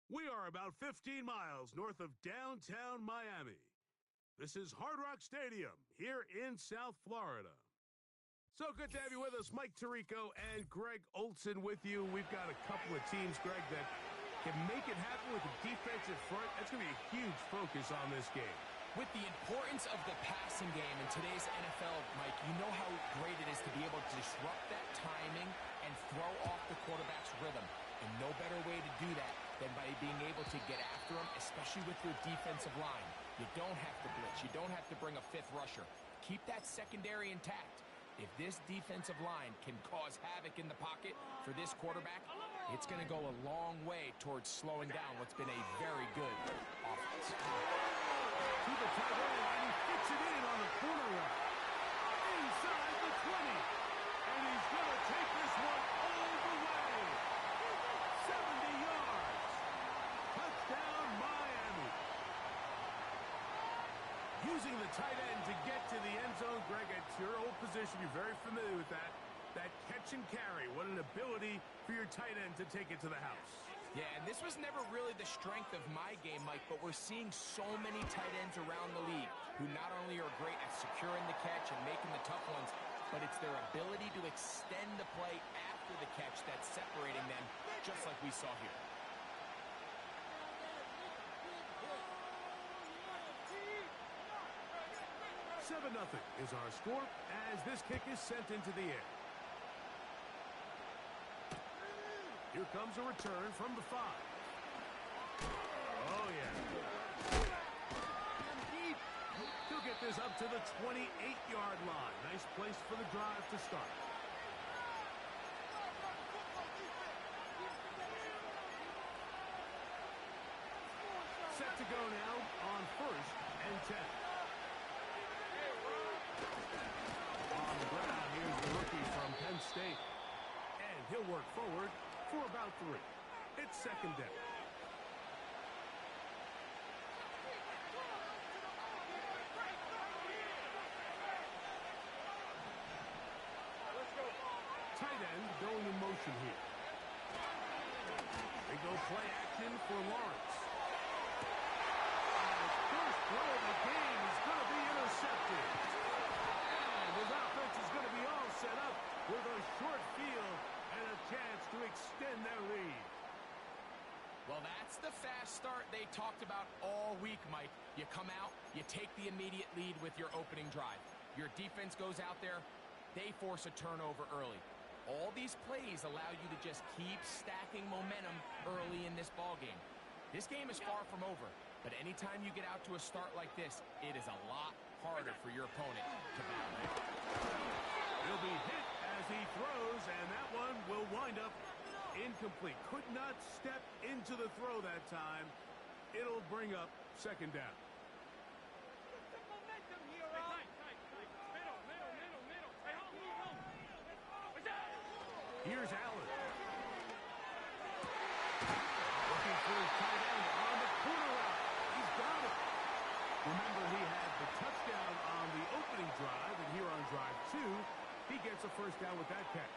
We are about 15 miles north of downtown Miami. This is Hard Rock Stadium here in South Florida. So good to have you with us. Mike Tirico and Greg Olson with you. We've got a couple of teams, Greg, that can make it happen with the defensive front. That's going to be a huge focus on this game. With the importance of the passing game in today's NFL, Mike, you know how great it is to be able to disrupt that timing and throw off the quarterback's rhythm. And no better way to do that than by being able to get after him, especially with your defensive line. You don't have to blitz. You don't have to bring a fifth rusher. Keep that secondary intact. If this defensive line can cause havoc in the pocket for this quarterback, it's going to go a long way towards slowing down what's been a very good offense. To the tight end, and he fits it in on the corner route. Inside the 20. And he's going to take this one all the way. 70 yards. Touchdown, Miami. Using the tight end to get to the end zone, Greg, it's your old position. You're very familiar with that. That catch and carry. What an ability for your tight end to take it to the house. Yeah, and this was never really the strength of my game, Mike, but we're seeing so many tight ends around the league who not only are great at securing the catch and making the tough ones, but it's their ability to extend the play after the catch that's separating them, just like we saw here. Seven 0 is our score as this kick is sent into the air. Here comes a return from the 5. Oh, yeah. He'll get this up to the 28-yard line. Nice place for the drive to start. Set to go now on 1st and 10. On the ground, here's the rookie from Penn State. And he'll work forward for about 3. It's second down. Tight end going in motion here. They go play action for Lawrence. And his first throw of the game is going to be intercepted. And his offense is going to be all set up with a short field and a chance to extend their lead. Well, that's the fast start they talked about all week, Mike. You come out, you take the immediate lead with your opening drive. Your defense goes out there, they force a turnover early. All these plays allow you to just keep stacking momentum early in this ballgame. This game is far from over, but anytime you get out to a start like this, it is a lot harder for your opponent to battle it. He'll be hit as he throws, and that one will wind up incomplete. Could not step into the throw that time. It'll bring up second down. Here's Allen. Looking for his tight end on the corner route. He's got it. Remember, he had the touchdown on the opening drive, and here on drive 2, he gets a first down with that catch.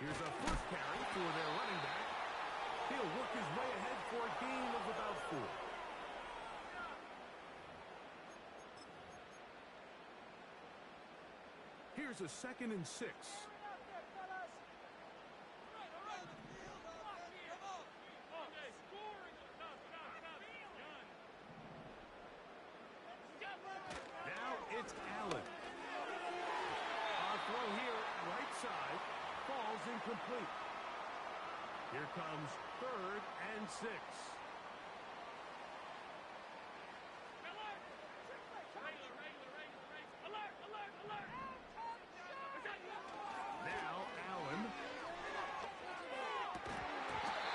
Here's a first carry for their running back. He'll work his way ahead for a gain of about 4. Here's a 2nd and 6. Now it's Allen. Our throw here, right side, falls incomplete. Here comes 3rd and 6. Now Allen.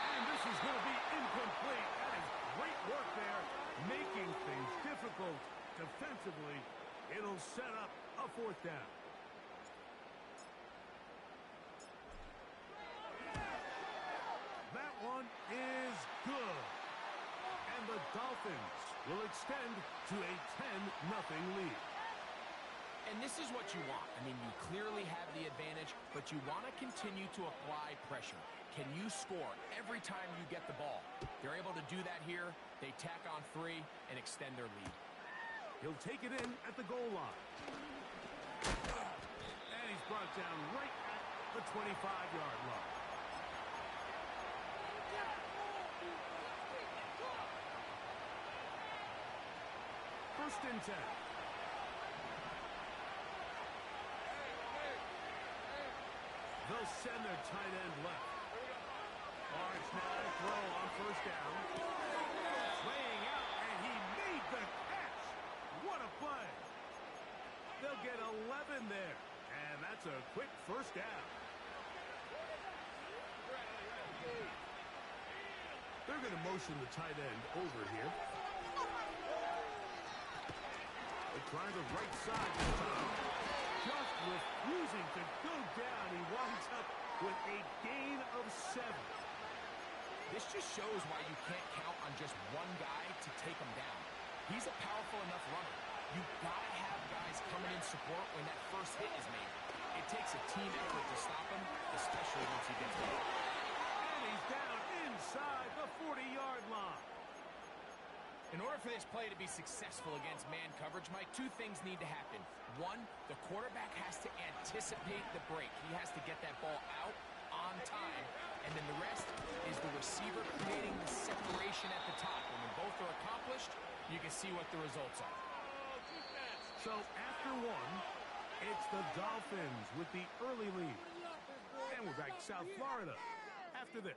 And this is going to be incomplete. That is great work there, making things difficult defensively. It'll set up a 4th down. That one is good. And the Dolphins will extend to a 10-0 lead. And this is what you want. I mean, you clearly have the advantage, but you want to continue to apply pressure. Can you score every time you get the ball? They're able to do that here. They tack on 3 and extend their lead. He'll take it in at the goal line. And he's brought down right at the 25-yard line. First and 10. They'll send their tight end left. Large now throw on first down. Laying out, and he made the catch. What a play. They'll get 11 there, and that's a quick first down. They're going to motion the tight end over here. They try the right side this time. Just refusing to go down. He winds up with a gain of 7. This just shows why you can't count on just one guy to take him down. He's a powerful enough runner. You've got to have guys coming in support when that first hit is made. It takes a team effort to stop him, especially once he gets hit. And he's down inside the 40-yard line. In order for this play to be successful against man coverage, Mike, 2 things need to happen. 1, the quarterback has to anticipate the break. He has to get that ball out on time. And then the rest is the receiver creating the separation at the top. And when both are accomplished, you can see what the results are. So after 1, it's the Dolphins with the early lead. And we're back to South Florida after this.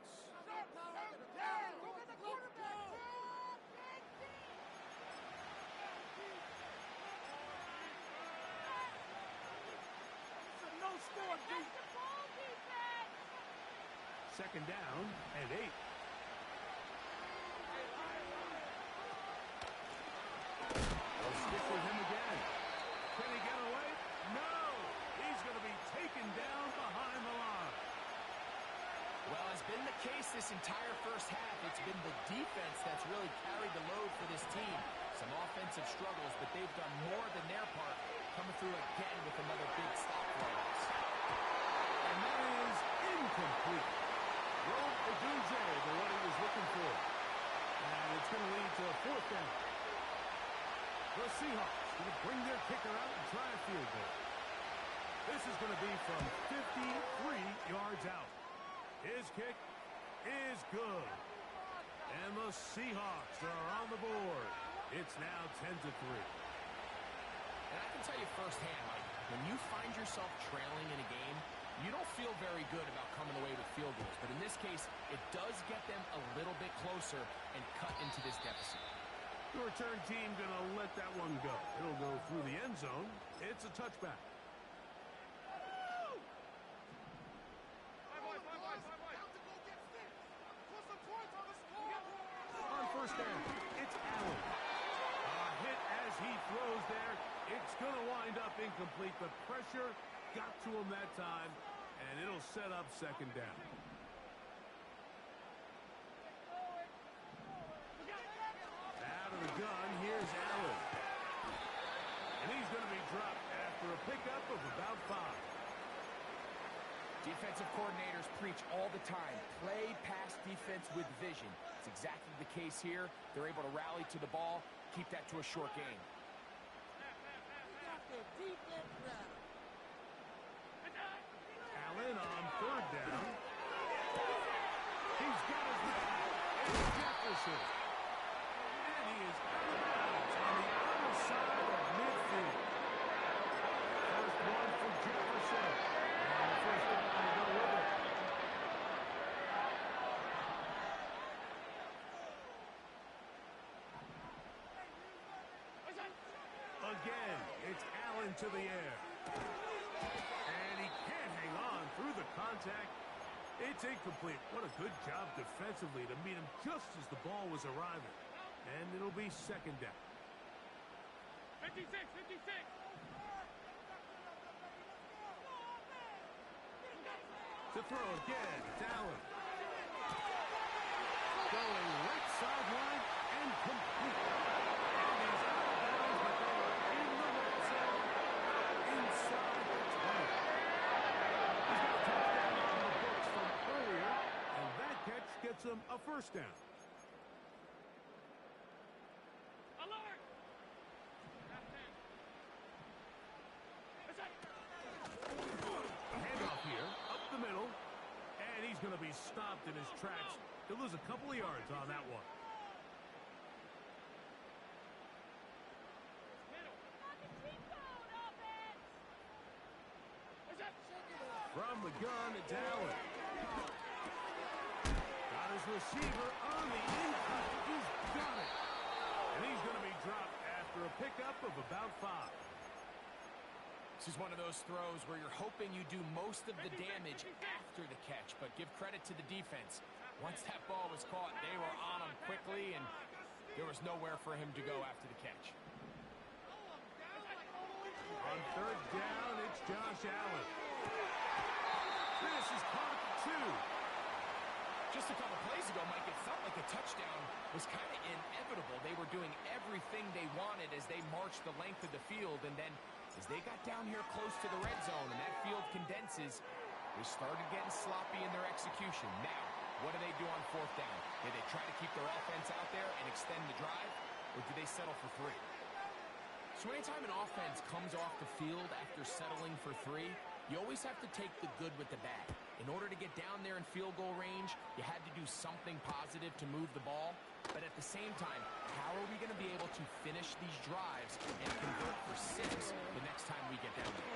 Second down and 8. They'll stick with him again. Can he get away? No! He's going to be taken down behind the line. Well, as been the case this entire first half, it's been the defense that's really carried the load for this team. Some offensive struggles, but they've done more than their part, coming through again with another big stop for us. And that is incomplete. Drove Odunze to what he was looking for. And it's going to lead to a 4th down. The Seahawks going to bring their kicker out and try a field goal. This is going to be from 53 yards out. His kick is good. And the Seahawks are on the board. It's now 10-3. And I can tell you firsthand, Mike, when you find yourself trailing in a game, you don't feel very good about coming away with field goals. But in this case, it does get them a little bit closer and cut into this deficit. The return team going to let that one go. It'll go through the end zone. It's a touchback. On first down, it's Allen. A hit as he throws there. It's going to wind up incomplete. The pressure got to him that time, and it'll set up second down. Out of the gun, here's Allen. And he's going to be dropped after a pickup of about 5. Defensive coordinators preach all the time, play pass defense with vision. It's exactly the case here. They're able to rally to the ball, keep that to a short game. Allen on 3rd down. He's got his man. It's Jefferson. And he is out of bounds on the other side of midfield. First one for Jefferson. And the first down to go with it. Again, it's Allen to the air. And he can't hang on through the contact. It's incomplete. What a good job defensively to meet him just as the ball was arriving. And it'll be second down. 56, 56. To throw again, it's Allen. Going right sideline and complete. gets him a first down. Alert! Handoff here, up the middle. And he's going to be stopped in his tracks. He'll lose a couple of yards on that one. From the gun, it's Allen. Got his receiver on the inside. He's got it. And he's going to be dropped after a pickup of about 5. This is one of those throws where you're hoping you do most of the damage after the catch, but give credit to the defense. Once that ball was caught, they were on him quickly, and there was nowhere for him to go after the catch. On third down, it's Josh Allen. This is caught at 2. Just a couple plays ago, Mike, it felt like a touchdown was kind of inevitable. They were doing everything they wanted as they marched the length of the field, and then as they got down here close to the red zone and that field condenses, they started getting sloppy in their execution. Now, what do they do on fourth down? Do they try to keep their offense out there and extend the drive, or do they settle for 3? So anytime an offense comes off the field after settling for 3, you always have to take the good with the bad. In order to get down there in field goal range, you had to do something positive to move the ball. But at the same time, how are we going to be able to finish these drives and convert for 6 the next time we get down there?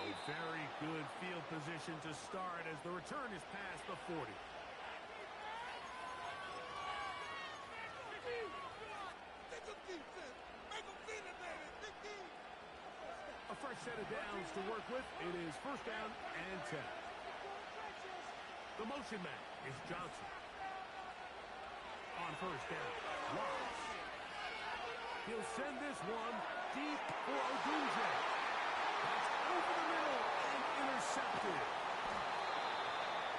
A very good field position to start as the return is past the 40. A fresh set of downs to work with. It is first down and 10. The motion man is Johnson. On first down, Watts. He'll send this one deep for Odunze. That's over the middle and intercepted.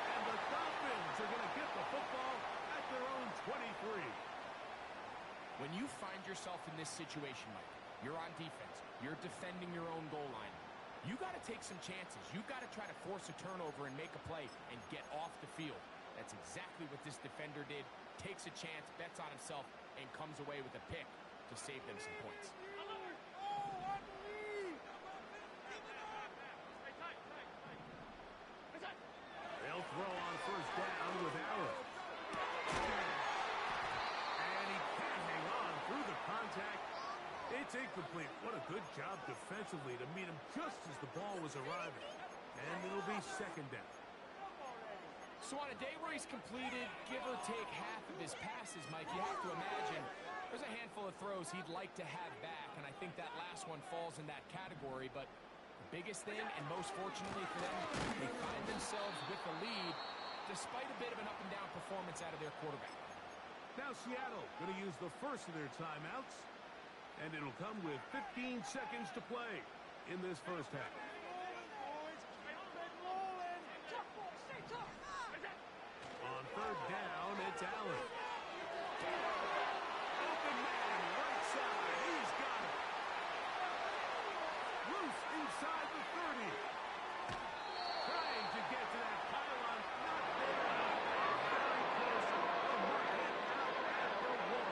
And the Dolphins are going to get the football at their own 23. When you find yourself in this situation, Mike, you're on defense, you're defending your own goal line, you got to take some chances. You've got to try to force a turnover and make a play and get off the field. That's exactly what this defender did. Takes a chance, bets on himself, and comes away with a pick to save them some points. They'll throw on first down with Allen. And he can't hang on through the contact. It's incomplete. What a good job defensively to meet him just as the ball was arriving. And it'll be second down. So on a day where he's completed, give or take half of his passes, Mike, you have to imagine there's a handful of throws he'd like to have back, and I think that last one falls in that category. But the biggest thing, and most fortunately for them, they find themselves with the lead despite a bit of an up-and-down performance out of their quarterback. Now Seattle going to use the first of their timeouts, and it'll come with 15 seconds to play in this first half. On third down, it's Allen. Open man, right side. He's got it. Loose inside the 30. Trying to get to that pylon. Not there. Very close. The market out at the 1.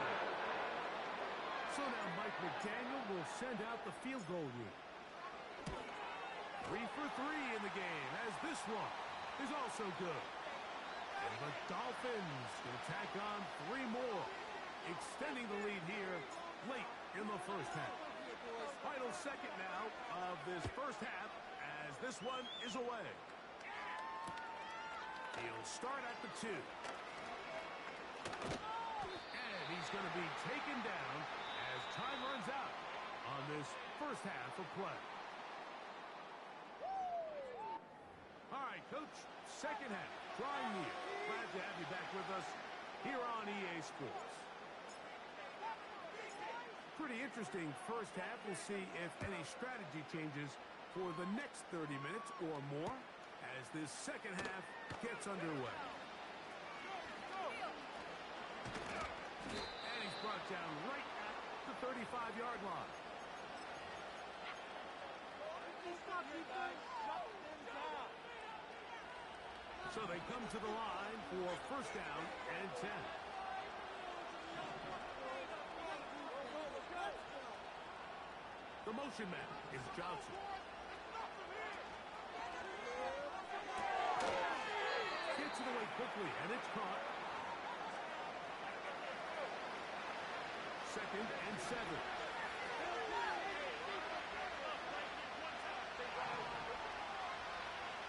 So now Mike McDaniel will send out the field goal unit. 3 for 3 in the game, as this one is also good. And the Dolphins will tack on 3 more, extending the lead here late in the first half. Final second now of this first half as this one is away. He'll start at the 2. And he's going to be taken down as time runs out on this first half of play. All right, Coach, second half, drawing near. Glad to have you back with us here on EA Sports. Pretty interesting first half. We'll see if any strategy changes for the next 30 minutes or more as this second half gets underway. And he's brought down right at the 35-yard line. So they come to the line for first down and 10. The motion man is Johnson. Gets it away quickly, and it's caught. Second and 7.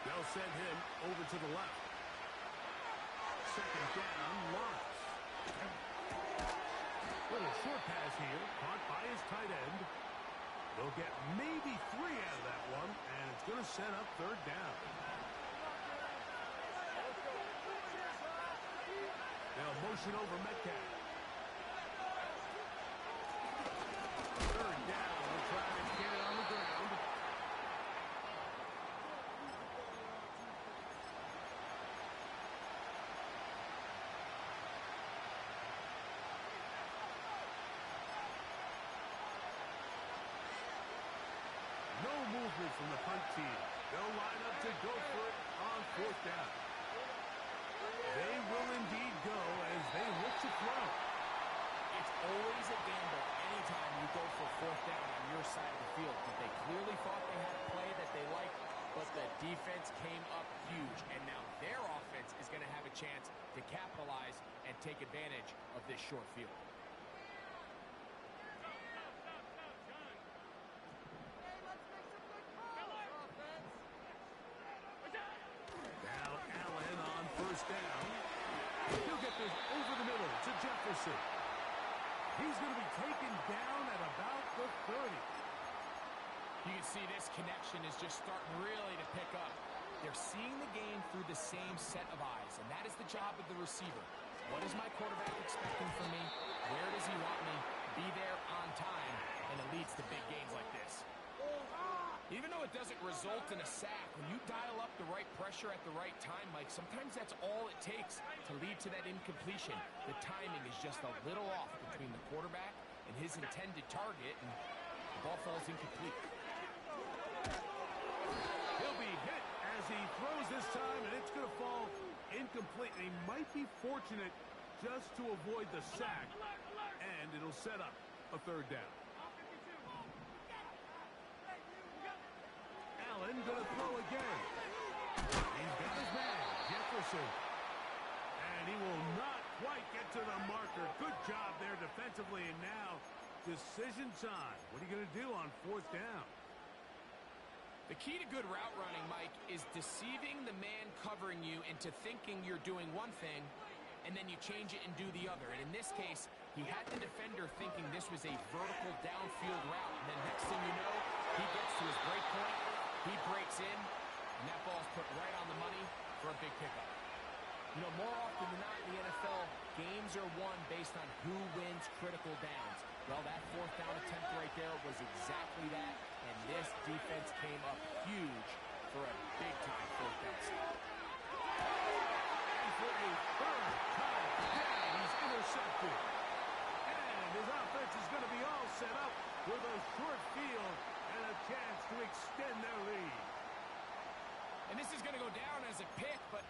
They'll send him over to the left. Second down, Lawrence. Little short pass here, caught by his tight end. They'll get maybe 3 out of that one, and it's going to set up third down. They'll motion over Metcalf. Third down, they'll try to get it on the ground. No movement from the punt team. They'll line up to go for it on fourth down. They will indeed go as they look to throw. It's always a gamble anytime you go for fourth down on your side of the field. But they clearly thought they had a play that they liked, but the defense came up huge. And now their offense is going to have a chance to capitalize and take advantage of this short field. Down. He'll get this over the middle to Jefferson. He's going to be taken down at about the 30. You can see this connection is just starting really to pick up. They're seeing the game through the same set of eyes, and that is the job of the receiver. What is my quarterback expecting from me? Where does he want me? Be there on time, and it leads to big gains like this. Even though it doesn't result in a sack, when you dial up the right pressure at the right time, Mike, sometimes that's all it takes to lead to that incompletion. The timing is just a little off between the quarterback and his intended target, and the ball falls incomplete. He'll be hit as he throws this time, and it's going to fall incomplete. He might be fortunate just to avoid the sack, and it'll set up a third down. Allen going to throw again. He's got his man, Jefferson. And he will not quite get to the marker. Good job there defensively, and now decision time. What are you going to do on fourth down? The key to good route running, Mike, is deceiving the man covering you into thinking you're doing one thing, and then you change it and do the other. And in this case, he had the defender thinking this was a vertical downfield route. And then next thing you know, he gets to his break point, he breaks in, and that ball's put right on the money for a big pickup. You know, more often than not in the NFL, games are won based on who wins critical downs. Well, that fourth down attempt right there was exactly that, and this defense came up huge for a big-time fourth down stop. And for a third time down, he's intercepted. And his offense is going to be all set up with a short field and a chance to extend their lead. And this is going to go down as a pick, but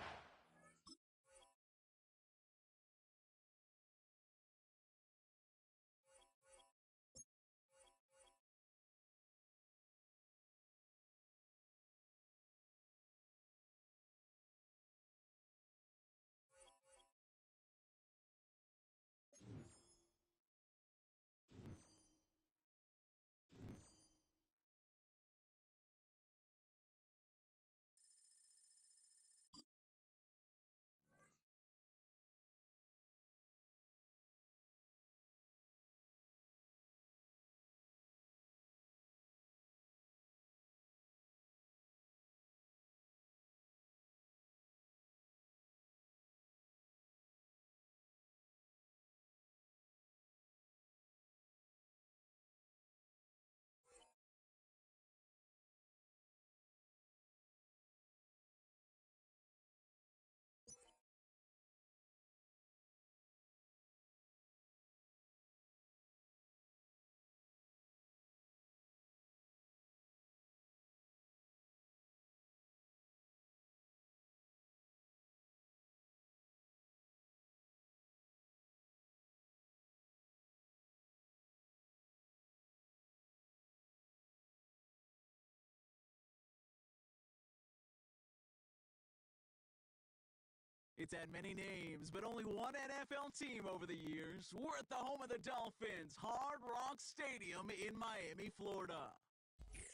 It's had many names, but only one NFL team over the years. We're at the home of the Dolphins, Hard Rock Stadium in Miami, Florida.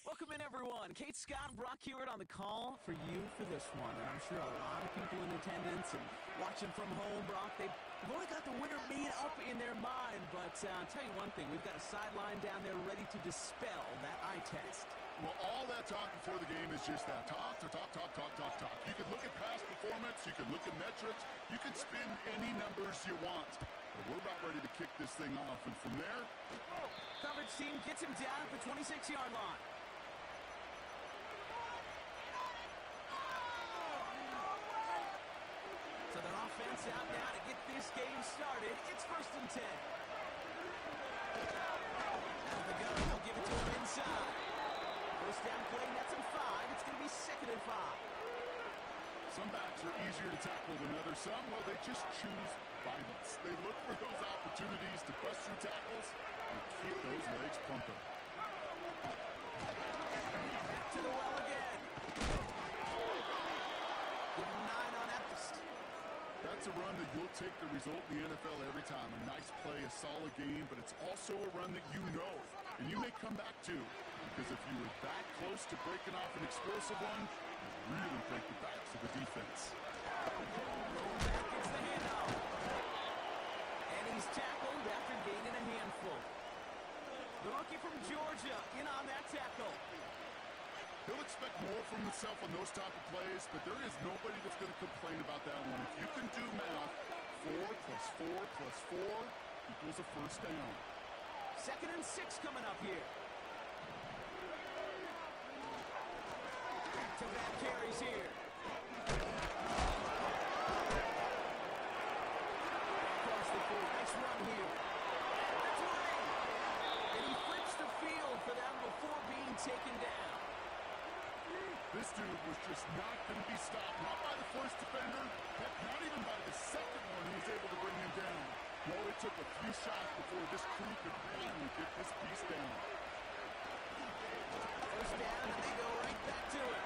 Welcome in, everyone. Kate, Scott, Brock Hewitt on the call for you for this one. And I'm sure a lot of people in attendance and watching from home, Brock, they've already got the winner made up in their mind. But I'll tell you one thing, we've got a sideline down there ready to dispel that eye test. Well, all that talk before the game is just that. Talk. You can look at past performance, you can look at metrics, you can spin any numbers you want. But we're about ready to kick this thing off, and from there... Coverage team gets him down at the 26-yard line. So their offense out now to get this game started. It's 1st and 10. Out of the gun, they'll give it to him inside. First down play, nets him 5. It's going to be 2nd and 5. Some backs are easier to tackle than others. Some, well, they just choose violence. They look for those opportunities to bust through tackles and keep those legs pumping. Back to the well again. Give him 9 on Epist. That's a run that you'll take the result in the NFL every time. A nice play, a solid game, but it's also a run that you know, and you may come back to. Because if you were that close to breaking off an explosive one, you really break the backs of the defense. Back gets the handoff. And he's tackled after gaining a handful. The rookie from Georgia in on that tackle. He'll expect more from himself on those type of plays, but there is nobody that's going to complain about that one. If you can do math, 4 plus 4 plus 4 equals a first down. 2nd and 6 coming up here. Back-to-back carries here. Across the field. Nice run here. That's right. And he flips the field for them before being taken down. This dude was just not going to be stopped, not by the first defender, heck, not even by the second one who was able to bring him down. No, it took a few shots before this crew could really get this piece down. First down, and they go right back to it.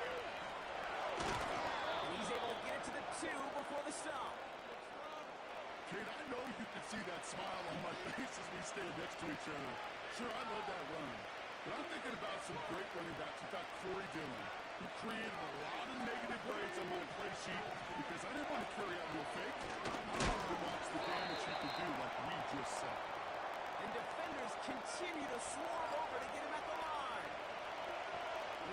And he's able to get it to the 2 before the stop. Kate, I know you can see that smile on my face as we stand next to each other. Sure, I love that run. But I'm thinking about some great running backs. We've got Corey Dillon, who created a lot of negative grades on my play sheet because I didn't want to carry out no fake. I wanted to watch the damage he could do like we just saw. And defenders continue to swarm over to get him at the line.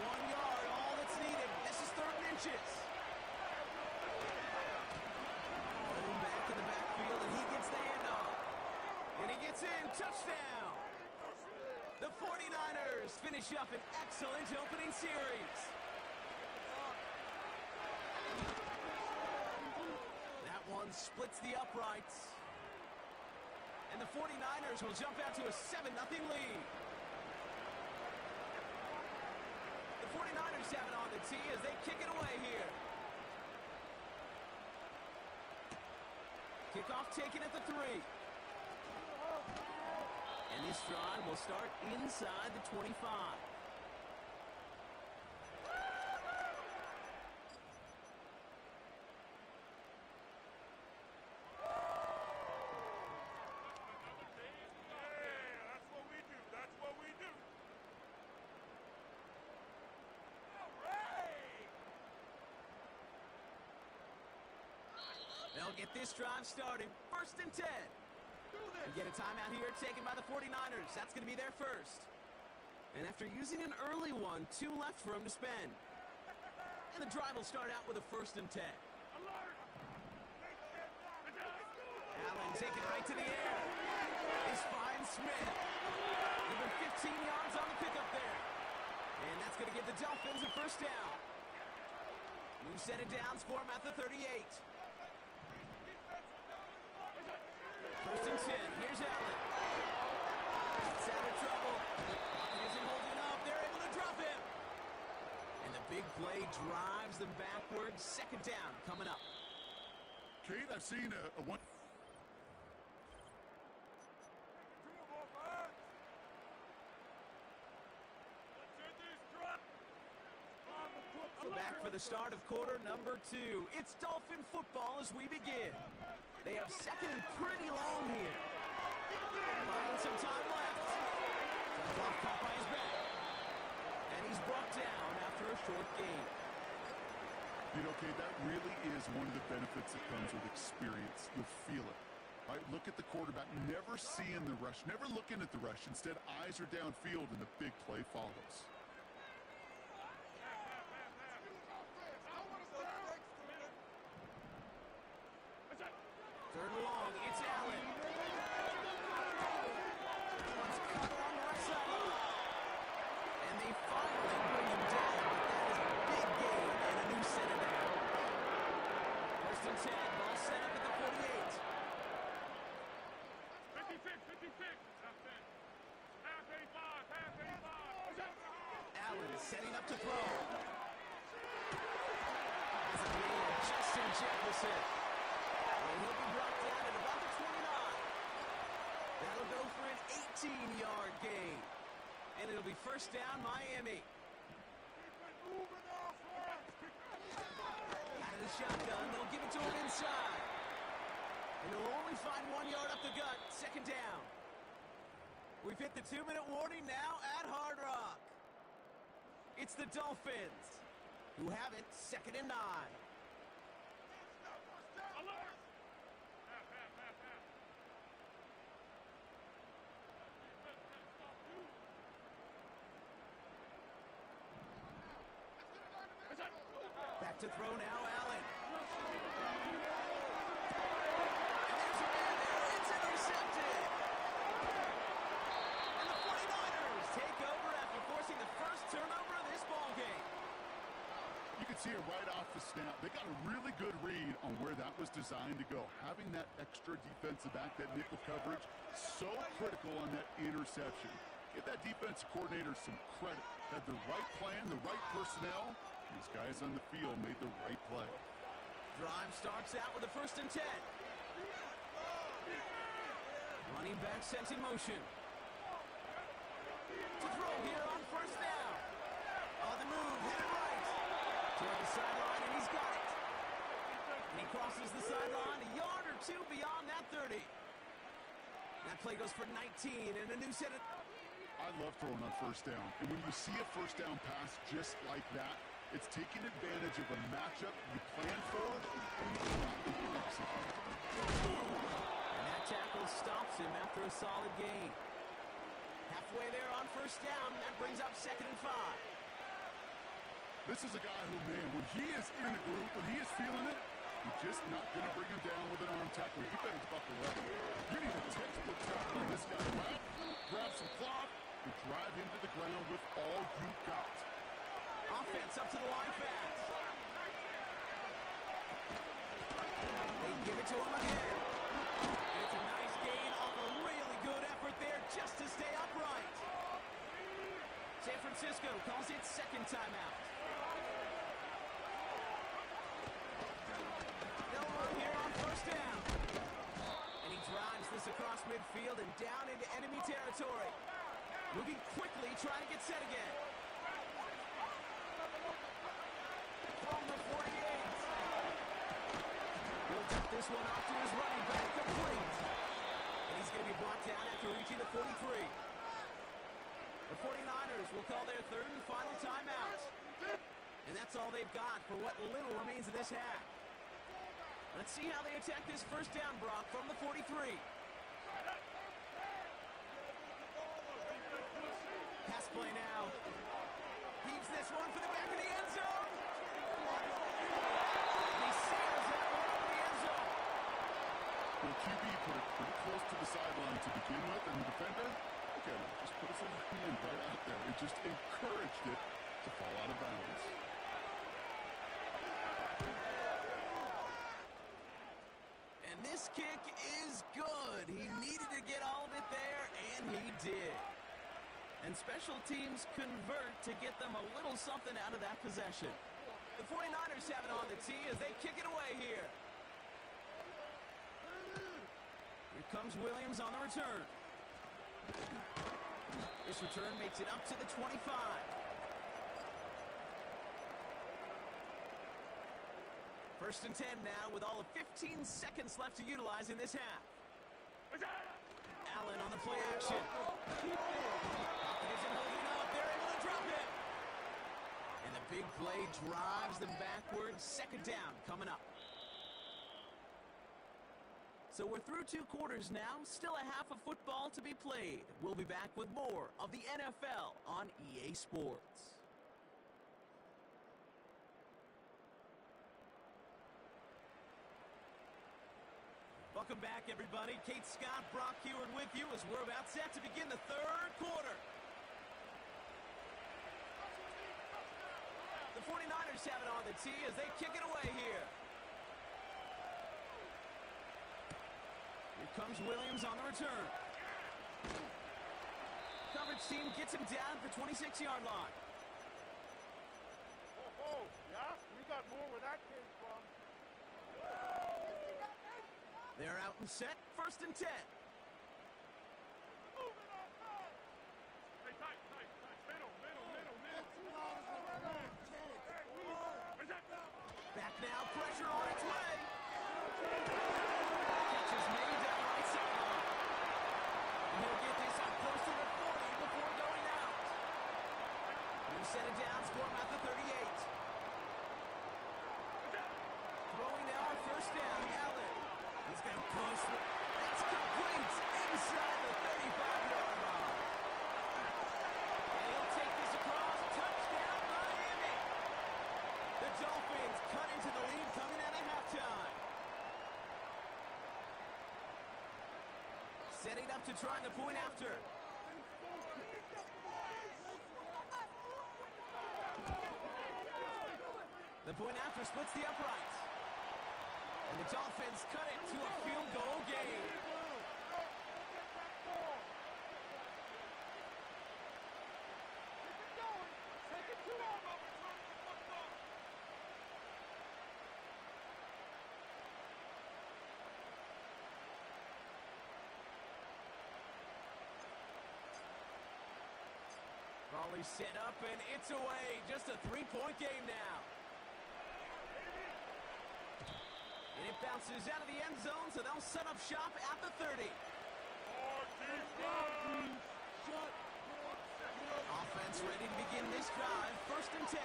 1 yard, all that's needed. This is 3rd and inches. Going back in the backfield, and he gets the handoff. And he gets in. Touchdown. The 49ers finish up an excellent opening series. That one splits the uprights. And the 49ers will jump out to a 7-0 lead. The 49ers have it on the tee as they kick it away here. Kickoff taken at the 3. And this drive will start inside the 25. They'll get this drive started. 1st and 10. We get a timeout here taken by the 49ers. That's going to be their first. And after using an early one, 2 left for him to spend. And the drive will start out with a 1st and 10. Allen taking it right to the air. He finds Smith. Even 15 yards on the pickup there. And that's going to give the Dolphins a first down. Move set it downs for him at the 38. 1st and 10. Here's Allen. It's out of trouble. He isn't holding up. They're able to drop him. And the big play drives them backwards. 2nd down coming up. Kate, I've seen a one... So back for the start of quarter number 2. It's Dolphin football as we begin. They have second and pretty long here. Finding some time left. Clock caught by his back. And he's brought down after a short gain. You know, Kate, that really is one of the benefits that comes with experience. You'll feel it. Right, look at the quarterback, never seeing the rush, never looking at the rush. Instead, eyes are downfield, and the big play follows. Third and long, it's Allen. One's cut along the right sideline. And they finally bring him down, but that is a big gain and a new center down. First and 10, ball set up at the 48. 56. Half 85. Allen setting up to throw. That's a gain of Justin Jefferson. And he'll be brought down at about the 29. That'll go for an 18-yard gain. And it'll be first down, Miami. Out of the shotgun, they'll give it to him inside. And he'll only find 1 yard up the gut, second down. We've hit the 2-minute warning now at Hard Rock. It's the Dolphins, who have it second and 9. Alert! Back to throw now, Allen. It's intercepted. And the 49ers take over after forcing the first turnover of this ball game. You can see it right off the snap. They got a really good read on where that was designed to go. Having that extra defensive back, that nickel coverage, so critical on that interception. Give that defensive coordinator some credit. Had the right plan, the right personnel. These guys on the field made the right play. Drive starts out with a first and 10. Running back sent in motion. To throw here on first down. On the move, headed right. Toward the sideline, and he's got it. And he crosses the sideline a yard or two beyond that 30. That play goes for 19, and a new set of... I love throwing on first down. And when you see a first down pass just like that, it's taking advantage of a matchup you plan for and you execute. And that tackle stops him after a solid gain. Halfway there on first down, that brings up second and 5. This is a guy who, man, when he is in a group, when he is feeling it, you're just not going to bring him down with an arm tackle. You better buckle up. You need a textbook tackle on this guy. Grab some cloth and drive him to the ground with all you got. Offense up to the line fast. They give it to him again. It's a nice gain off a really good effort there just to stay upright. San Francisco calls it second timeout. They'll run here on first down. And he drives this across midfield and down into enemy territory. Moving quickly, trying to get set again. From the 48. He'll dump this one off to his running back, complete. And he's going to be brought down after reaching the 43. The 49ers will call their third and final timeout. And that's all they've got for what little remains of this half. Let's see how they attack this first down, Brock, from the 43. Pass play now. Heaves this one for the back of the end zone. And he sails that one over the end zone. The QB put it pretty close to the sideline to begin with, and the defender, look at him, just put his little hand right out there. It just encouraged it to fall out of bounds. And this kick is good. He needed to get all of it there, and he did. And special teams convert to get them a little something out of that possession. The 49ers have it on the tee as they kick it away here. Here comes Williams on the return. This return makes it up to the 25. First and 10 now with all of 15 seconds left to utilize in this half. Allen on the play action. Isn't holding up. They're able to drop it. And the big play drives them backwards. Second down coming up. So we're through 2 quarters now. Still a half of football to be played. We'll be back with more of the NFL on EA Sports. Welcome back, everybody. Kate Scott, Brock Heward with you as we're about set to begin the third quarter. The 49ers have it on the tee as they kick it away here. Here comes Williams on the return. Coverage team gets him down for 26-yard line. Oh, yeah? We got more where that came from. They're out and set. First and 10. Hey, tight. Middle. Back now, pressure on its way. Catch is made down the right sideline. And he'll get this up close to the 40 before going out. He'll set it down, score him at the 38. Throwing now on first down, Allen. He's going to push. That's complete inside the 35-yard line. And he'll take this across. Touchdown, Miami. The Dolphins cut into the lead coming out of halftime. Setting up to try the point after. The point after splits the uprights. And the Dolphins cut it to a field goal game. Raleigh set up and it's away. Just a 3-point game now. And it bounces out of the end zone, so they'll set up shop at the 30. Offense ready to begin this drive. First and 10.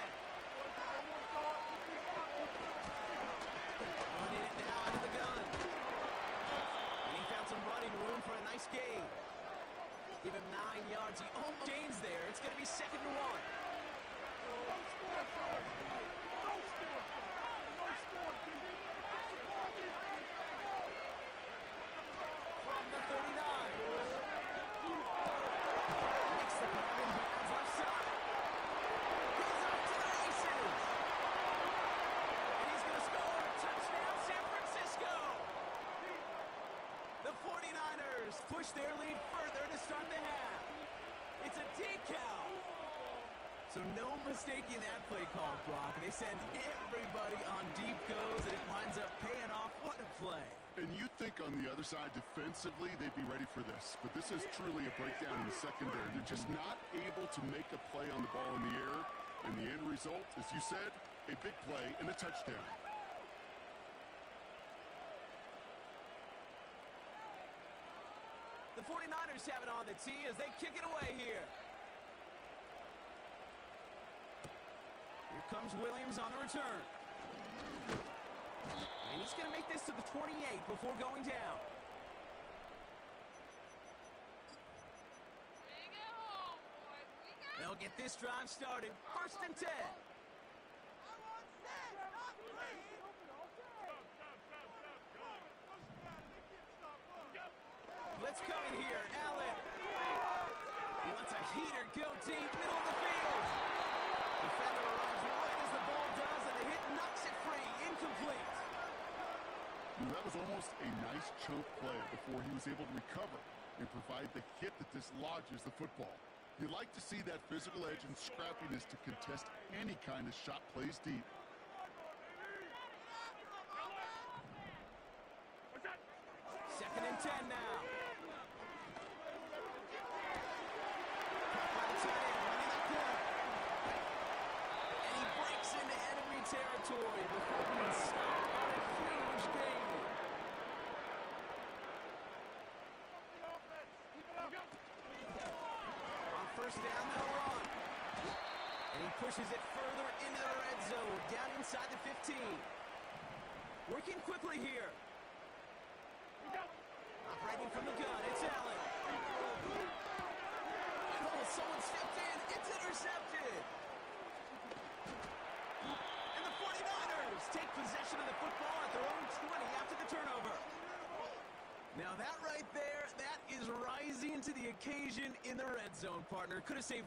Running it now out of the gun. And he found some running room for a nice gain. Give him 9 yards. He almost gains there. It's going to be second and 1. From the 39. Makes the grab in bounds left side. He's off to the races. And he's going to score. Touchdown, San Francisco. The 49ers push their lead further to start the half. It's a decal. So no mistaking that play call, Brock. They send everybody on deep goes, and it winds up paying off. What a play. And you think on the other side, defensively, they'd be ready for this. But this is truly a breakdown in the secondary. They're just not able to make a play on the ball in the air. And the end result, as you said, a big play and a touchdown. The 49ers have it on the tee as they kick it away here. Here comes Williams on the return. And he's going to make this to the 28 before going down. They'll get this drive started. First and 10. Blitz coming here. Allen. He lets a heater go deep, middle of the field. Defender arrives right as the ball does, and the hit knocks it free. Incomplete. That was almost a nice choke play before he was able to recover and provide the hit that dislodges the football. You like to see that physical edge and scrappiness to contest any kind of shot plays deep. Second and 10 now. Caught by the tight end, running that corner. And he breaks into enemy territory before being stopped by first down, they'll run. And he pushes it further into the red zone, down inside the 15. Working quickly here. Operating from the gun, it's Allen. Oh, someone stepped in. It's intercepted. And the 49ers take possession of the football at their own 20 after the turnover. Now that right there, that is rising to the occasion in the red zone, partner. Could have saved...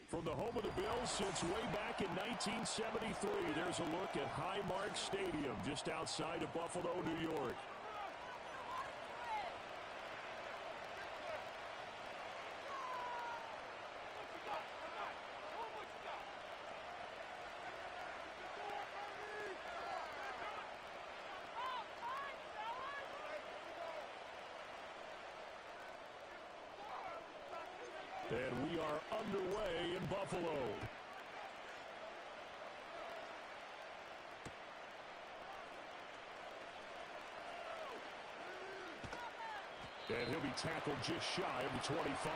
From the home of the Bills since way back in 1973, there's a look at Highmark Stadium just outside of Buffalo, New York. And we are underway in Buffalo. And he'll be tackled just shy of the 25.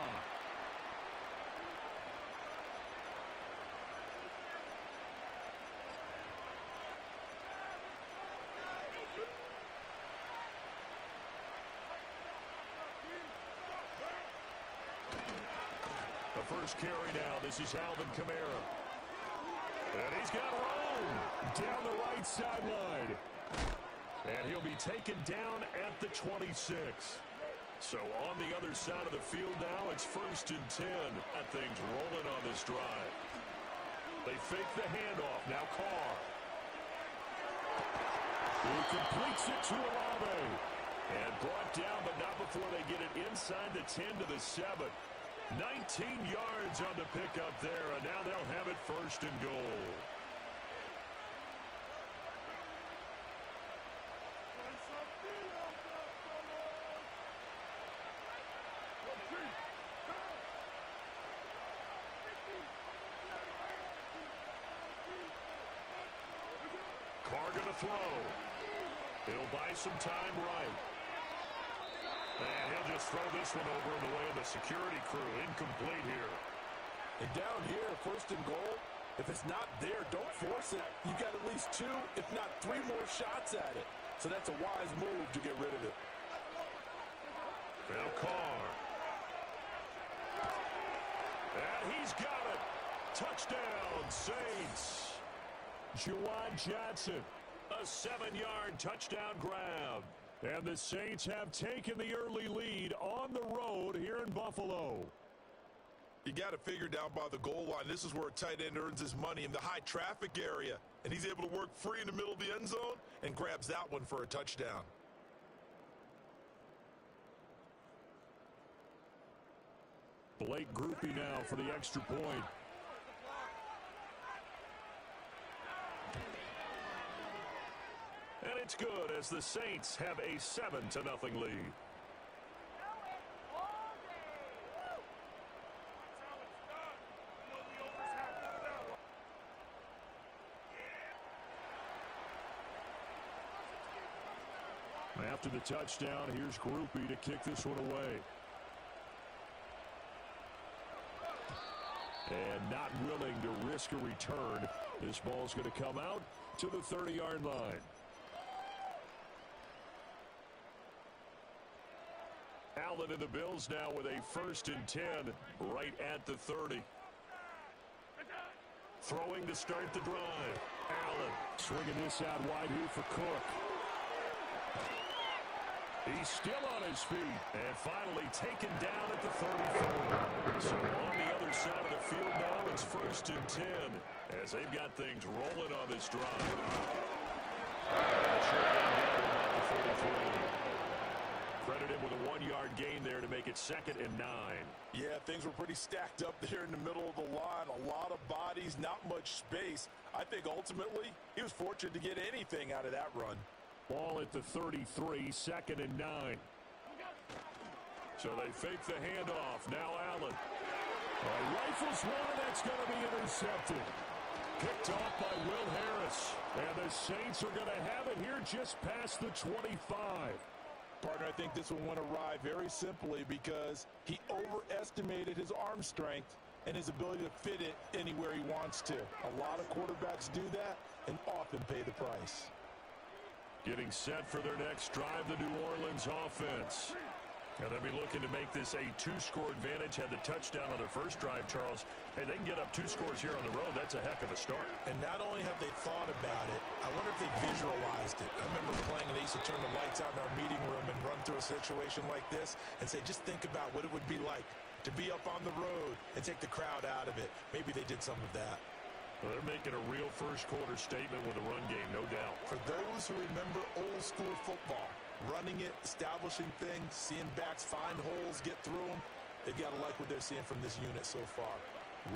First carry now. This is Alvin Kamara. And he's got room down the right sideline. And he'll be taken down at the 26. So on the other side of the field now, it's 1st and 10. That thing's rolling on this drive. They fake the handoff. Now Carr. He completes it to Olave. And brought down, but not before they get it inside the 10 to the 7. 19 yards on the pickup there, and now they'll have it 1st and goal. Carr gonna throw. He'll buy some time right. And he'll just throw this one over in the way of the security crew. Incomplete here. And down here, 1st and goal, if it's not there, don't force it. You got at least 2, if not 3 more shots at it. So that's a wise move to get rid of it. Now Carr. And he's got it. Touchdown, Saints. Juwan Johnson, a 7-yard touchdown grab. And the Saints have taken the early lead on the road here in Buffalo. You got to figure down by the goal line. This is where a tight end earns his money, in the high traffic area. And he's able to work free in the middle of the end zone and grabs that one for a touchdown. Blake Groupie now for the extra point. And it's good as the Saints have a 7-0 lead. After the touchdown, here's Groupie to kick this one away. And not willing to risk a return. This ball's going to come out to the 30-yard line. Allen and the Bills now with a 1st and 10 right at the 30. Throwing to start the drive. Allen swinging this out wide here for Cook. He's still on his feet and finally taken down at the 34. So on the other side of the field now, it's 1st and 10 as they've got things rolling on this drive. Credit him with a 1-yard gain there to make it 2nd and 9. Yeah, things were pretty stacked up there in the middle of the line. A lot of bodies, not much space. I think ultimately he was fortunate to get anything out of that run. Ball at the 33, 2nd and 9. So they fake the handoff. Now Allen. Rifles one, that's going to be intercepted. Picked off by Will Harris. And the Saints are going to have it here just past the 25. Partner, I think this one went awry very simply because he overestimated his arm strength and his ability to fit it anywhere he wants to. A lot of quarterbacks do that and often pay the price. Getting set for their next drive, the New Orleans offense. And they'll be looking to make this a 2-score advantage. Had the touchdown on their first drive, Charles. Hey, they can get up 2 scores here on the road. That's a heck of a start. And not only have they thought about it, I wonder if they visualized it. I remember playing and they used to turn the lights out in our meeting room and run through a situation like this and say, just think about what it would be like to be up on the road and take the crowd out of it. Maybe they did some of that. Well, they're making a real first-quarter statement with a run game, no doubt. For those who remember old-school football, running it, establishing things, seeing backs find holes, get through them, they've got to like what they're seeing from this unit so far.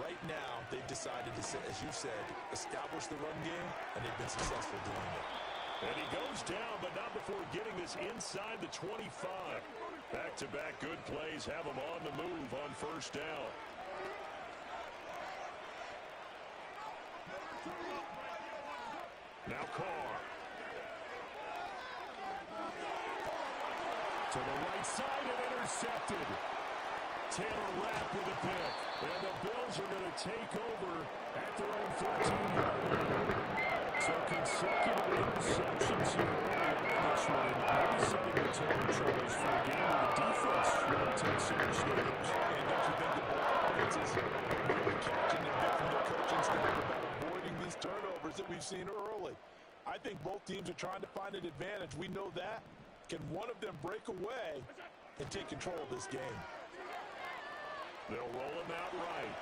Right now, they've decided to, as you said, establish the run game, and they've been successful doing it. And he goes down, but not before getting this inside the 25. Back-to-back good plays have him on the move on 1st down. Now Carr. To the right side and intercepted. Taylor Rapp with a pick. And the Bills are going to take over at their own 14-yard line. So consecutive interceptions here in this one. Maybe setting the tone, Charles, for a game where the defense really takes center stage. And don't you think the offenses are really catching a bit from their coaching staff about avoiding these turnovers that we've seen early? I think both teams are trying to find an advantage. We know that. Can one of them break away and take control of this game? They'll roll him out right.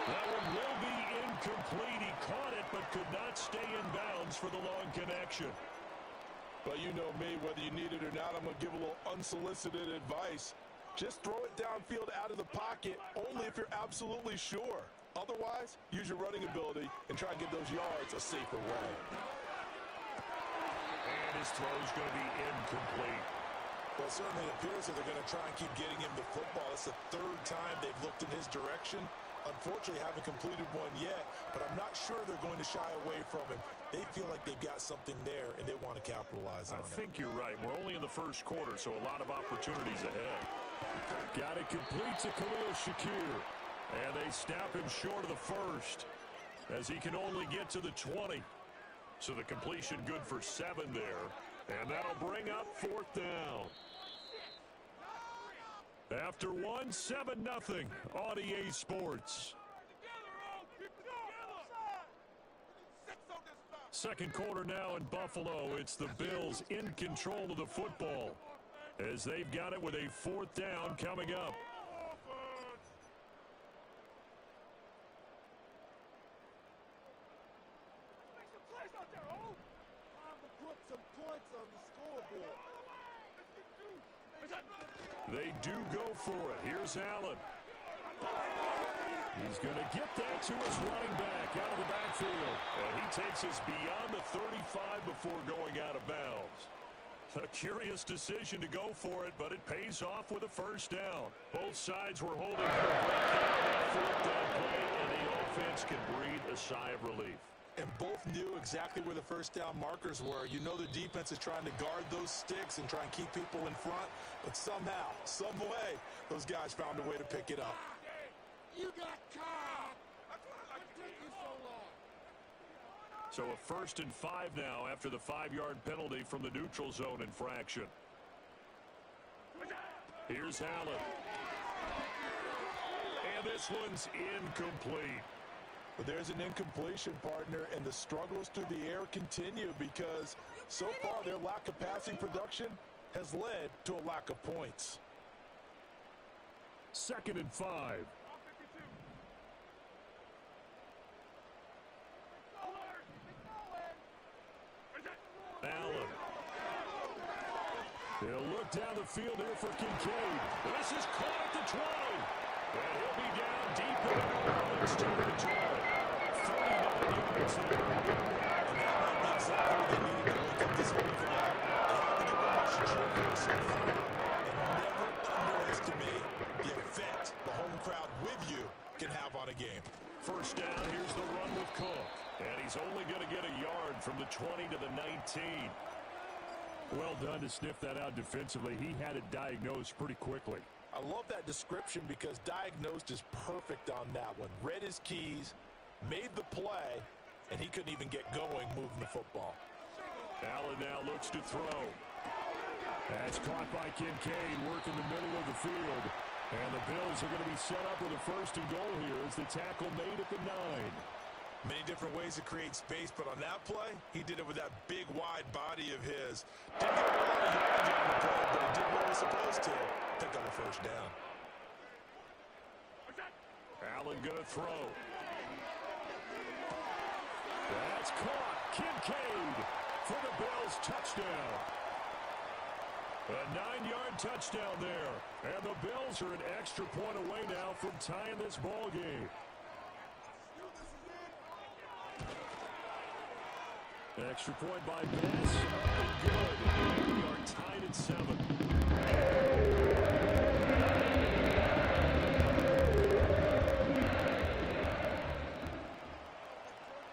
That one will be incomplete. He caught it but could not stay in bounds for the long connection. But you know me, whether you need it or not, I'm going to give a little unsolicited advice. Just throw it downfield out of the pocket only if you're absolutely sure. Otherwise, use your running ability and try and get those yards a safer way. And his throw's going to be incomplete. Well, certainly it appears that they're going to try and keep getting him the football. It's the 3rd time they've looked in his direction. Unfortunately, haven't completed one yet, but I'm not sure they're going to shy away from him. They feel like they've got something there, and they want to capitalize on it. I think you're right. We're only in the 1st quarter, so a lot of opportunities ahead. Got it complete to Khalil Shakir. And they snap him short of the 1st as he can only get to the 20. So the completion good for 7 there. And that'll bring up 4th down. After 1, 7-0 on EA Sports. 2nd quarter now in Buffalo. It's the Bills in control of the football as they've got it with a 4th down coming up. They do go for it. Here's Allen. He's going to get that to his running back out of the backfield. And he takes us beyond the 35 before going out of bounds. A curious decision to go for it, but it pays off with a first down. Both sides were holding for a breakdown on that fourth down play, and the offense can breathe a sigh of relief. And both knew exactly where the first down markers were. You know the defense is trying to guard those sticks and try and keep people in front, but somehow, some way, those guys found a way to pick it up. You got caught! What took you so long? So a 1st and 5 now after the 5-yard penalty from the neutral zone infraction. Here's Allen. And this one's incomplete. But there's an incompletion, partner, and the struggles through the air continue because so far their lack of passing production has led to a lack of points. 2nd and 5. Allen. He'll look down the field here for Kincaid. This is caught at the 20. And he'll be down deep in the Orleans territory. 39 yards there. And that might be exactly what they needed to wake up this week for that. They have to get the rush trigger so far. And never underestimate the effect the home crowd with you can have on a game. First down, here's the run with Cook. And he's only going to get a yard from the 20 to the 19. Well done to sniff that out defensively. He had it diagnosed pretty quickly. I love that description because diagnosed is perfect on that one. Read his keys, made the play, and he couldn't even get going moving the football. Allen now looks to throw. That's caught by Kincaid, working the middle of the field. And the Bills are going to be set up with a 1st and goal here as the tackle made at the 9. Many different ways to create space, but on that play, he did it with that big, wide body of his. Didn't get a lot of yardage on the play, but he did what he was supposed to. Pick up a first down. Allen going to throw. That's caught. Kincaid for the Bills touchdown. A 9-yard touchdown there. And the Bills are an extra point away now from tying this ball game. Extra point by Bass. Good. We are tied at 7.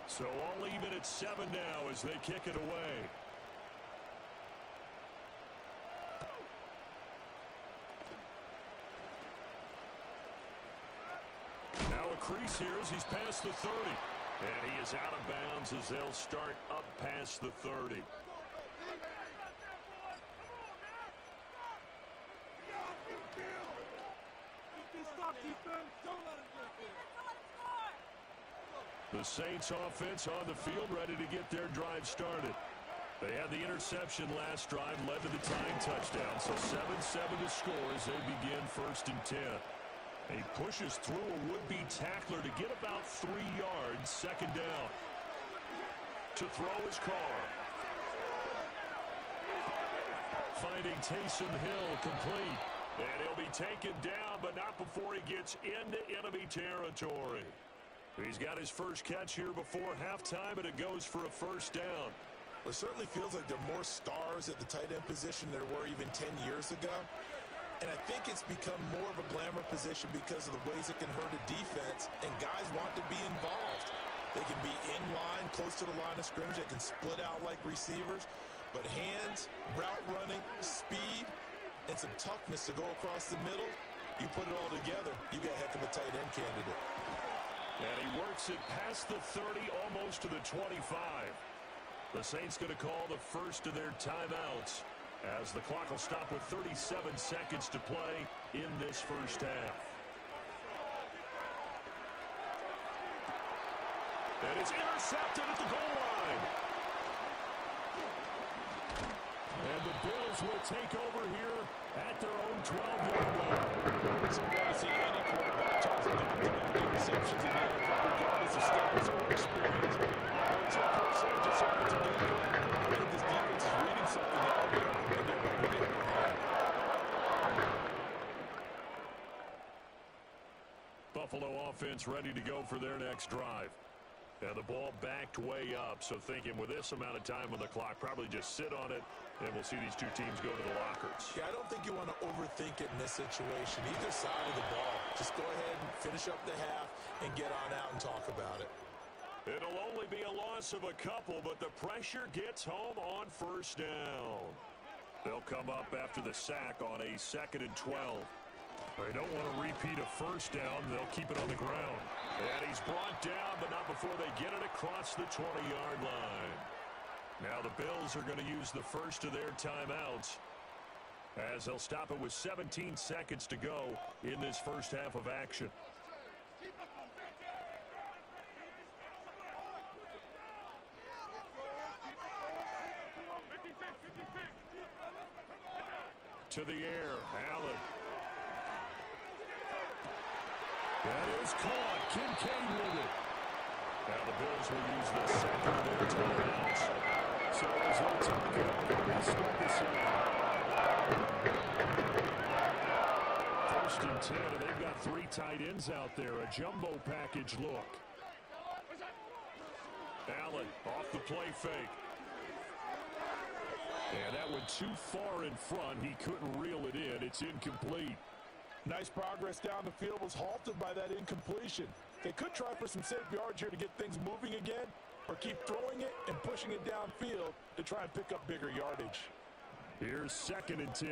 So all even at 7 now as they kick it away. Now a crease here as he's past the 30. And he is out of bounds as they'll start up past the 30. The Saints offense on the field ready to get their drive started. They had the interception last drive, led to the tying touchdown. So 7-7 to score as they begin 1st and 10. He pushes through a would-be tackler to get about 3 yards, 2nd down. To throw his Carr. Finding Taysom Hill complete. And he'll be taken down, but not before he gets into enemy territory. He's got his first catch here before halftime, and it goes for a first down. It certainly feels like there are more stars at the tight end position than there were even 10 years ago. And I think it's become more of a glamour position because of the ways it can hurt a defense, and guys want to be involved. They can be in line, close to the line of scrimmage. They can split out like receivers. But hands, route running, speed, and some toughness to go across the middle, you put it all together, you got a heck of a tight end candidate. And he works it past the 30, almost to the 25. The Saints going to call the first of their timeouts, as the clock will stop with 37 seconds to play in this first half. And it's intercepted at the goal line. And the Bills will take over here at their own 12-yard line. So we're going to see any quarterback toss it down to make interceptions in the NFL, regardless of status or experience. It's a person just hard to do. I think this defense is reading something out here, and they're going to get behind. gets ready to go for their next drive. And the ball backed way up, so thinking with this amount of time on the clock, probably just sit on it, and we'll see these two teams go to the lockers. Yeah, I don't think you want to overthink it in this situation. Either side of the ball. Just go ahead and finish up the half and get on out and talk about it. It'll only be a loss of a couple, but the pressure gets home on first down. They'll come up after the sack on a 2nd and 12. They don't want to repeat a first down. They'll keep it on the ground. And he's brought down, but not before they get it across the 20-yard line. Now the Bills are going to use the first of their timeouts, as they'll stop it with 17 seconds to go in this first half of action. To the air, Allen. That is caught. Kincaid with it. Now the Bills will use the second of their timeouts. So as they talk it, they step aside. 1st and 10, and they've got 3 tight ends out there. A jumbo package look. Allen off the play fake. And that went too far in front. He couldn't reel it in. It's incomplete. Nice progress down the field was halted by that incompletion. They could try for some safe yards here to get things moving again, or keep throwing it and pushing it downfield to try and pick up bigger yardage. Here's 2nd and 10.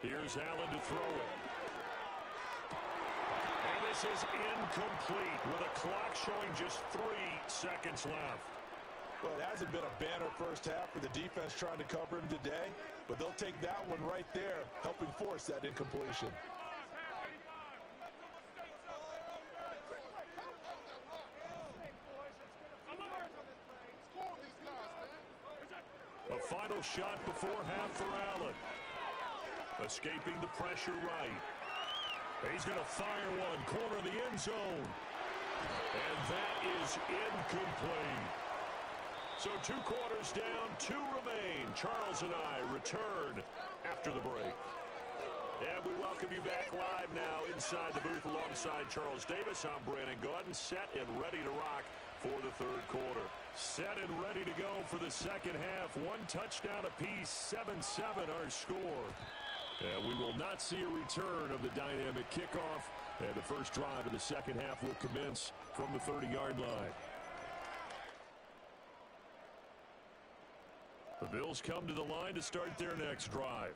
Here's Allen to throw it. And this is incomplete with a clock showing just 3 seconds left. Well, it hasn't been a banner first half for the defense trying to cover him today, but they'll take that one right there, helping force that incompletion. A final shot before half for Allen. Escaping the pressure right. He's going to fire one, corner of the end zone. And that is incomplete. So 2 quarters down, 2 remain. Charles and I return after the break. And we welcome you back live now inside the booth alongside Charles Davis. I'm Brandon Gaudin, set and ready to rock for the 3rd quarter. Set and ready to go for the second half. 1 touchdown apiece, 7-7 our score. And we will not see a return of the dynamic kickoff. And the first drive of the second half will commence from the 30-yard line. The Bills come to the line to start their next drive.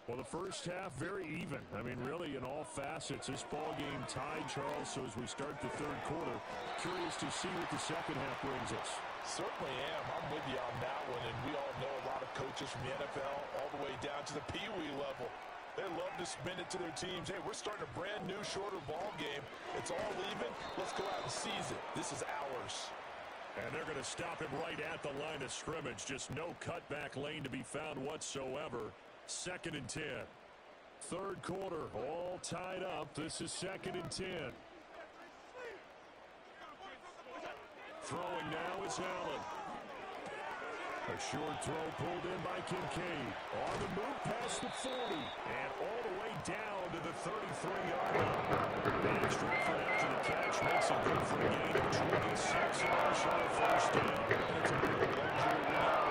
Well, the first half, very even. I mean, really, in all facets, this ball game tied, Charles. So as we start the 3rd quarter, curious to see what the second half brings us. Certainly am. I'm with you on that one. And we all know a lot of coaches from the NFL all the way down to the Pee Wee level. They love to spin it to their teams. Hey, we're starting a brand new, shorter ball game. It's all even. Let's go out and seize it. This is ours. And they're going to stop him right at the line of scrimmage. Just no cutback lane to be found whatsoever. 2nd and 10. 3rd quarter, all tied up. This is 2nd and 10. Throwing now is Allen. A short throw pulled in by Kincaid. On the move past the 40. And all the way down to the 33-yard line. The extra effort after the catch makes it good for a gain of 26 on a first down. It's a big luxury now.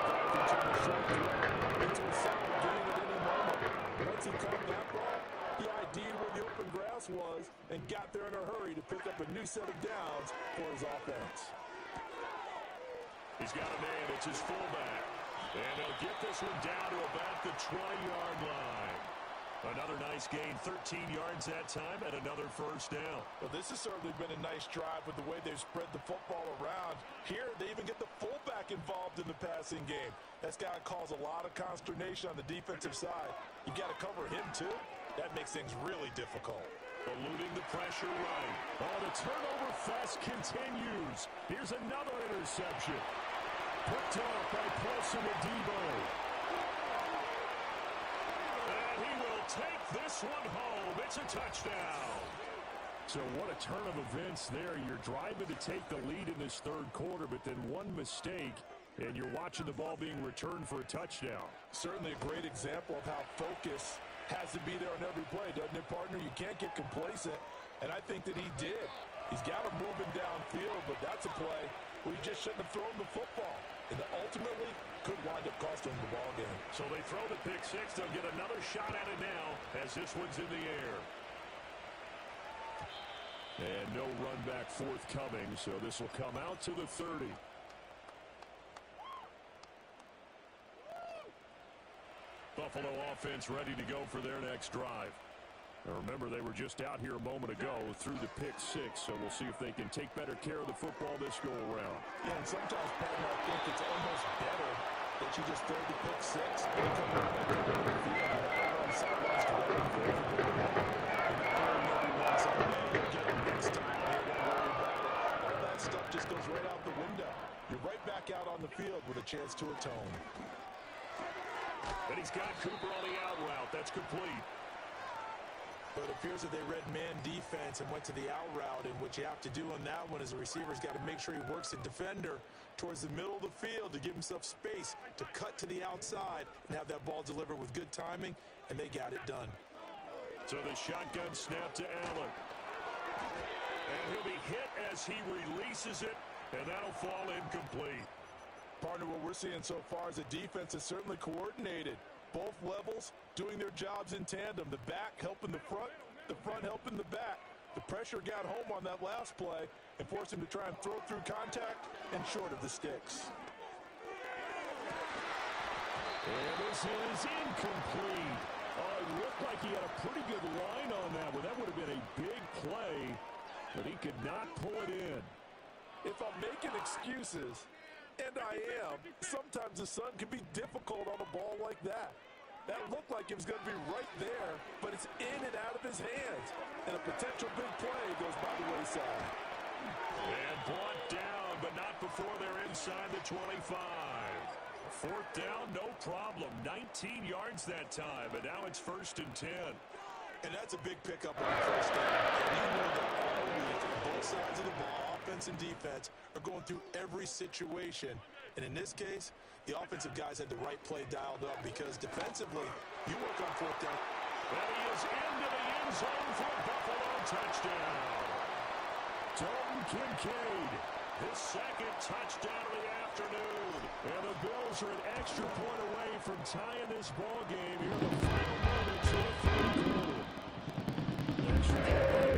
It's a solid gain at any moment. Once he caught that ball, he ID'd where the open grass was and got there in a hurry to pick up a new set of downs for his offense. He's got a man. It's his fullback. And they'll get this one down to about the 20-yard line. Another nice gain, 13 yards that time, and another first down. Well, this has certainly been a nice drive with the way they've spread the football around. Here, they even get the fullback involved in the passing game. That's got to cause a lot of consternation on the defensive side. You got to cover him, too. That makes things really difficult. Eluding the pressure right. Oh, the turnover fest continues. Here's another interception. Picked off by Plesson Adebo. And he will take this one home. It's a touchdown. So what a turn of events there. You're driving to take the lead in this 3rd quarter, but then one mistake, and you're watching the ball being returned for a touchdown. Certainly a great example of how focus has to be there on every play, doesn't it, partner? You can't get complacent, and I think that he did. He's got him moving downfield, but that's a play where he just shouldn't have thrown the football, and ultimately could wind up costing him the ball game. So they throw the pick six. They'll get another shot at it now as this one's in the air. And no run back forthcoming, so this will come out to the 30. Buffalo offense ready to go for their next drive. Now remember, they were just out here a moment ago through the pick six, so we'll see if they can take better care of the football this go-around. Yeah, and sometimes, partner, I think it's almost better that you just throw the pick six and you come out and get on the field on the sidelines to ready for next time. Don't worry about it. All that stuff just goes right out the window. You're right back out on the field with a chance to atone. And he's got Cooper on the out route. That's complete. But it appears that they read man defense and went to the out route, and what you have to do on that one is the receiver's got to make sure he works the defender towards the middle of the field to give himself space to cut to the outside and have that ball delivered with good timing, and they got it done. So the shotgun snap to Allen. And he'll be hit as he releases it, and that'll fall incomplete. Partner, what we're seeing so far is the defense is certainly coordinated. Both levels doing their jobs in tandem. The back helping the front helping the back. The pressure got home on that last play and forced him to try and throw through contact and short of the sticks. And this is incomplete. It looked like he had a pretty good line on that one. That would have been a big play, but he could not pull it in. If I'm making excuses, and I am, sometimes the sun can be difficult on a ball like that. That looked like it was going to be right there, but it's in and out of his hands. And a potential big play goes by the wayside. And brought down, but not before they're inside the 25. Fourth down, no problem. 19 yards that time, and now it's 1st and 10. And that's a big pickup on the first down. And you know that all week, both sides of the ball, offense and defense, are going through every situation. And in this case, the offensive guys had the right play dialed up because defensively, you work on 4th down. And he is into the end zone for a Buffalo touchdown. Dalton Kincaid, his 2nd touchdown of the afternoon. And the Bills are an extra point away from tying this ball game here in the final moments of the 3rd quarter. Extra point.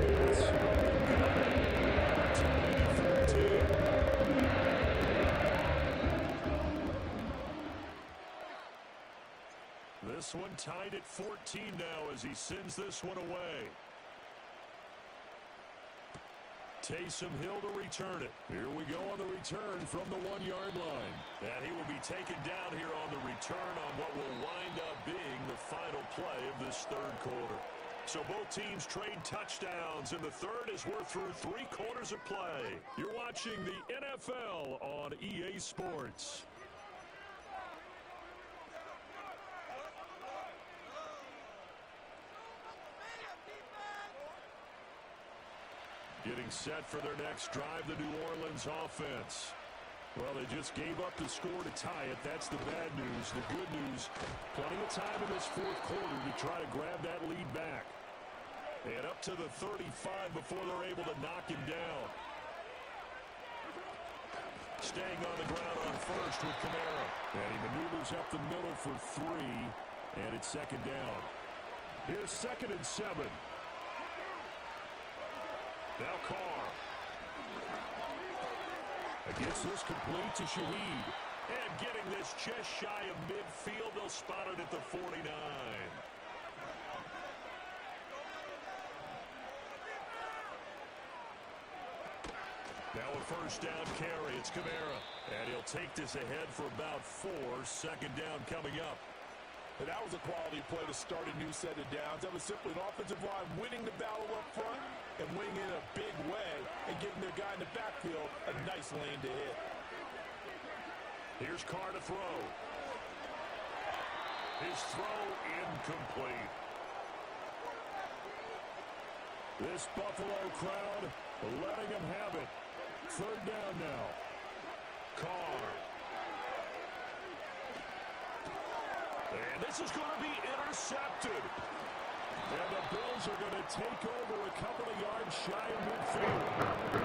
This one tied at 14 now as he sends this one away. Taysom Hill to return it. Here we go on the return from the 1-yard line. And he will be taken down here on the return on what will wind up being the final play of this 3rd quarter. So both teams trade touchdowns, and the 3rd as we're through 3 quarters of play. You're watching the NFL on EA Sports. Getting set for their next drive, the New Orleans offense. Well, they just gave up the score to tie it. That's the bad news. The good news, plenty of time in this 4th quarter to try to grab that lead back. And up to the 35 before they're able to knock him down. Staying on the ground on 1st with Kamara. And he maneuvers up the middle for 3, and it's 2nd down. Here's 2nd and 7. Now Carr. Gets this complete to Shaheed. And getting this just shy of midfield, they'll spot it at the 49. Now a 1st down carry. It's Kamara. And he'll take this ahead for about 4. 2nd down coming up. And that was a quality play to start a new set of downs. That was simply an offensive line winning the battle up front and winning in a big way and giving their guy in the backfield a nice lane to hit. Here's Carr to throw. His throw incomplete. This Buffalo crowd letting him have it. 3rd down now. Carr. And this is going to be intercepted. And the Bills are going to take over a couple of yards shy of midfield.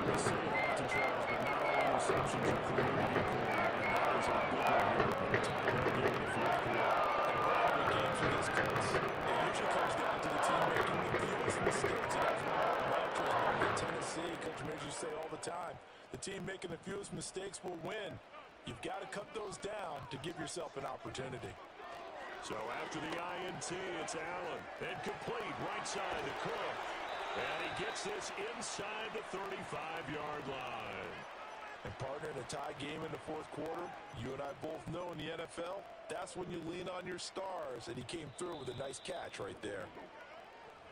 They say it often, Charles, but not all interceptions are created equal. And that is a big one here in a tight game in the fourth quarter. And Brian, when games are this close, it usually comes down to the team making the fewest mistakes. And that's one of our mantras back in Tennessee. Coach Major say all the time, the team making the fewest mistakes will win. You've got to cut those down to give yourself an opportunity. So after the INT, it's Allen. Incomplete, right side to Cook. And he gets this inside the 35-yard line. And partner, in a tie game in the fourth quarter, you and I both know in the NFL, that's when you lean on your stars. And he came through with a nice catch right there.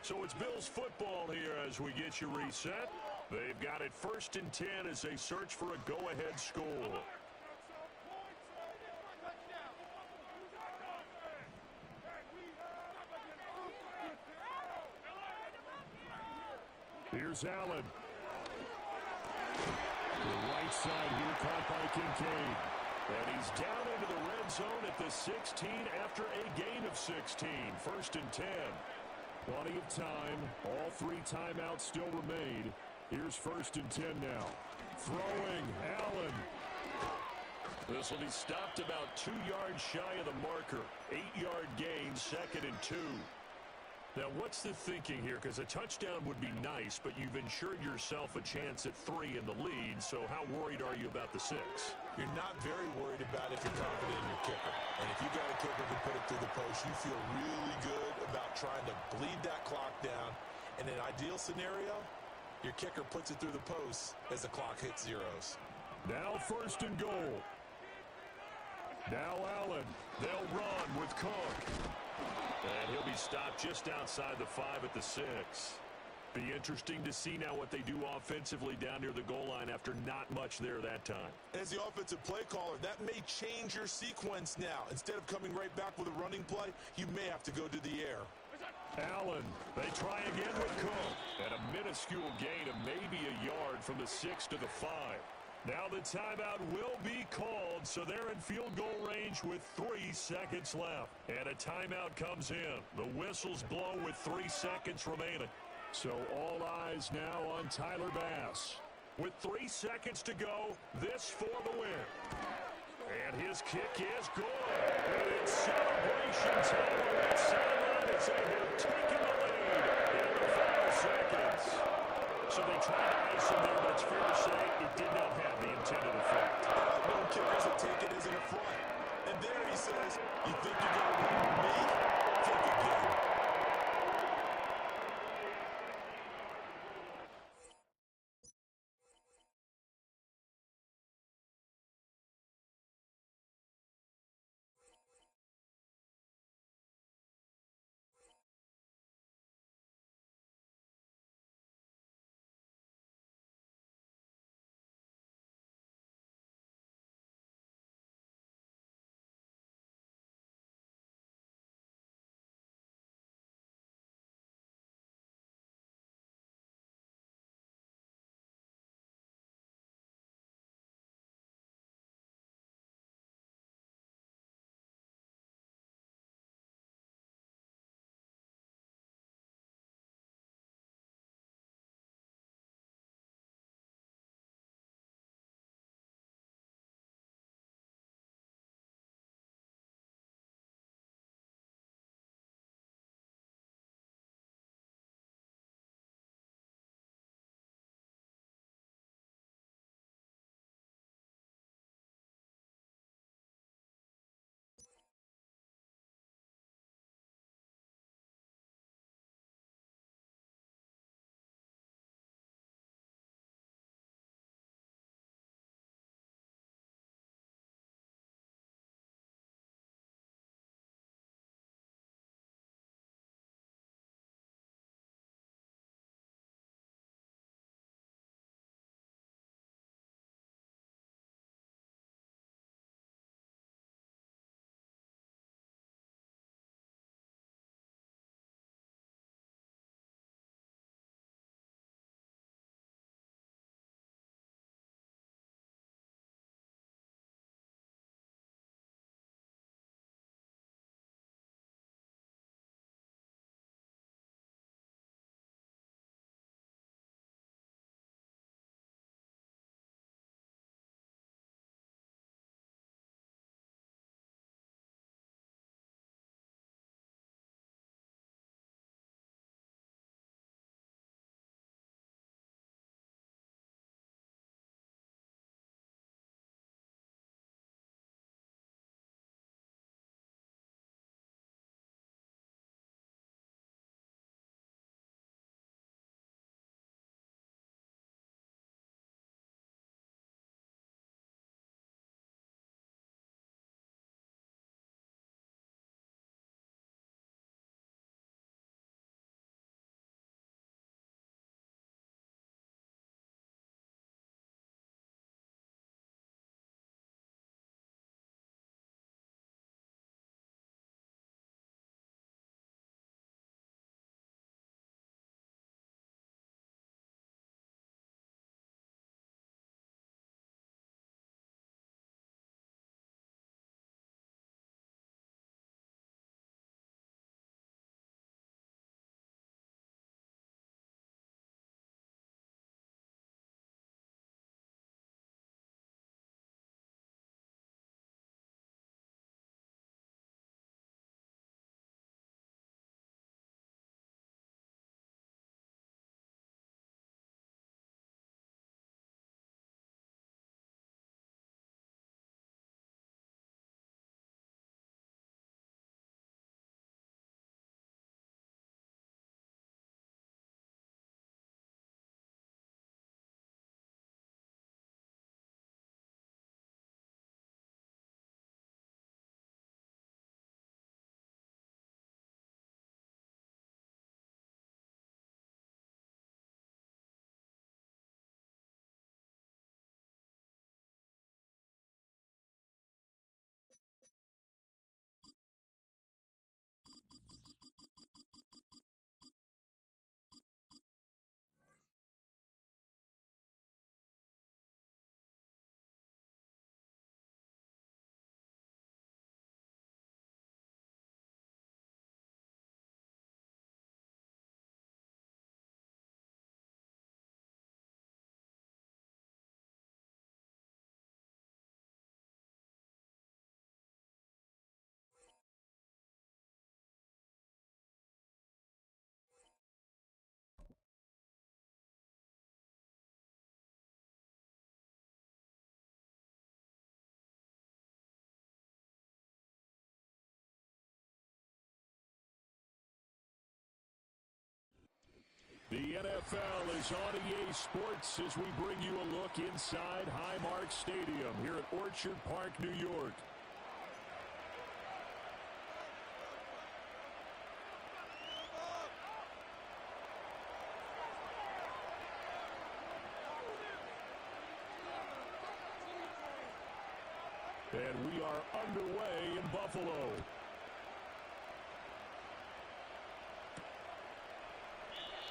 So it's Bills football here as we get you reset. They've got it 1st and 10 as they search for a go-ahead score. Here's Allen. The right side here caught by Kincaid. And he's down into the red zone at the 16 after a gain of 16. 1st and 10. Plenty of time. All 3 timeouts still remain. Here's 1st and 10 now. Throwing, Allen. This will be stopped about 2 yards shy of the marker. 8-yard gain, 2nd and 2. Now, what's the thinking here? Because a touchdown would be nice, but you've ensured yourself a chance at 3 in the lead, so how worried are you about the 6? You're not very worried about if you're confident in your kicker. And if you got a kicker who put it through the post, you feel really good about trying to bleed that clock down. In an ideal scenario, your kicker puts it through the post as the clock hits zeros. Now 1st and goal. Now Allen. They'll run with Cook. And he'll be stopped just outside the 5 at the 6. Be interesting to see now what they do offensively down near the goal line after not much there that time. As the offensive play caller, that may change your sequence now. Instead of coming right back with a running play, you may have to go to the air. Allen, they try again with Cook. And a minuscule gain of maybe a yard from the 6 to the 5. Now the timeout will be called, so they're in field goal range with 3 seconds left. And a timeout comes in. The whistles blow with 3 seconds remaining. So all eyes now on Tyler Bass. With 3 seconds to go, this for the win. And his kick is good. And it's celebration time on that sideline as they have taken the lead in the final seconds. So they tried to ice him there, but it's fair to say it did not have the intended effect. No kickers will take it as an affront. And there he says, you think you're going to win me? Think again. The NFL is on EA Sports as we bring you a look inside Highmark Stadium here at Orchard Park, New York. And we are underway in Buffalo.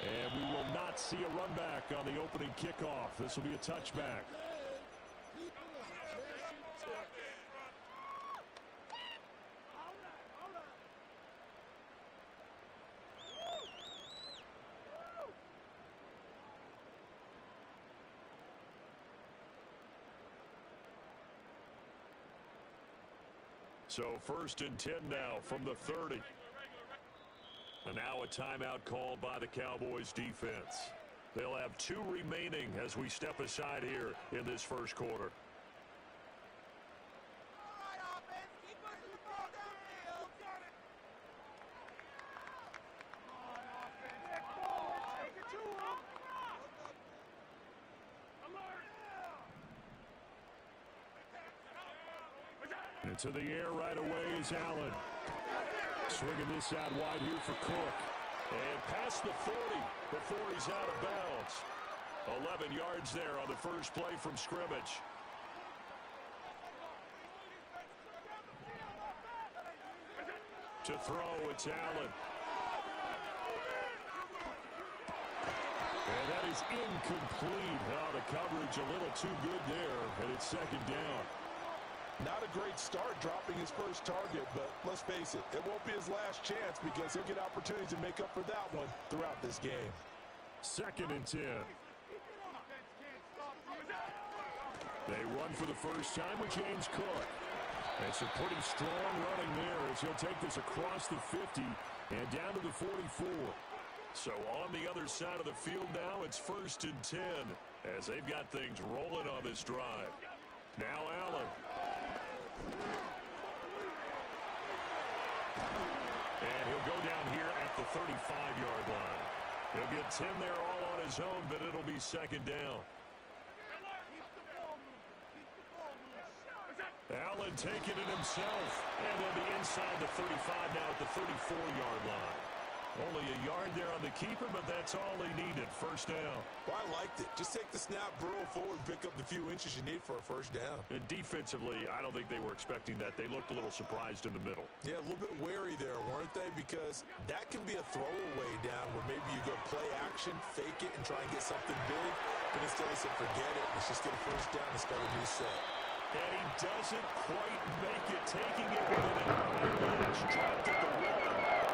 And we will not see a run back on the opening kickoff. This will be a touchback. So 1st and 10 now from the 30. And now a timeout called by the Cowboys defense. They'll have 2 remaining as we step aside here in this first quarter. Into the air right away is Allen. Swinging this out wide here for Cook. And past the 40 before he's out of bounds. 11 yards there on the first play from scrimmage. To throw, it's Allen. And that is incomplete. Oh, the coverage a little too good there, and it's 2nd down. Not a great start dropping his first target, but let's face it, it won't be his last chance because he'll get opportunities to make up for that one throughout this game. 2nd and 10. They run for the first time with James Cook. And some pretty strong running there as he'll take this across the 50 and down to the 44. So on the other side of the field now, it's 1st and 10 as they've got things rolling on this drive. Now Allen. And he'll go down here at the 35-yard line. He'll get 10 there all on his own, but it'll be 2nd down. Allen taking it himself. And then the inside the 35 now at the 34-yard line. Only a yard there on the keeper, but that's all he needed. 1st down. Well, I liked it. Just take the snap, burrow forward, pick up the few inches you need for a 1st down. And defensively, I don't think they were expecting that. They looked a little surprised in the middle. Yeah, a little bit wary there, weren't they? Because that can be a throwaway down where maybe you go play action, fake it, and try and get something big. But instead they said, forget it. Let's just get a 1st down and start a new set. And he doesn't quite make it, taking it within a 9 inch. Dropped at the 1.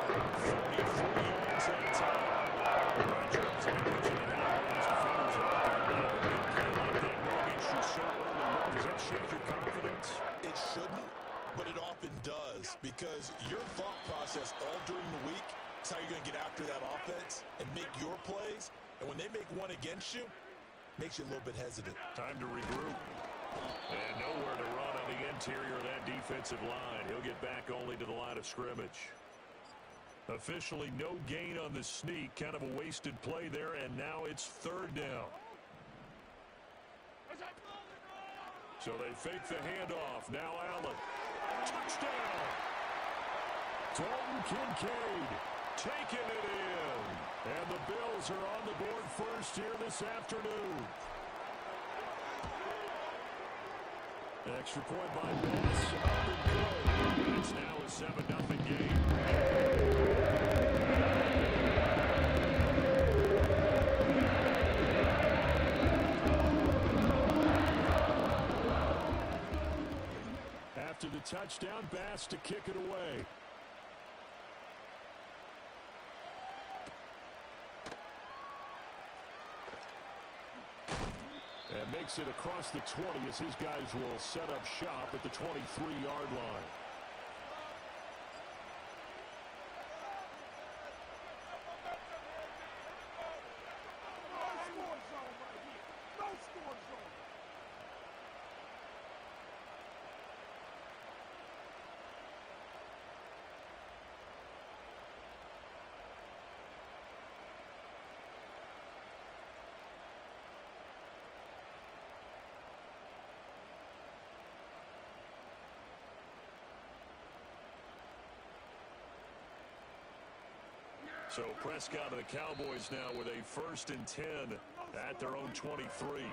44 yards that time. Rodgers mentioned it now. His defenders are out there now. Play like that no against you so early on. Does that shake your confidence? It shouldn't, but it often does because your thought process all during the week is how you're going to get after that offense and make your plays. And when they make one against you, makes you a little bit hesitant. Time to regroup. And nowhere to run on the interior of that defensive line. He'll get back only to the line of scrimmage. Officially no gain on the sneak. Kind of a wasted play there, and now it's 3rd down. So they fake the handoff. Now Allen. Touchdown! Dalton Kincaid taking it in. And the Bills are on the board first here this afternoon. Extra point by Bass. Up and good. It's now a 7-0 game. After the touchdown, Bass to kick it away. And makes it across the 20 as his guys will set up shop at the 23-yard line. So Prescott and the Cowboys now with a 1st and 10 at their own 23.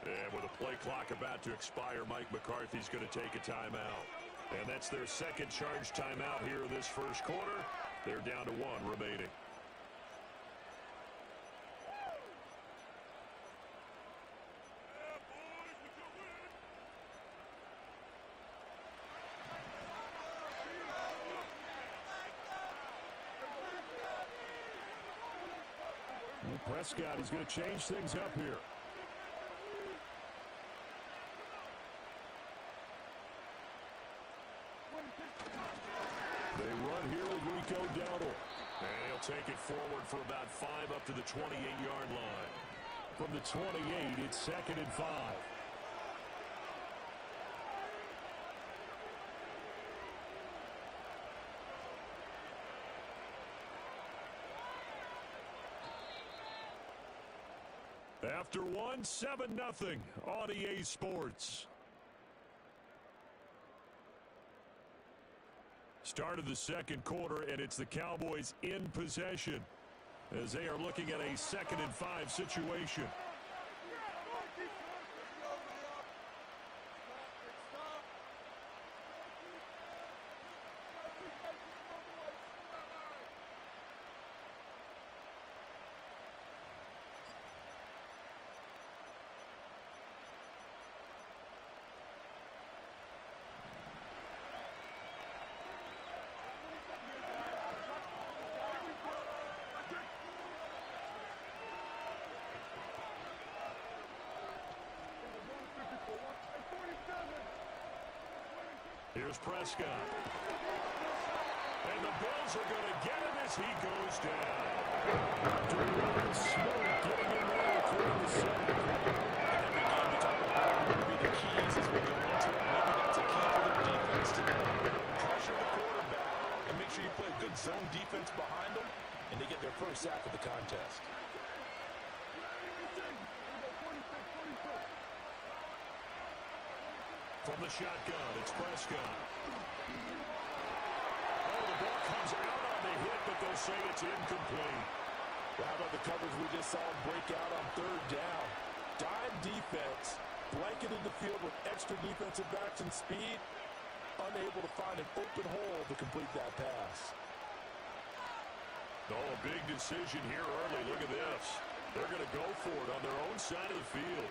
And with a play clock about to expire, Mike McCarthy's going to take a timeout. And that's their second charge timeout here in this first quarter. They're down to 1 remaining. Prescott is going to change things up here. They run here with Rico Dowdle. And he'll take it forward for about 5 up to the 28-yard line. From the 28, it's 2nd and 5. After 1, 7-0 on EA Sports. Start of the second quarter, and it's the Cowboys in possession as they are looking at a 2nd and 5 situation. Here's Prescott. And the Bills are going to get him as he goes down. Direct smoke getting in there through the second. And every game we talk about will be the keys as we go into it. Maybe that's a key for the defense today. Pressure the quarterback and make sure you play good zone defense behind them, and they get their first sack of the contest. From the shotgun, it's Prescott. Oh, the ball comes out on the hit, but they'll say it's incomplete. Well, how about the coverage we just saw him break out on 3rd down? Dime defense, blanketed the field with extra defensive backs and speed, unable to find an open hole to complete that pass. Oh, a big decision here early. Look at this. They're going to go for it on their own side of the field.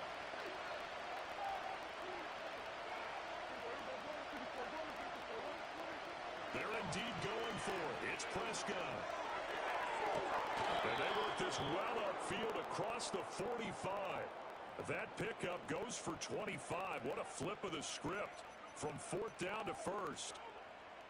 They're indeed going for it. It's Prescott. And they work this well upfield across the 45. That pickup goes for 25. What a flip of the script from 4th down to 1st.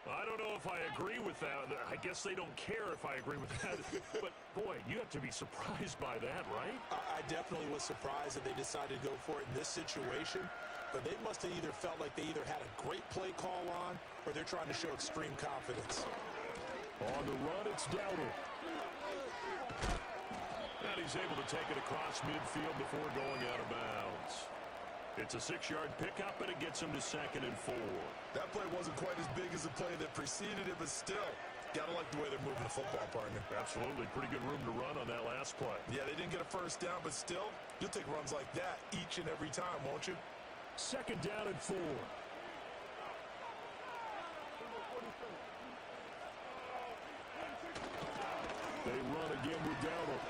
I don't know if I agree with that. I guess they don't care if I agree with that. But, boy, you have to be surprised by that, right? I definitely was surprised that they decided to go for it in this situation. But they must have either felt like they either had a great play call on or they're trying to show extreme confidence. On the run, it's Dowdle. And he's able to take it across midfield before going out of bounds. It's a 6-yard pickup, and it gets him to 2nd and 4. That play wasn't quite as big as the play that preceded it, but still, gotta like the way they're moving the football, partner. Absolutely. Pretty good room to run on that last play. Yeah, they didn't get a 1st down, but still, you'll take runs like that each and every time, won't you? 2nd down and 4. They run again with Dowdle.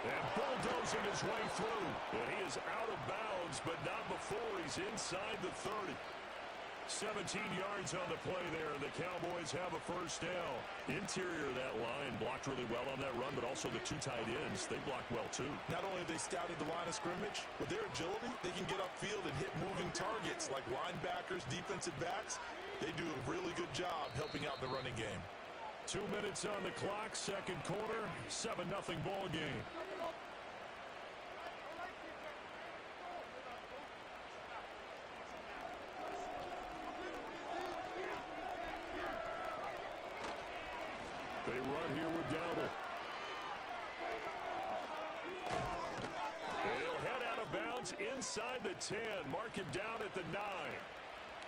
And bulldozing his way through. And he is out of bounds, but not before he's inside the 30. 17 yards on the play there, and the Cowboys have a 1st down. Interior of that line blocked really well on that run, but also the 2 tight ends, they blocked well too. Not only have they scouted the line of scrimmage, with their agility, they can get upfield and hit moving targets like linebackers, defensive backs. They do a really good job helping out the running game. 2 minutes on the clock, second quarter, 7-0 ball game. They run here with Dowdle. They'll head out of bounds inside the 10. Mark it down at the 9.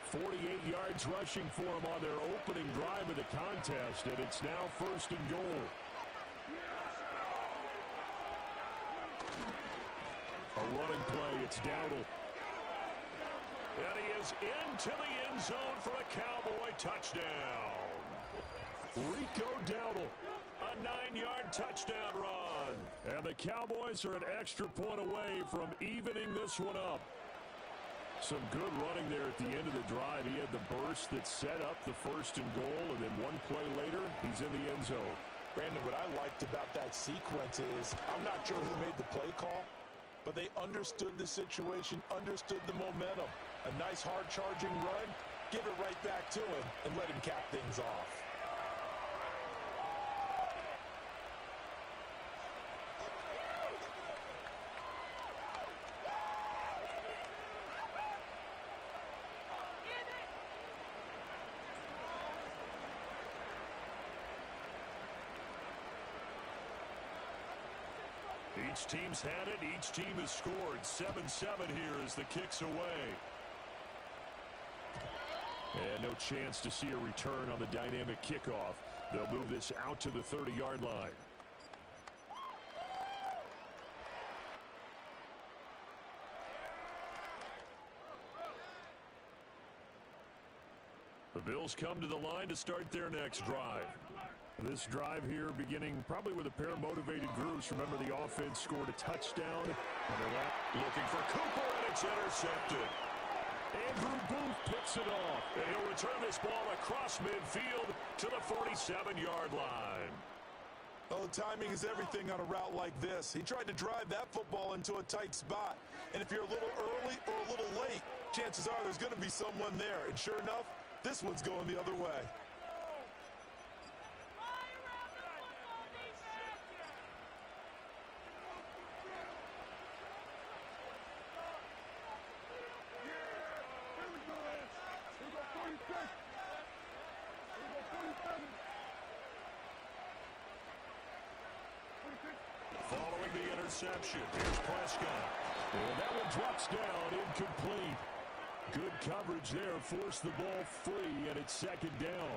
48 yards rushing for them on their opening drive of the contest, and it's now 1st and goal. A running play, it's Dowdle. And he is into the end zone for a Cowboy touchdown. Rico Dowdle, a 9-yard touchdown run. And the Cowboys are an extra point away from evening this one up. Some good running there at the end of the drive. He had the burst that set up the 1st and goal, and then one play later, he's in the end zone. Brandon, what I liked about that sequence is, I'm not sure who made the play call, but they understood the situation, understood the momentum. A nice hard-charging run, give it right back to him, and let him cap things off. Each team's had it. Each team has scored. 7-7 here as the kick's away. And no chance to see a return on the dynamic kickoff. They'll move this out to the 30-yard line. The Bills come to the line to start their next drive. This drive here beginning probably with a pair of motivated groups. Remember, the offense scored a touchdown. Looking for Cooper, and it's intercepted. Andrew Booth picks it off. And he'll return this ball across midfield to the 47-yard line. Oh, timing is everything on a route like this. He tried to drive that football into a tight spot. And if you're a little early or a little late, chances are there's going to be someone there. And sure enough, this one's going the other way. Following the interception, here's Prescott. And that one drops down, incomplete. Good coverage there, forced the ball free, and it's 2nd down.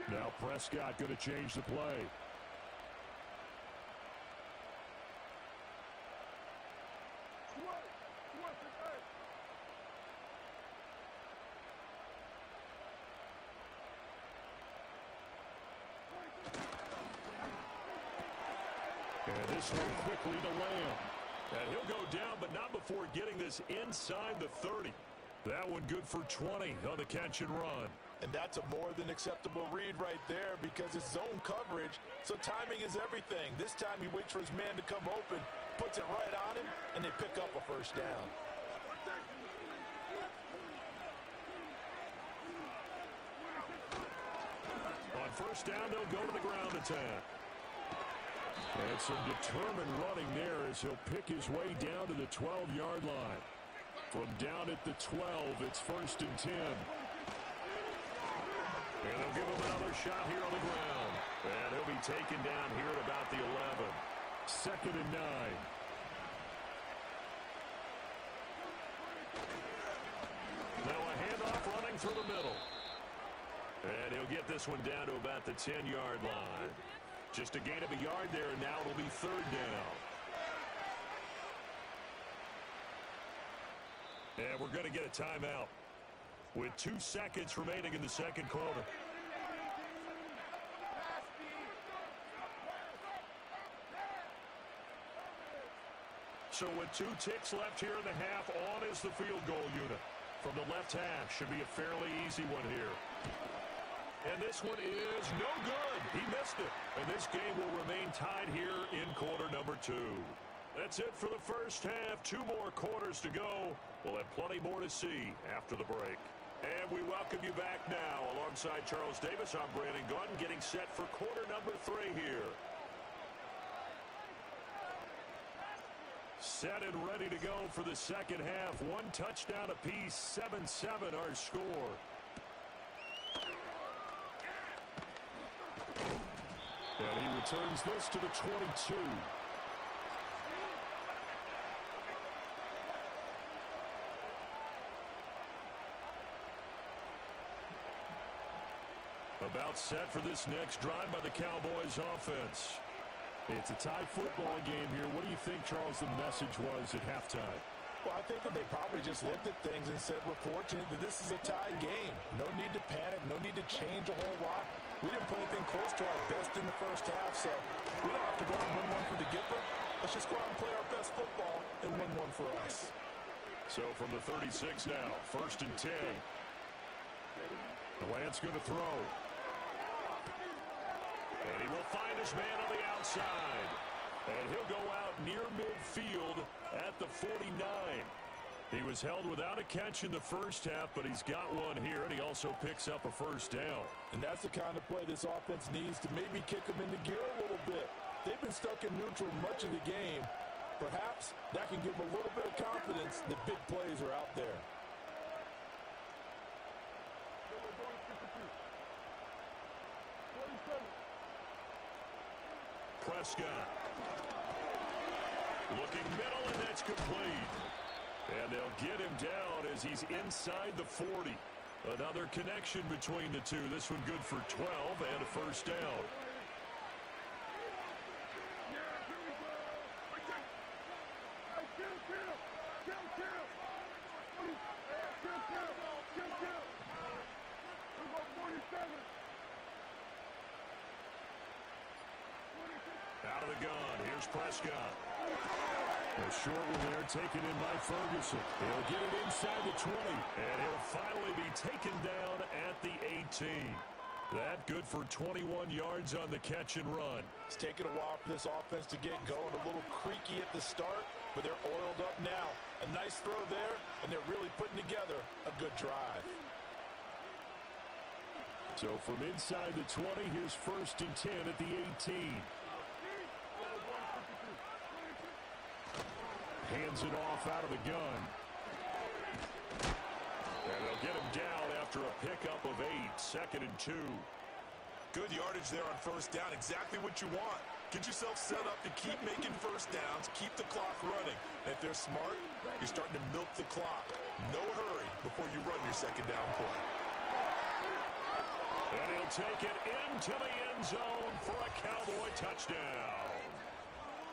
Now Prescott going to change the play. And this one quickly to Lamb. And he'll go down, but not before getting this inside the 30. That one good for 20 on the catch and run. And that's a more than acceptable read right there because it's zone coverage, so timing is everything. This time he waits for his man to come open, puts it right on him, and they pick up a 1st down. On 1st down, they'll go to the ground attack. And some determined running there as he'll pick his way down to the 12-yard line. From down at the 12, it's 1st and 10. And they'll give him another shot here on the ground. And he'll be taken down here at about the 11. 2nd and 9. Now a handoff running through the middle. And he'll get this one down to about the 10-yard line. Just a gain of a yard there, and now it'll be 3rd down. And we're going to get a timeout with 2 seconds remaining in the 2nd quarter. So with 2 ticks left here in the half, on is the field goal unit. From the left half, should be a fairly easy one here. And this one is no good. He missed it. And this game will remain tied here in quarter number 2. That's it for the first half. 2 more quarters to go. We'll have plenty more to see after the break. And we welcome you back now. Alongside Charles Davis, I'm Brandon Gordon, getting set for quarter number 3 here. Set and ready to go for the 2nd half. 1 touchdown apiece. 7-7 our score. And he returns this to the 22. About set for this next drive by the Cowboys offense. It's a tie football game here. What do you think, Charles, the message was at halftime? Well, I think that they probably just looked at things and said, we're fortunate that this is a tie game. No need to panic, no need to change a whole lot. We didn't play anything close to our best in the first half, so we don't have to go out and win one for the Gipper. Let's just go out and play our best football and win one for us. So from the 36 now, 1st and 10. Lance going to throw. And he will find his man on the outside. And he'll go out near midfield at the 49. He was held without a catch in the first half, but he's got one here, and he also picks up a first down. And that's the kind of play this offense needs to maybe kick them into gear a little bit. They've been stuck in neutral much of the game. Perhaps that can give them a little bit of confidence that big plays are out there. Prescott. Looking middle, and that's complete. And they'll get him down as he's inside the 40. Another connection between the two. This one good for 12 and a first down. Out of the gun, here's Prescott. A short one there, taken in by Ferguson. He'll get it inside the 20, and he'll finally be taken down at the 18. That good for 21 yards on the catch and run. It's taken a while for this offense to get going. A little creaky at the start, but they're oiled up now. A nice throw there, and they're really putting together a good drive. So from inside the 20, here's 1st and 10 at the 18. Hands it off out of the gun. And they'll get him down after a pickup of 8, 2nd and 2. Good yardage there on first down. Exactly what you want. Get yourself set up to keep making first downs, keep the clock running. And if they're smart, you're starting to milk the clock. No hurry before you run your second down play. And he'll take it into the end zone for a Cowboy touchdown.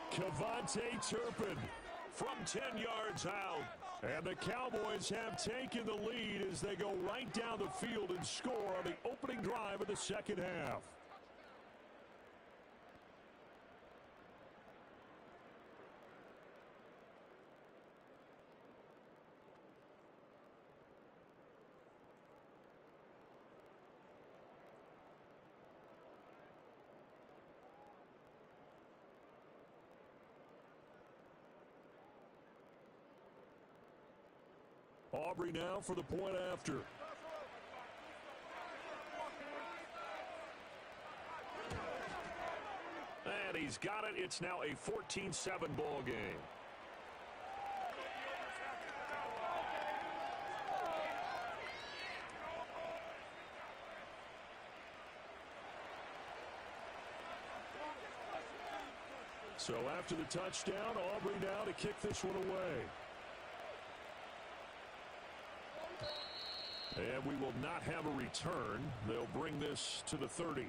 Kevontae Turpin from 10 yards out. And the Cowboys have taken the lead as they go right down the field and score on the opening drive of the second half. Aubrey now for the point after. And he's got it. It's now a 14-7 ball game. So after the touchdown, Aubrey now to kick this one away. And we will not have a return. They'll bring this to the 30.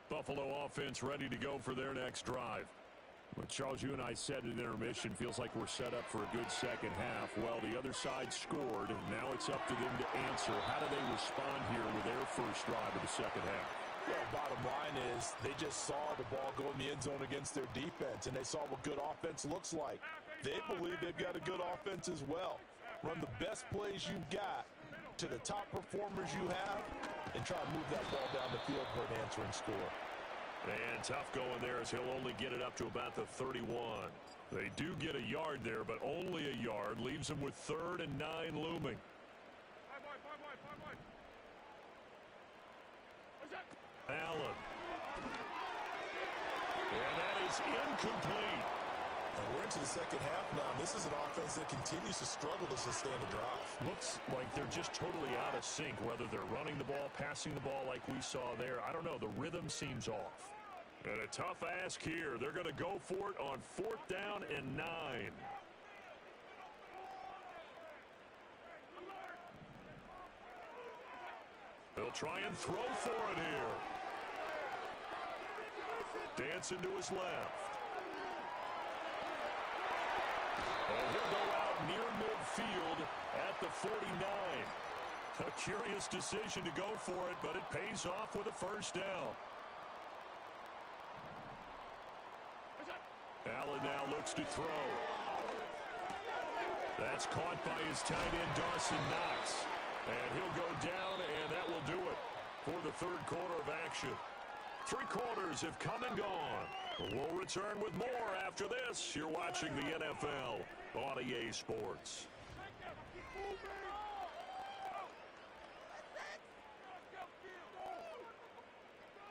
Buffalo offense ready to go for their next drive. Well, Charles, you and I said at intermission, feels like we're set up for a good second half. Well, the other side scored, and now it's up to them to answer. How do they respond here with their first drive of the second half? Well, bottom line is they just saw the ball go in the end zone against their defense, and they saw what good offense looks like. They believe they've got a good offense as well. Run the best plays you've got to the top performers you have, and try to move that ball down the field for an answering score. And tough going there as he'll only get it up to about the 31. They do get a yard there, but only a yard. Leaves them with 3rd and 9 looming. Allen. And that is incomplete. And we're into the second half now. This is an offense that continues to struggle to sustain a drive. Looks like they're just totally out of sync, whether they're running the ball, passing the ball like we saw there. I don't know. The rhythm seems off. And a tough ask here. They're going to go for it on 4th down and 9. They'll try and throw for it here. Dancing to his left. And he'll go out near midfield at the 49. A curious decision to go for it, but it pays off with a first down. Allen now looks to throw. That's caught by his tight end, Dawson Knox. And he'll go down, and that will do it for the third quarter of action. 3 quarters have come and gone. We'll return with more after this. You're watching the NFL on EA Sports.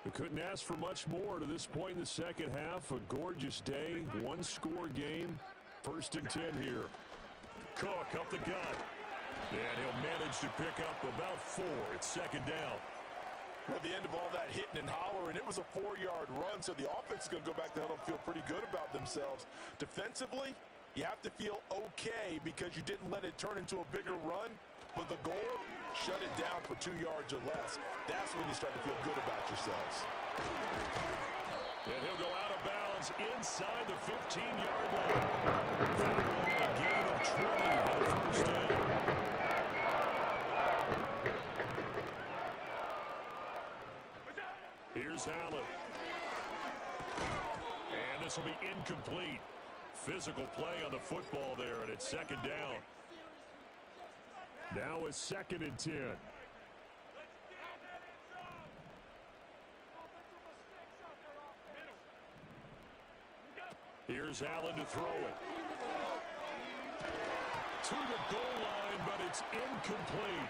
We couldn't ask for much more to this point in the second half. A gorgeous day, 1-score game. 1st and 10 here. Cook up the gut. And he'll manage to pick up about 4. It's 2nd down. At the end of all that hitting and hollering, it was a 4-yard run, so the offense is going to go back to huddle and feel pretty good about themselves. Defensively, you have to feel okay because you didn't let it turn into a bigger run, but the goal, shut it down for 2 yards or less. That's when you start to feel good about yourselves. And he'll go out of bounds inside the 15-yard line. A gain of 20 on 1st down. Here's Allen. And this will be incomplete. Physical play on the football there, and it's 2nd down. Now it's 2nd and 10. Here's Allen to throw it. To the goal line, but it's incomplete.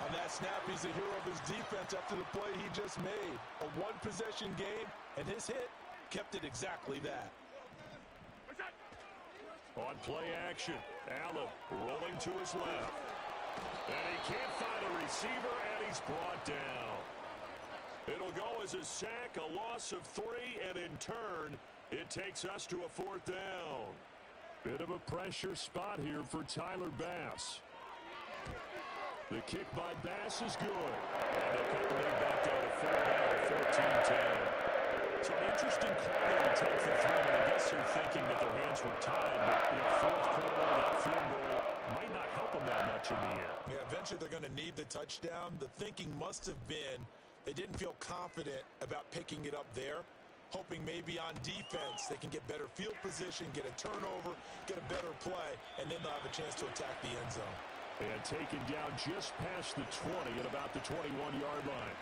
On that snap, he's the hero of his defense after the play he just made. A 1-possession game, and his hit kept it exactly that. On play action, Allen rolling to his left. And he can't find a receiver, and he's brought down. It'll go as a sack, a loss of 3, and in turn, it takes us to a 4th down. Bit of a pressure spot here for Tyler Bass. The kick by Bass is good. And they'll cut the lead back down to 4 down, 14-10. So an interesting call there to take the 3, and I guess they're thinking that their hands were tied. But in the 4th quarter, that field goal might not help them that much in the end. Yeah, eventually they're going to need the touchdown. The thinking must have been they didn't feel confident about picking it up there, hoping maybe on defense they can get better field position, get a turnover, get a better play, and then they'll have a chance to attack the end zone. And taken down just past the 20 at about the 21-yard line.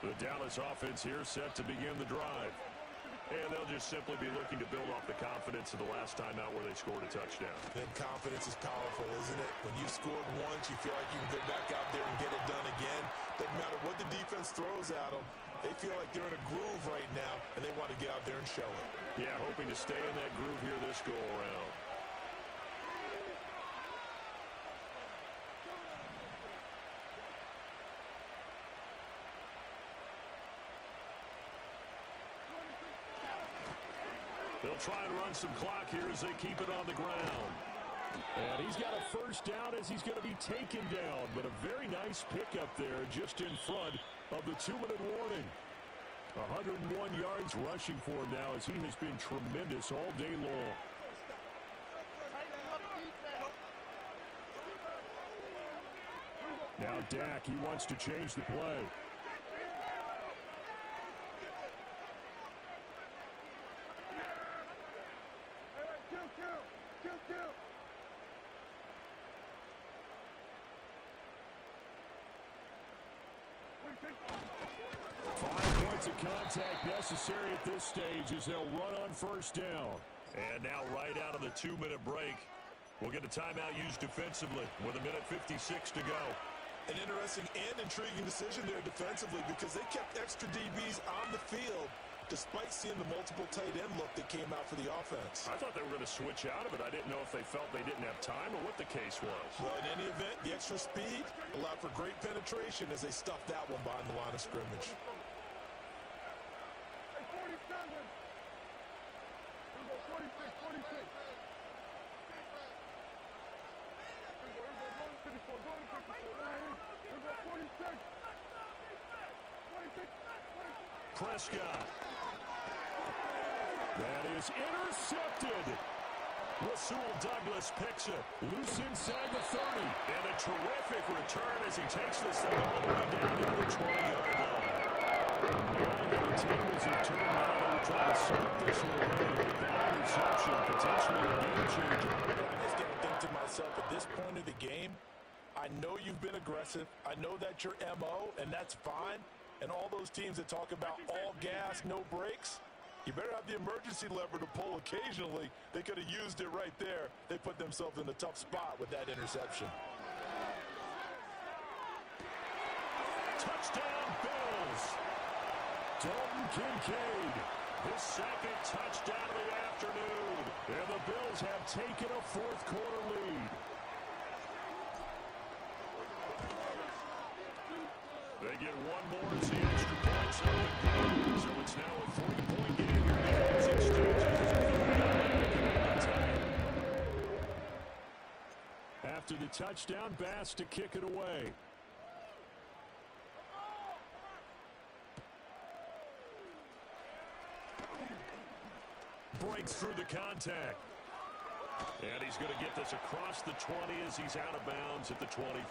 The Dallas offense here set to begin the drive. And they'll just simply be looking to build off the confidence of the last time out where they scored a touchdown. Then confidence is powerful, isn't it? When you've scored once, you feel like you can go back out there and get it done again. Doesn't matter what the defense throws at them. They feel like they're in a groove right now, and they want to get out there and show it. Yeah, hoping to stay in that groove here this go-around. They'll try and run some clock here as they keep it on the ground. And he's got a first down as he's going to be taken down. But a very nice pickup there just in front of the 2-minute warning. 101 yards rushing for him now as he has been tremendous all day long. Now Dak, he wants to change the play. points of contact necessary at this stage as they'll run on first down. And now right out of the 2-minute break, we'll get a timeout used defensively with 1:56 to go. An interesting and intriguing decision there defensively because they kept extra DBs on the field despite seeing the multiple tight end look that came out for the offense. I thought they were going to switch out of it. I didn't know if they felt they didn't have time or what the case was. Well, in any event, the extra speed allowed for great penetration as they stuffed that one behind the line of scrimmage. Prescott. That is intercepted. Rasul Douglas picks it. Loose inside the 30. And a terrific return as he takes this thing all the way down to the 20-yard line. The tables have turned now. They're trying to start this one away. That interception, potentially a game changer. I just got to think to myself, at this point of the game, I know you've been aggressive. I know that's your MO, and that's fine. And all those teams that talk about all gas, no brakes, you better have the emergency lever to pull occasionally. They could have used it right there. They put themselves in a tough spot with that interception. Touchdown, Bills. Dalton Kincaid. His second touchdown of the afternoon. And the Bills have taken a fourth-quarter lead. They get one more as the extra points on the board. So it's now a 40-point game here. As after the touchdown, Bass to kick it away. Breaks through the contact. And he's going to get this across the 20 as he's out of bounds at the 23.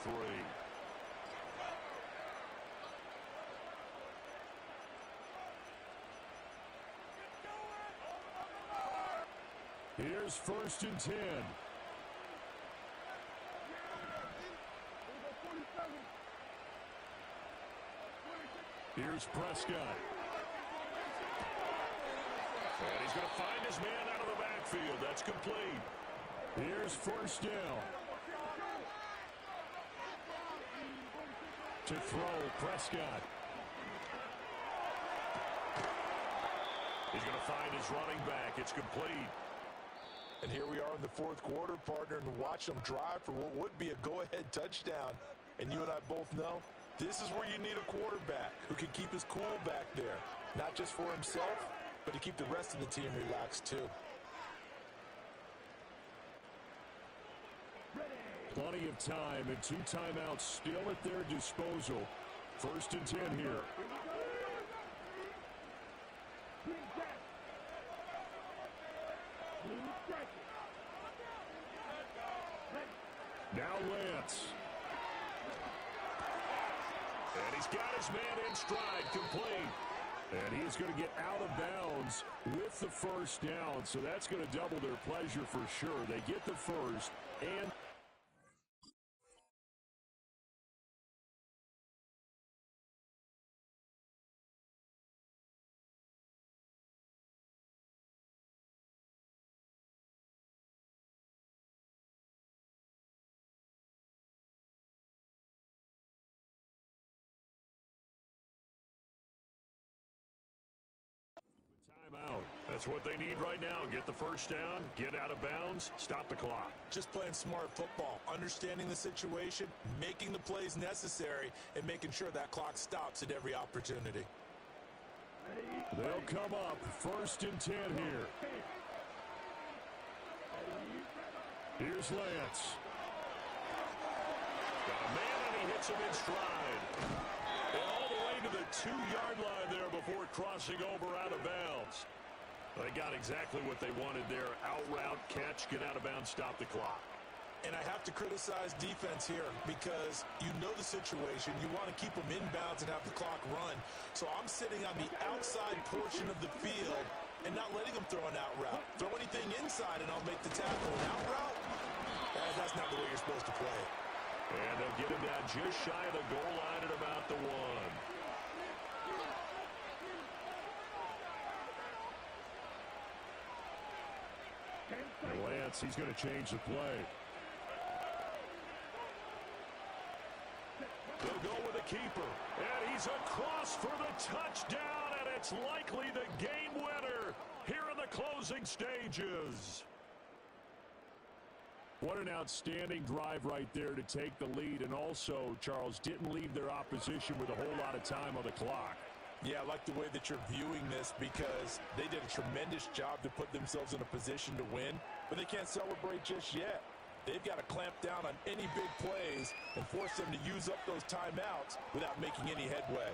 Here's 1st and 10. Here's Prescott. And he's going to find his man out of the backfield. That's complete. Here's 1st down. To throw, Prescott. He's going to find his running back. It's complete. And here we are in the 4th quarter, partner, and watch them drive for what would be a go-ahead touchdown. And you and I both know this is where you need a quarterback who can keep his cool back there. Not just for himself, but to keep the rest of the team relaxed too. Plenty of time and 2 timeouts still at their disposal. 1st and 10 here. Now Lance. And he's got his man in stride, complete. And he's going to get out of bounds with the 1st down, so that's going to double their pleasure for sure. They get the 1st, and out. That's what they need right now. Get the 1st down, get out of bounds, stop the clock. Just playing smart football, understanding the situation, making the plays necessary, and making sure that clock stops at every opportunity. They'll come up 1st and 10 here. Here's Lance. Got a man and he hits him in stride. And all the way to the 2-yard line there before crossing over out of bounds. They got exactly what they wanted there. Out route, catch, get out of bounds, stop the clock. And I have to criticize defense here because you know the situation. You want to keep them inbounds and have the clock run. So I'm sitting on the outside portion of the field and not letting them throw an out route. Throw anything inside and I'll make the tackle. An out route? That's not the way you're supposed to play it. And they'll get him down just shy of the goal line at about the 1. wants, he's going to change the play. They'll go with a keeper, and he's across for the touchdown, and it's likely the game winner here in the closing stages. What an outstanding drive right there to take the lead, and also, Charles, didn't leave their opposition with a whole lot of time on the clock. Yeah, I like the way that you're viewing this because they did a tremendous job to put themselves in a position to win, but they can't celebrate just yet. They've got to clamp down on any big plays and force them to use up those timeouts without making any headway.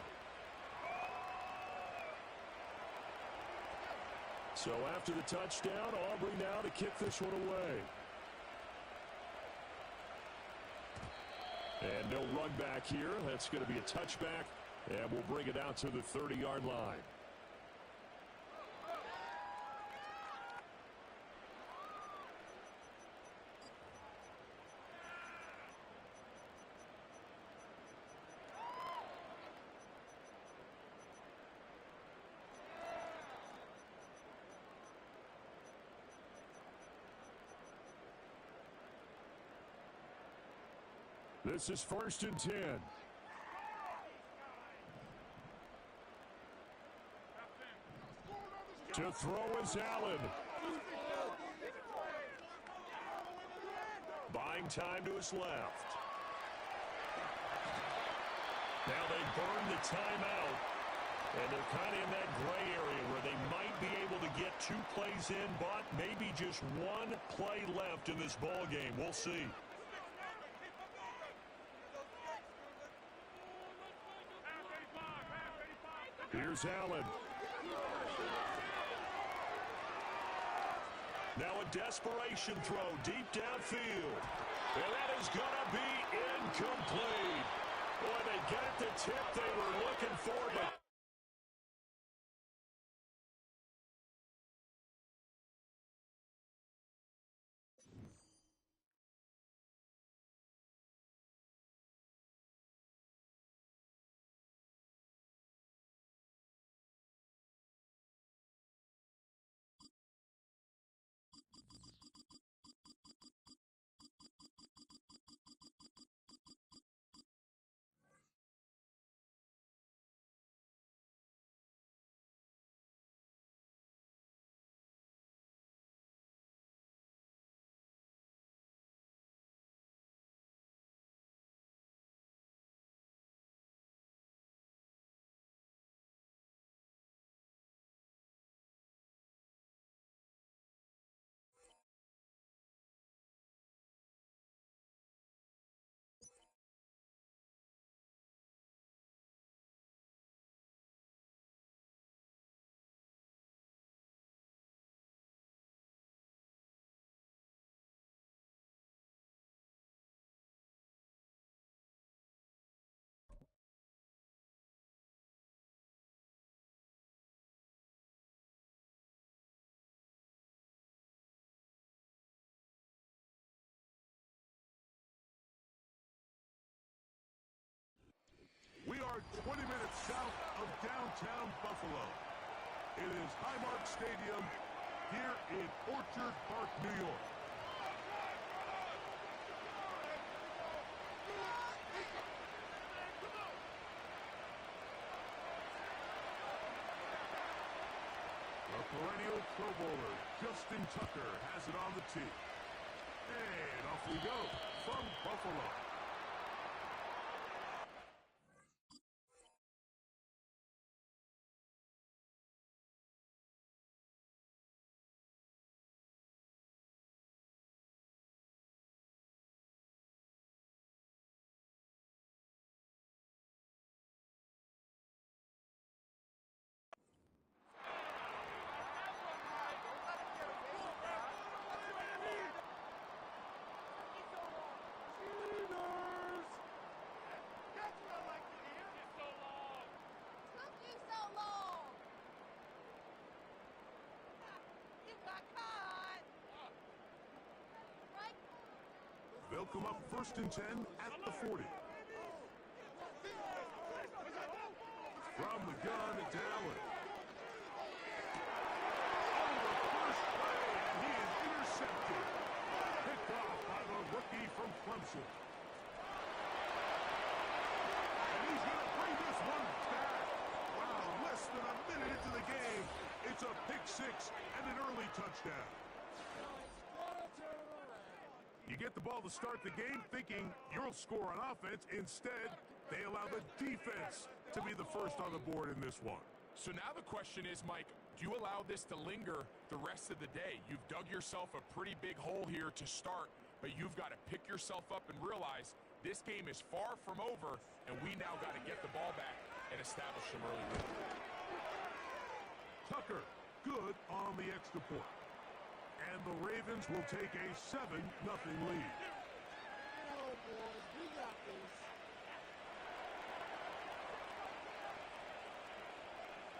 So after the touchdown, Aubrey now to kick this one away. And no run back here. That's going to be a touchback, and we'll bring it out to the 30-yard line. This is 1st and 10. To throw is Allen. Buying time to his left. Now they burn the timeout, and they're kind of in that gray area where they might be able to get 2 plays in, but maybe just 1 play left in this ball game. We'll see. Here's Allen. Now a desperation throw deep downfield. And that is going to be incomplete. Boy, they got the tip they were looking for, but We are 20 minutes south of downtown Buffalo. It is Highmark Stadium here in Orchard Park, New York. The perennial Pro Bowler, Justin Tucker, has it on the tee. And off we go from Buffalo. They'll come up 1st and 10 at the 40. From the gun, it's Allen. Oh, the first play, and he is intercepted. from Clemson. And he's going to bring this one back. Wow, less than a minute into the game. It's a pick six and an early touchdown. You get the ball to start the game thinking you'll score on offense. Instead, they allow the defense to be the first on the board in this one. So now the question is, Mike, do you allow this to linger the rest of the day? You've dug yourself a pretty big hole here to start, but you've got to pick yourself up and realize this game is far from over, and we now got to get the ball back and establish some early rhythm. Tucker, good on the extra point. And the Ravens will take a 7-0 lead.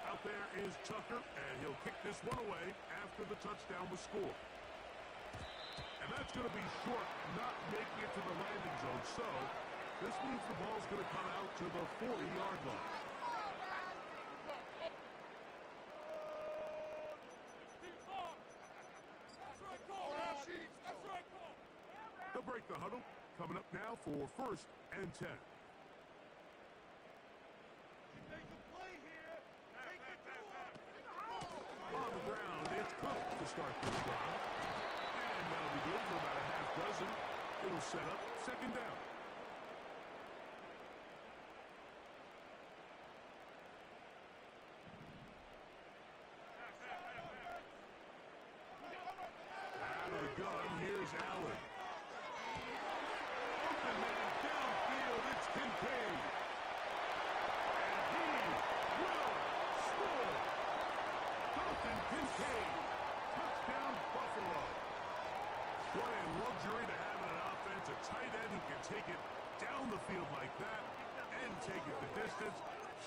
Out there is Tucker, and he'll kick this one away after the touchdown was scored. And that's going to be short, not making it to the landing zone. So this means the ball's going to come out to the 40-yard line. They'll break the huddle. Coming up now for 1st and 10. On the ground, it's Cook to start this drive. And that'll be good for about a half dozen. It'll set up 2nd down. Out of the gun, here's Allen. Open man downfield, it's Kincaid. And he will score. Dalton Kincaid, touchdown Buffalo. What a luxury to have in an offense, a tight end who can take it down the field like that and take it the distance.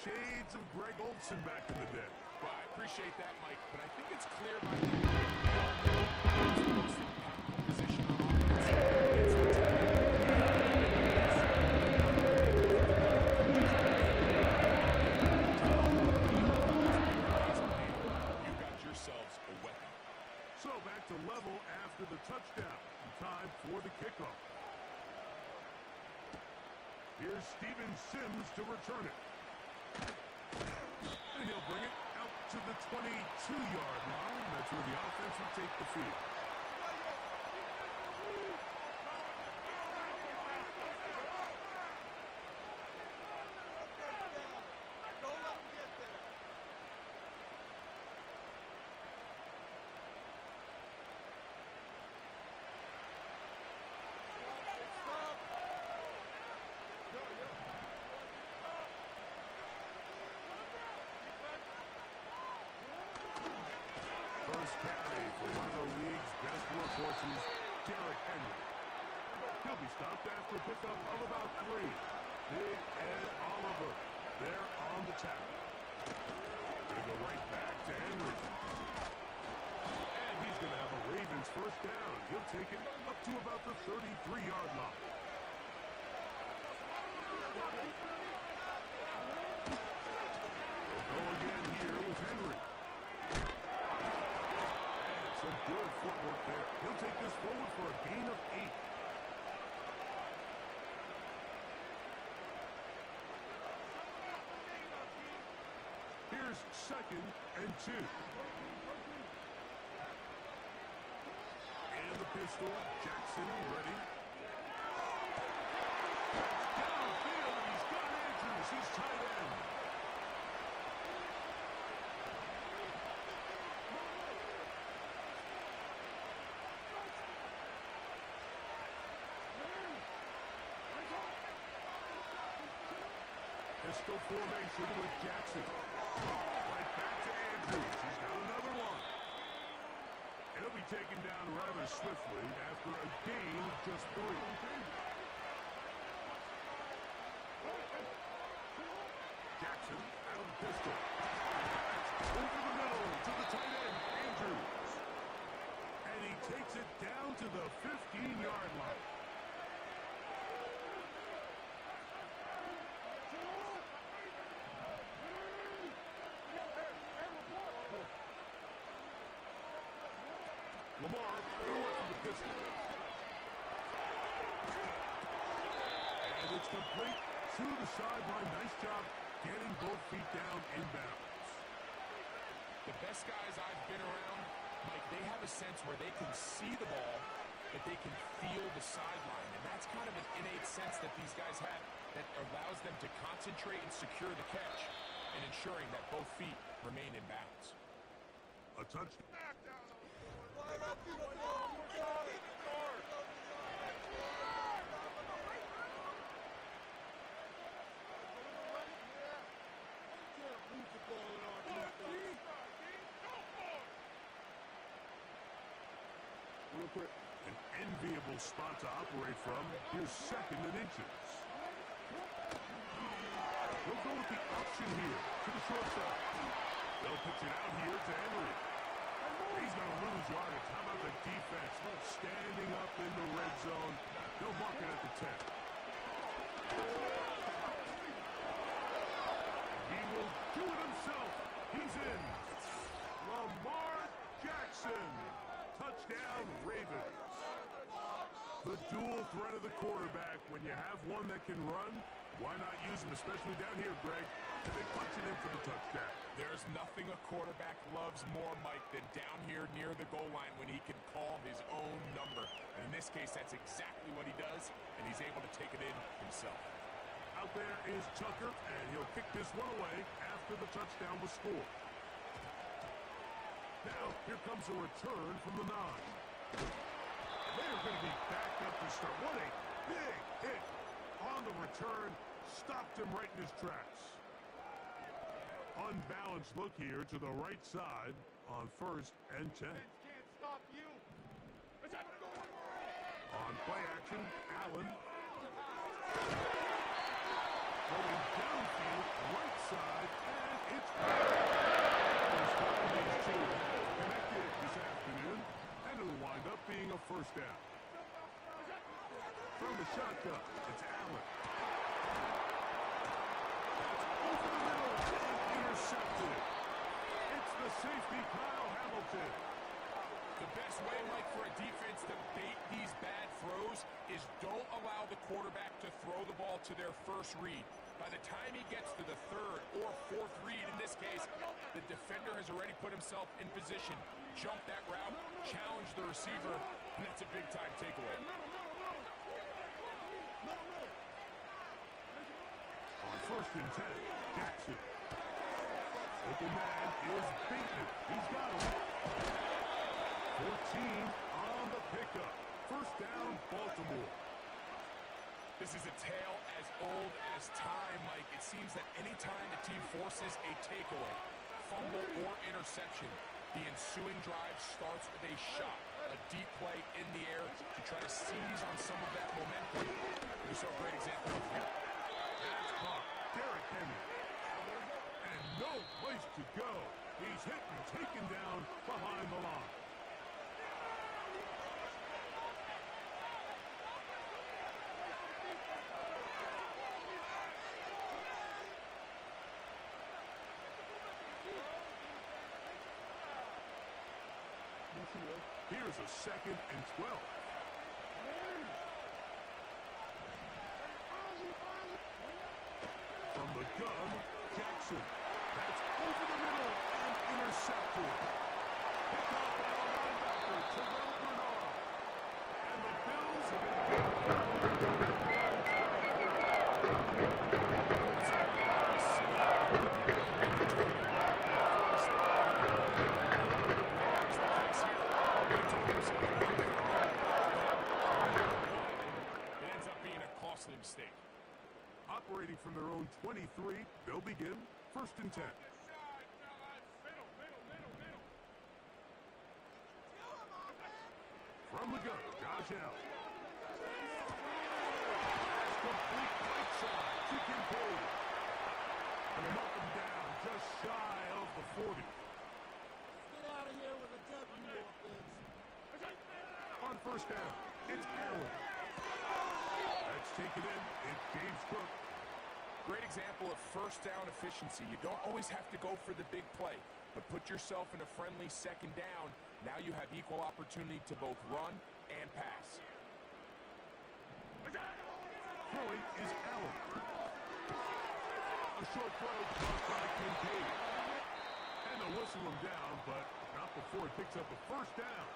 Shades of Greg Olsen back in the day. Well, I appreciate that, Mike, but I think it's clear by now the most impactful position on offense. You got yourselves a weapon. So back to level after the touchdown. Time for the kickoff. Here's Steven Sims to return it. And he'll bring it out to the 22-yard line. That's where the offense will take the field. First carry for one of the league's best workhorses, Derrick Henry. He'll be stopped after a pickup of about 3. Big Ed Oliver there on the tackle. Gonna go right back to Henry. And he's gonna have a Ravens first down. He'll take it up to about the 33-yard line. They'll go again here with Henry. Some good footwork there. He'll take this forward for a gain of 8. Here's 2nd and 2. And the pistol. Jackson ready. Downfield, and he's got Andrews. He's tight end. Pistol formation with Jackson. Right back to Andrews. He's got another one. He'll be taken down rather swiftly after a gain of just 3. Jackson out of the pistol. Over the middle to the tight end, Andrews. And he takes it down to the 15-yard line. Lamar, through it from the pistol. it's complete to the sideline. Nice job getting both feet down in bounds. The best guys I've been around, Mike, they have a sense where they can see the ball, but they can feel the sideline. And that's kind of an innate sense that these guys have that allows them to concentrate and secure the catch and ensuring that both feet remain in bounds. A touch. An enviable spot to operate from. Here's second and inches. They'll go with the option here to the short side. They'll pitch it out here to Henry. He's going to lose yardage. How about the defense standing up in the red zone? They'll mark it at the 10. He will do it himself. He's in. Lamar Jackson. Touchdown, Ravens. The dual threat of the quarterback. When you have one that can run, why not use him, especially down here, Greg? And they punch it in for the touchdown. There's nothing a quarterback loves more, Mike, than down here near the goal line when he can call his own number. And in this case, that's exactly what he does, and he's able to take it in himself. Out there is Tucker, and he'll kick this one away after the touchdown was scored. Now, here comes a return from the 9. They're going to be backed up to start. What a big hit on the return. Stopped him right in his tracks. Unbalanced look here to the right side on 1st and 10. Can't stop you. On play action, Allen. Going downfield, right side, and it's connected this afternoon, and it'll wind up being a first down. From the shotgun, it's Allen. Over the middle, and intercepted. It's the safety, Kyle Hamilton. The best way, Mike, for a defense to bait these bad throws is don't allow the quarterback to throw the ball to their first read. By the time he gets to the 3rd or 4th read, in this case, the defender has already put himself in position, jumped that route, challenged the receiver, and that's a big-time takeaway. On 1st and 10, Jackson. Open man is Bateman. He's got him. 14 on the pickup. First down, Baltimore. This is a tale as old as time, Mike. It seems that any time the team forces a takeaway, fumble, or interception, the ensuing drive starts with a shot, a deep play in the air to try to seize on some of that momentum. We saw a great example of that. That's caught. Derrick Henry. And no place to go. He's hit and taken down behind the line. Here's a 2nd and 12. From the gun, Jackson. That's over the middle and intercepted. Picked up by the linebacker, Terrell Bernard. And the Bills have mistake. Operating from their own 23, they'll begin 1st and 10. From the gun, Josh Allen. Complete right side to Kincaid. And they knock him down just shy of the 40. Get out of here with a W offense. On 1st down, it's Allen. That's taken in. It's James Cook. Great example of first down efficiency. You don't always have to go for the big play, but put yourself in a friendly 2nd down. Now you have equal opportunity to both run and pass. Throwing is Allen. A short throw caught by Kincaid. And they'll whistle him down, but not before he picks up a first down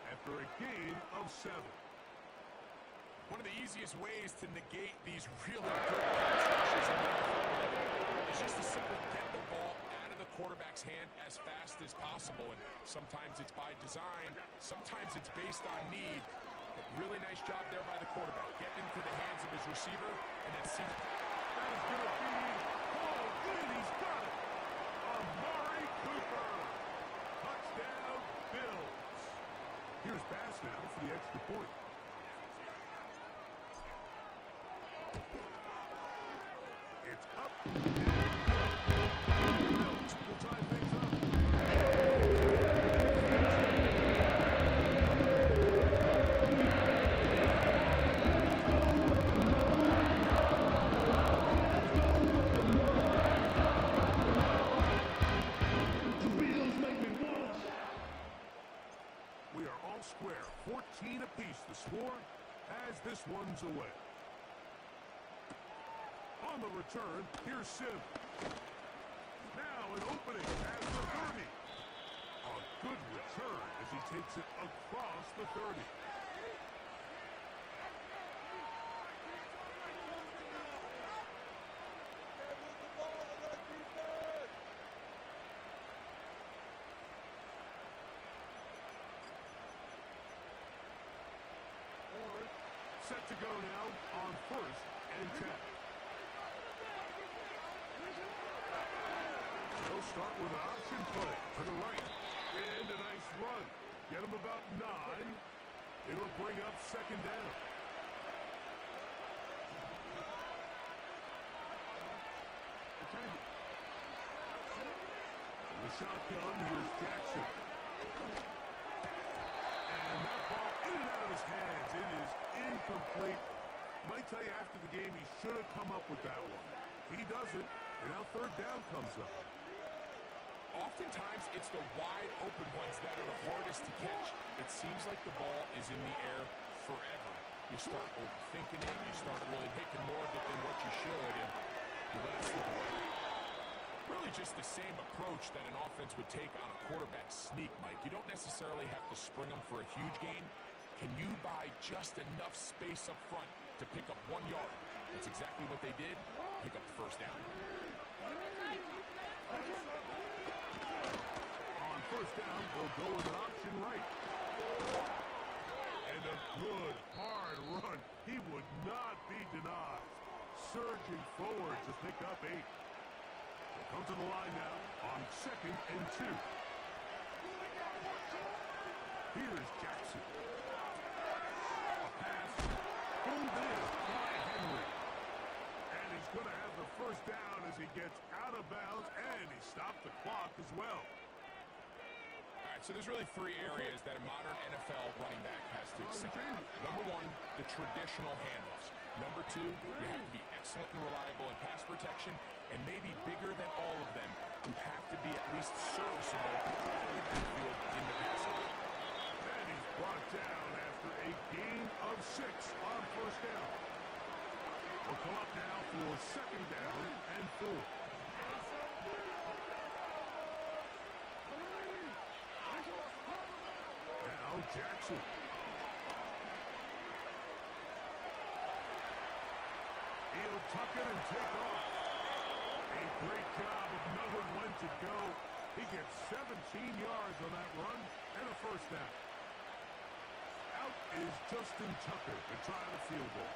after a gain of 7. One of the easiest ways to negate these really good pass rushes in the NFL is just to simply get the ball out of the quarterback's hand as fast as possible. And sometimes it's by design, sometimes it's based on need. But really nice job there by the quarterback. Get into the hands of his receiver and then see. That is going to be called in. He's got it. Amari Cooper. Touchdown, Bills. Here's pass now for the extra point. It's up. Bills will tie things up. We are all square. 14 apiece the score as this one's away. On the return, here's Sim. Now an opening at the 30. A good return as he takes it across the 30. Set to go now on 1st and 10. They'll start with an option play to the right. And a nice run. Get him about 9. It'll bring up 2nd down. The shotgun, here's Jackson. And that ball in and out of his hands. It is incomplete. Might tell you after the game he should have come up with that one. He doesn't, and now 3rd down comes up. Oftentimes, it's the wide open ones that are the hardest to catch. It seems like the ball is in the air forever. You start overthinking it. You start really making more of it than what you should, and you let it slip away. Really just the same approach that an offense would take on a quarterback sneak, Mike. You don't necessarily have to spring them for a huge gain. Can you buy just enough space up front to pick up 1 yard? That's exactly what they did. Pick up the first down. On 1st down, they'll go with an option right. And a good, hard run. He would not be denied. Surging forward to pick up 8. They'll come to the line now on 2nd and 2. Here's Jackson. A pass pulled in by Henry. And he's going to have the first down as he gets out of bounds, and he stopped the clock as well. All right, so there's really 3 areas that a modern NFL running back has to excel. Number 1, the traditional handoffs. Number 2, you have to be excellent and reliable in pass protection, and maybe bigger than all of them, you have to be at least serviceable in the backfield in the passing game. And he's brought down after a gain of 6 on 1st down. We'll come up now for 2nd down and 4. Now Jackson. He'll tuck it and take off. A great job of knowing when to go. He gets 17 yards on that run and a first down. Out is Justin Tucker to try the field goal.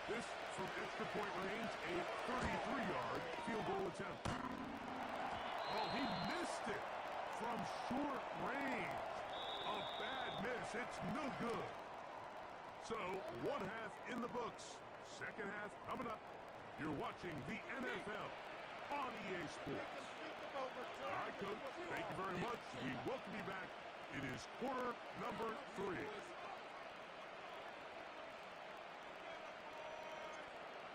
This from extra point range, a 33-yard field goal attempt. Oh, he missed it from short range. A bad miss. It's no good. So, 1 half in the books. 2nd half coming up. You're watching the NFL on EA Sports. All right, Coach, thank you very much. We welcome you back. It is quarter number 3.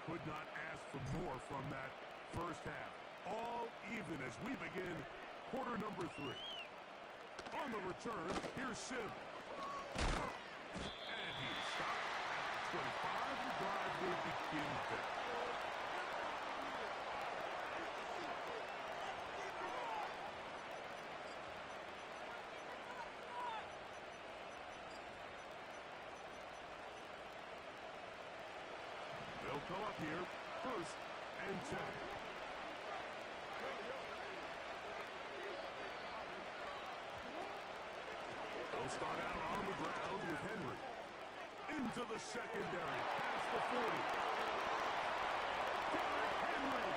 Could not ask for more from that first half. All even as we begin quarter number 3. On the return, here's Sim. And he's stopped at the 25, the drive will begin there. They'll come up here, 1st and 10. They'll start out on the ground with Henry. Into the secondary, past the 40. Derrick Henry.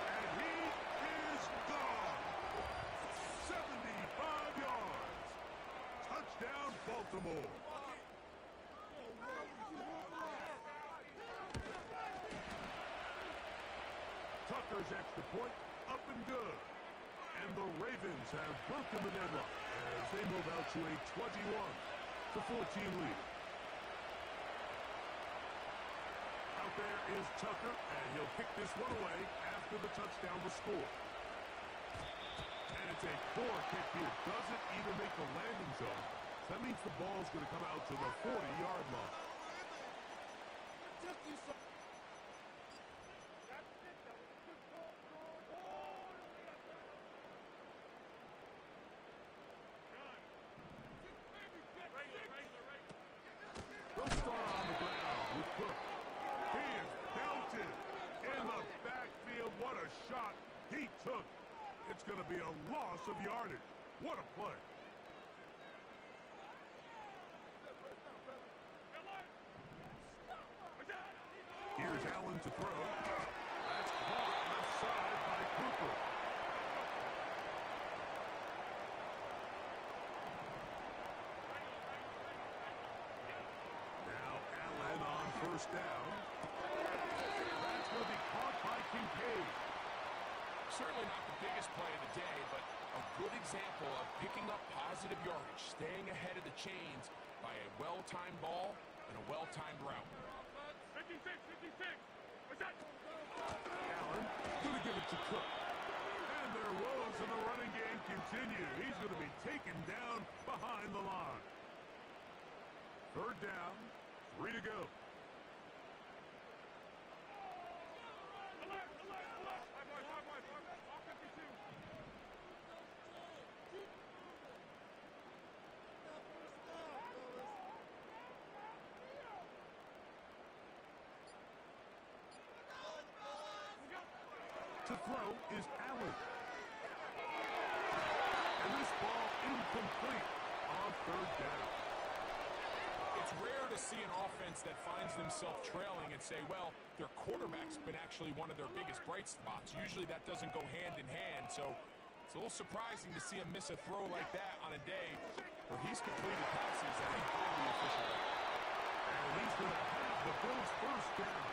And he is gone. 75 yards. Touchdown, Baltimore. Tucker's extra point, up and good. And the Ravens have broken the deadlock as they move out to a 21-14 lead. Out there is Tucker, and he'll kick this one away after the touchdown was scored. And it's a poor kick here. Doesn't even make the landing zone. That means the ball's going to come out to the 40-yard line. They'll start on the ground with Cook. He is belted in the backfield. What a shot he took. It's going to be a loss of yardage. What a play. Here's Allen to throw. That's caught left side by Cooper. Now Allen on 1st down. That's going to be caught by Kincaid. Certainly not the biggest play of the day, but a good example of picking up positive yardage, staying ahead of the chains by a well-timed ball and a well-timed route. 56, 56. What's that? Allen going to give it to Cook. And their woes in the running game continue. He's going to be taken down behind the line. 3rd down, 3 to go. To throw is Allen. And this ball incomplete on 3rd down. It's rare to see an offense that finds themselves trailing and say, well, their quarterback's been actually one of their biggest bright spots. Usually that doesn't go hand in hand, so it's a little surprising to see him miss a throw like that on a day where he's completed passes at a highly efficient rate. And he's going to have the Bills' 1st down.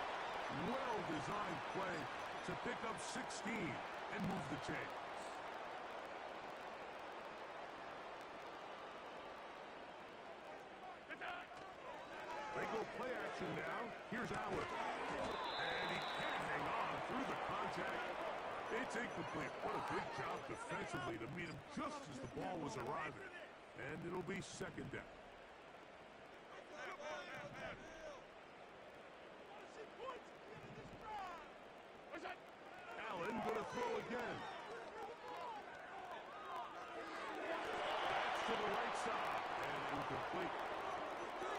Well-designed play to pick up 16 and move the chains. They go play action now. Here's Allen. And he can't hang on through the contact. It's incomplete. What a big job defensively to meet him just as the ball was arriving. And it'll be 2nd down. Allen going to throw again. That's to the right side. And incomplete.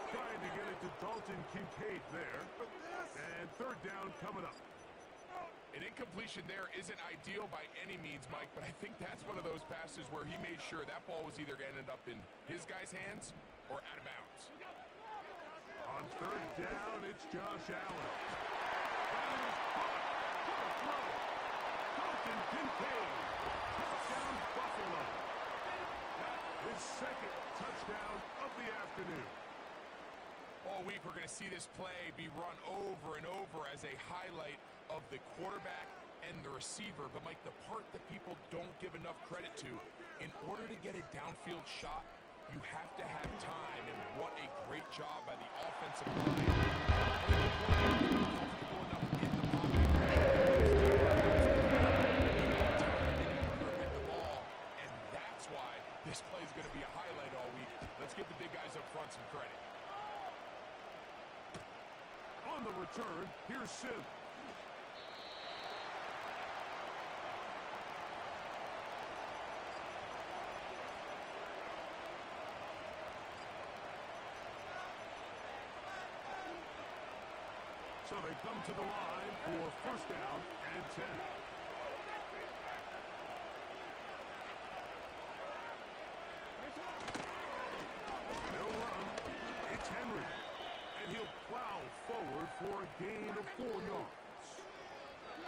Trying to get it to Dalton Kincaid there. And 3rd down coming up. An incompletion there isn't ideal by any means, Mike, but I think that's one of those passes where he made sure that ball was either going to end up in his guy's hands or out of bounds. On 3rd down, it's Josh Allen. And it's caught. What a throw. Dalton Kincaid. Touchdown, Buffalo. His 2nd touchdown of the afternoon. All week we're going to see this play be run over and over as a highlight of the quarterback and the receiver. But, Mike, the part that people don't give enough credit to, in order to get a downfield shot, you have to have time, and what a great job by the offensive line. Comfortable enough in the pocket. With the ball, and that's why this play is going to be a highlight all week. Let's give the big guys up front some credit. return. Here's Sim. So they come to the line for first down and 10. They'll run. It's Henry. And he'll plow forward for a gain of 4 yards.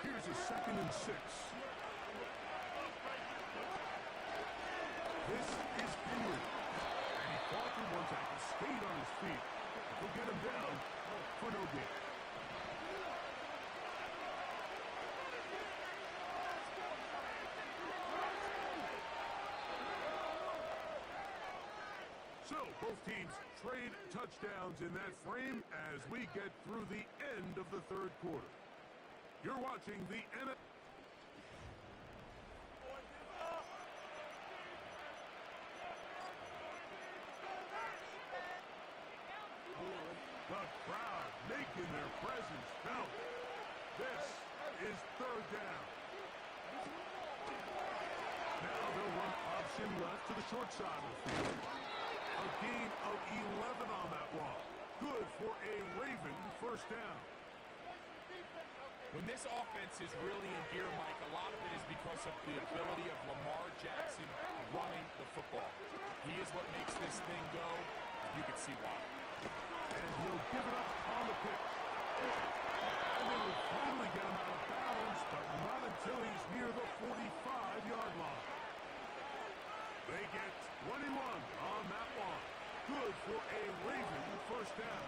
Here's a 2nd and 6. This is Henry. And he fought through one tackle, stayed on his feet. He'll get him down for no gain. So, both teams trade touchdowns in that frame as we get through the end of the 3rd quarter. You're watching the NFL. The crowd making their presence felt. This is 3rd down. Now they'll run option left to the short side of the field. A gain of 11 on that one. Good for a Raven first down. When this offense is really in gear, Mike, a lot of it is because of the ability of Lamar Jackson running the football. He is what makes this thing go. You can see why. And he'll give it up on the pitch. And they will finally get him out of bounds, but not until he's near the 45-yard line. They get 21 on that one. Good for a Raven first down.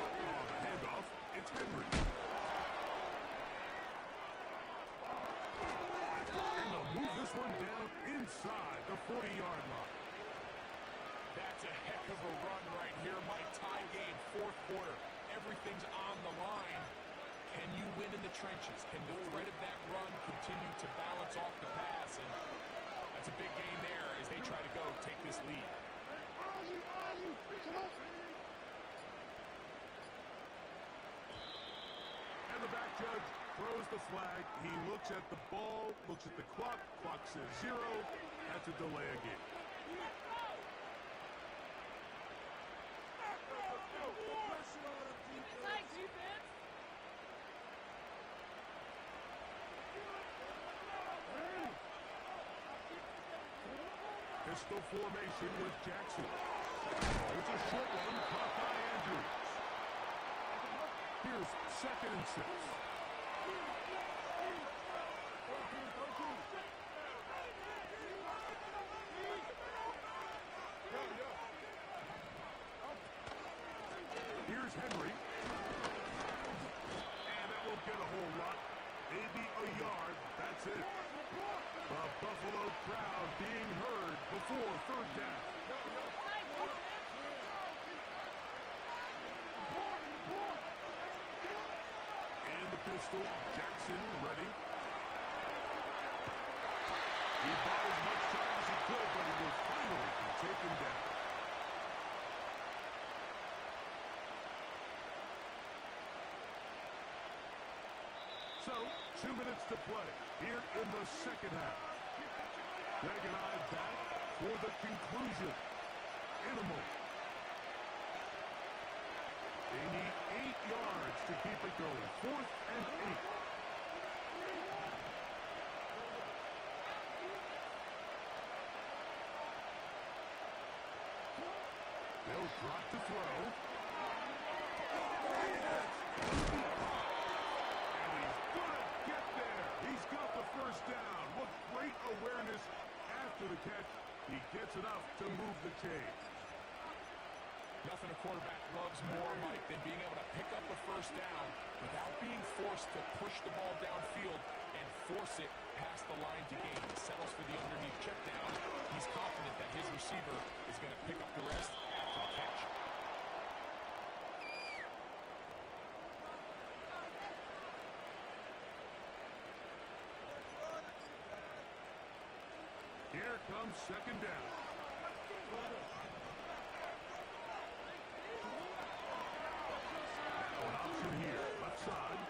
On the handoff, it's Henry. And they'll move this one down inside the 40-yard line. That's a heck of a run right here, Mike. Tie game, 4th quarter. Everything's on the line. Can you win in the trenches? Can the threat of that run continue to balance off the pass? And that's a big gain there as they try to go take this lead. And the back judge throws the flag. He looks at the ball, looks at the clock. Clock says 0. That's a delay of game. Pistol formation with Jackson. It's a short one caught by Andrews. Here's 2nd and 6. Here's Henry. And that won't get a whole lot. Maybe a yard. That's it. The Buffalo crowd being heard before 3rd down. And the pistol, Jackson ready. He bought as much time as he could, but he will finally be taken down. So, 2 minutes to play here in the 2nd half. Greg and I back for the conclusion in a moment. They need 8 yards to keep it going. 4th and 8. They'll drop to throw. First down. What great awareness after the catch. He gets enough to move the chain. Nothing a quarterback loves more, Mike, than being able to pick up the first down without being forced to push the ball downfield and force it past the line to gain. He settles for the underneath check down. He's confident that his receiver is going to pick up the rest after the catch. Here comes 2nd down. An option here, left side.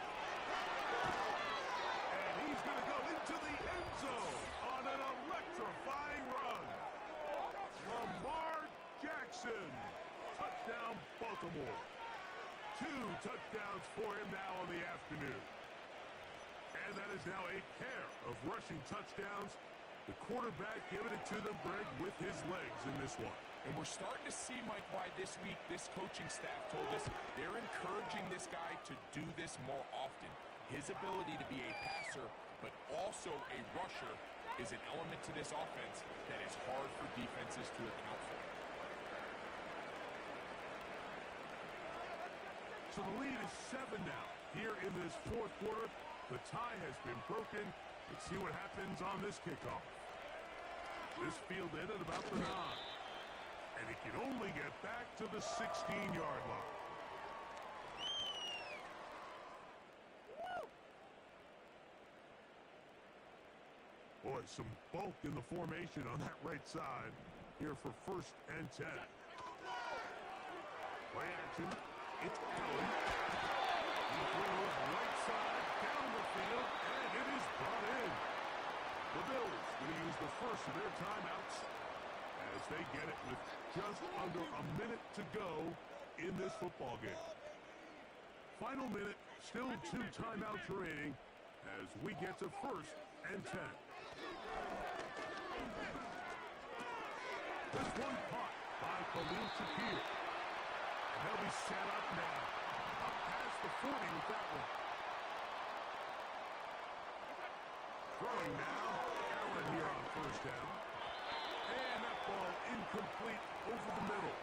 And he's going to go into the end zone on an electrifying run. Lamar Jackson. Touchdown, Baltimore. 2 touchdowns for him now on the afternoon. And that is now a pair of rushing touchdowns. The quarterback giving it to them, Greg, with his legs in this one. And we're starting to see, Mike, why this week this coaching staff told us they're encouraging this guy to do this more often. His ability to be a passer, but also a rusher, is an element to this offense that is hard for defenses to account for. So the lead is 7 now. Here in this fourth quarter, the tie has been broken. Let's see what happens on this kickoff. This field in at about the 9. And he can only get back to the 16-yard line. Boy, some bulk in the formation on that right side here for 1st and 10. Play action. It's Allen. He throws right side down the field, and it is brought in. The Bills going to use the first of their timeouts as they get it with just under a minute to go in this football game. Final minute, still 2 timeouts remaining as we get to 1st and 10. This one caught by Khalil Shakir. They'll be set up now. Up past the 40 with that one. Throwing now. Allen here on 1st down. And that ball incomplete over the middle.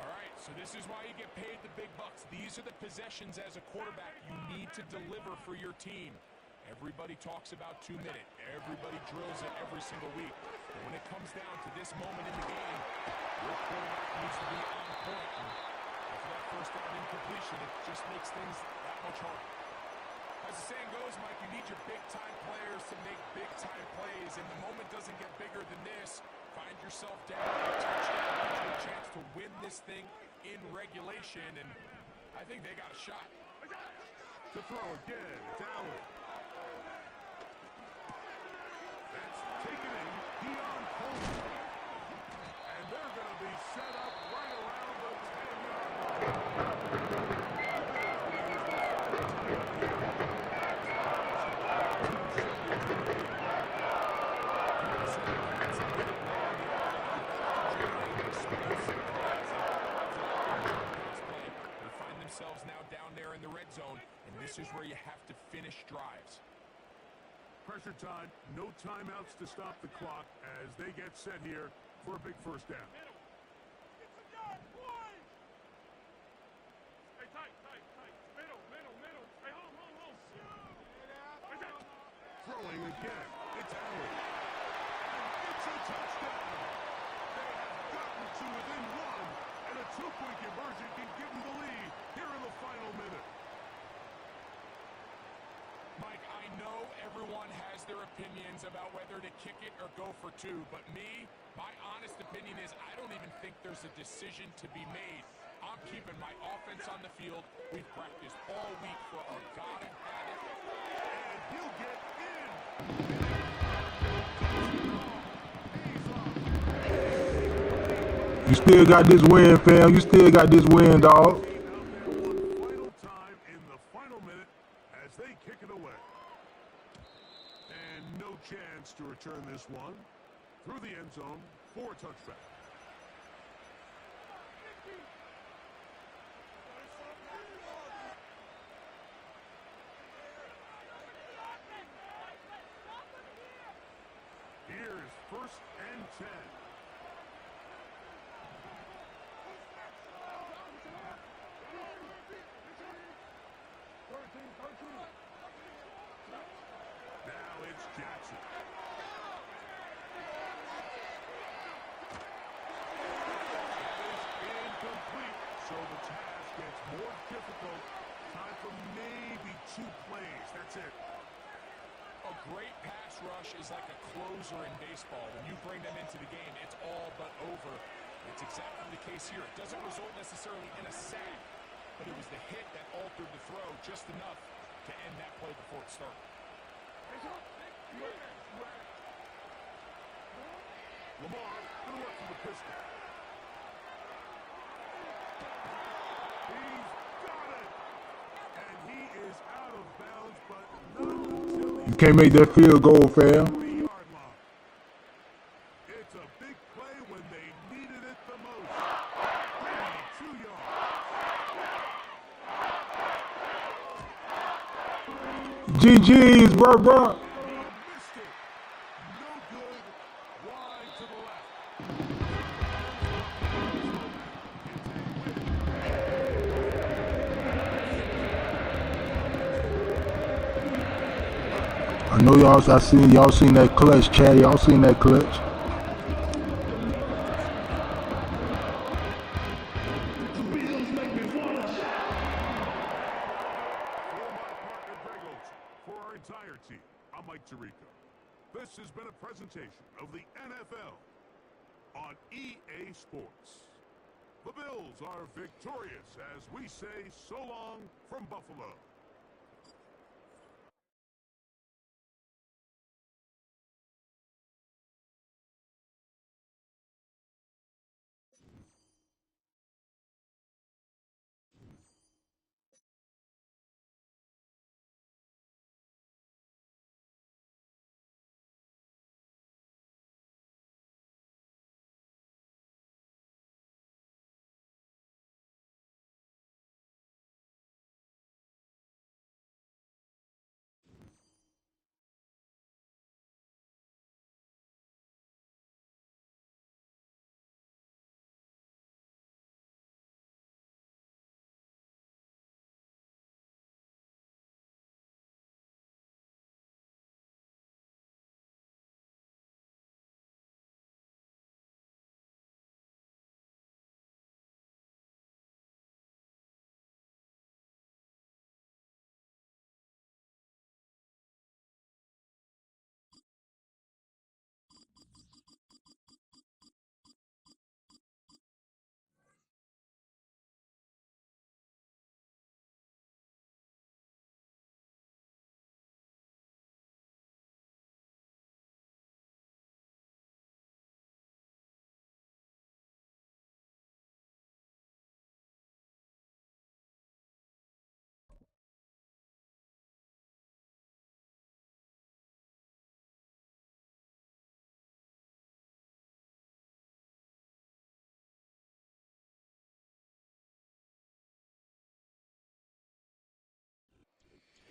All right, so this is why you get paid the big bucks. These are the possessions as a quarterback you need to deliver for your team. Everybody talks about 2 minutes. Everybody drills it every single week. But when it comes down to this moment in the game, your quarterback needs to be on point. And after that 1st down incompletion, it just makes things that much harder. As the saying goes, Mike, you need your big-time players to make big-time plays, and the moment doesn't get bigger than this. Find yourself down a touchdown, gives you a chance to win this thing in regulation, and I think they got a shot. To throw again, it's Allen. That's taken in, Keon Coleman. And they're going to be set up right around the 10-yard line. Now down there in the red zone, and this is where you have to finish drives. Pressure time, no timeouts to stop the clock as they get set here for a big 1st down. Hey, tight. Middle. Hey, home. Throwing again, it's Allen. And it's a touchdown. They have gotten to within 1, and a 2-point conversion can give them the lead here in the final minute. Mike, I know everyone has their opinions about whether to kick it or go for 2, but my honest opinion is I don't even think there's a decision to be made. I'm keeping my offense on the field. We've practiced all week for our God and had it. And he'll get in. You still got this win, fam. You still got this win, dog. Final time in the final minute as they kick it away. And no chance to return this one through the end zone for a touchback. Here's 1st and 10. Now it's Jackson. Incomplete, so the task gets more difficult. Time for maybe 2 plays. That's it. Oh, a great pass rush is like a closer in baseball. When you bring them into the game, it's all but over. It's exactly the case here. It doesn't result necessarily in a sack, but it was the hit that altered the throw just enough to end that play before it started. Lamar, good work from the pistol. He's got it! And he is out of bounds, but not until You can't make that field goal, fam. 3-yard line. It's a big play when they needed it the most. 2 yards. GG's, bro. He missed it. No good. Wide to the left. I know y'all seen that clutch, chat. Y'all seen that clutch. For our entire team, I'm Mike Tirico. This has been a presentation of the NFL on EA Sports. The Bills are victorious as we say so long from Buffalo.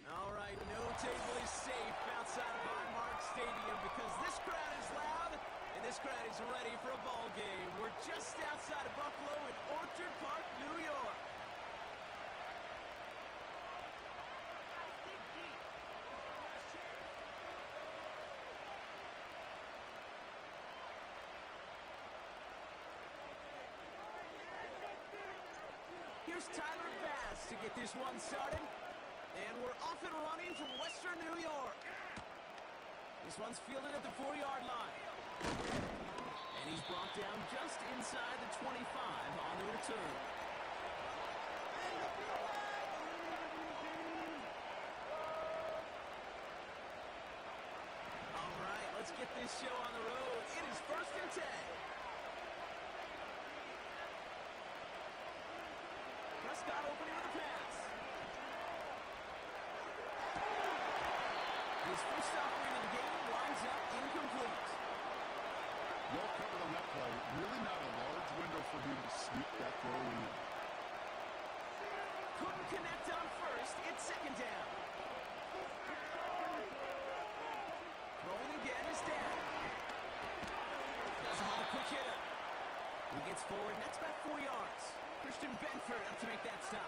All right, no table is safe outside of Highmark Stadium because this crowd is loud and this crowd is ready for a ball game. We're just outside of Buffalo in Orchard Park, New York. Here's Tyler Bass to get this one started. And we're off and running from Western New York. This one's fielded at the 4-yard line. And he's brought down just inside the 25 on the return. All right, let's get this show on the road. It is 1st and 10. Prescott opening with a pass. His first offering of the game winds up incomplete. Well covered on that play. Really not a large window for him to sneak that throw in. Couldn't connect on first. It's 2nd down. Throwing again is down. Doesn't want a quick hitter. He gets forward, and that's about 4 yards. Christian Benford up to make that stop.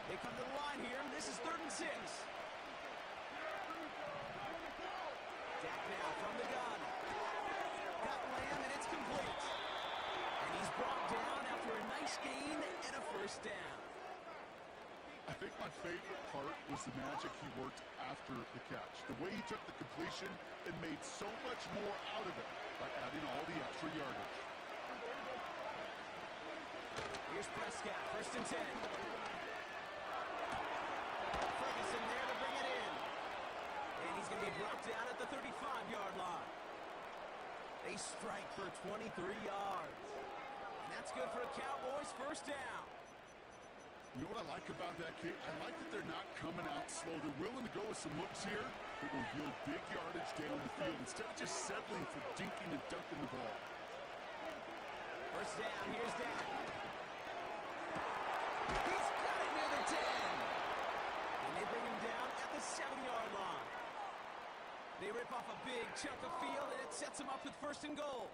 They come to the line here. This is 3rd and 6. Jack now from the gun. Got Lamb, and it's complete. And he's brought down after a nice gain and a 1st down. think my favorite part was the magic he worked after the catch. The way he took the completion and made so much more out of it by adding all the extra yardage. Here's Prescott, 1st and 10. Ferguson there to bring it in. And he's going to be brought down at the 35-yard line. They strike for 23 yards. And that's good for a Cowboys 1st down. You know what I like about that kick? I like that they're not coming out slow. They're willing to go with some looks here that will yield big yardage down the field instead of just settling for dinking and dunking the ball. 1st down, here's Dan. He's got it near the 10. And they bring him down at the 7-yard line. They rip off a big chunk of field, and it sets them up with 1st and goal.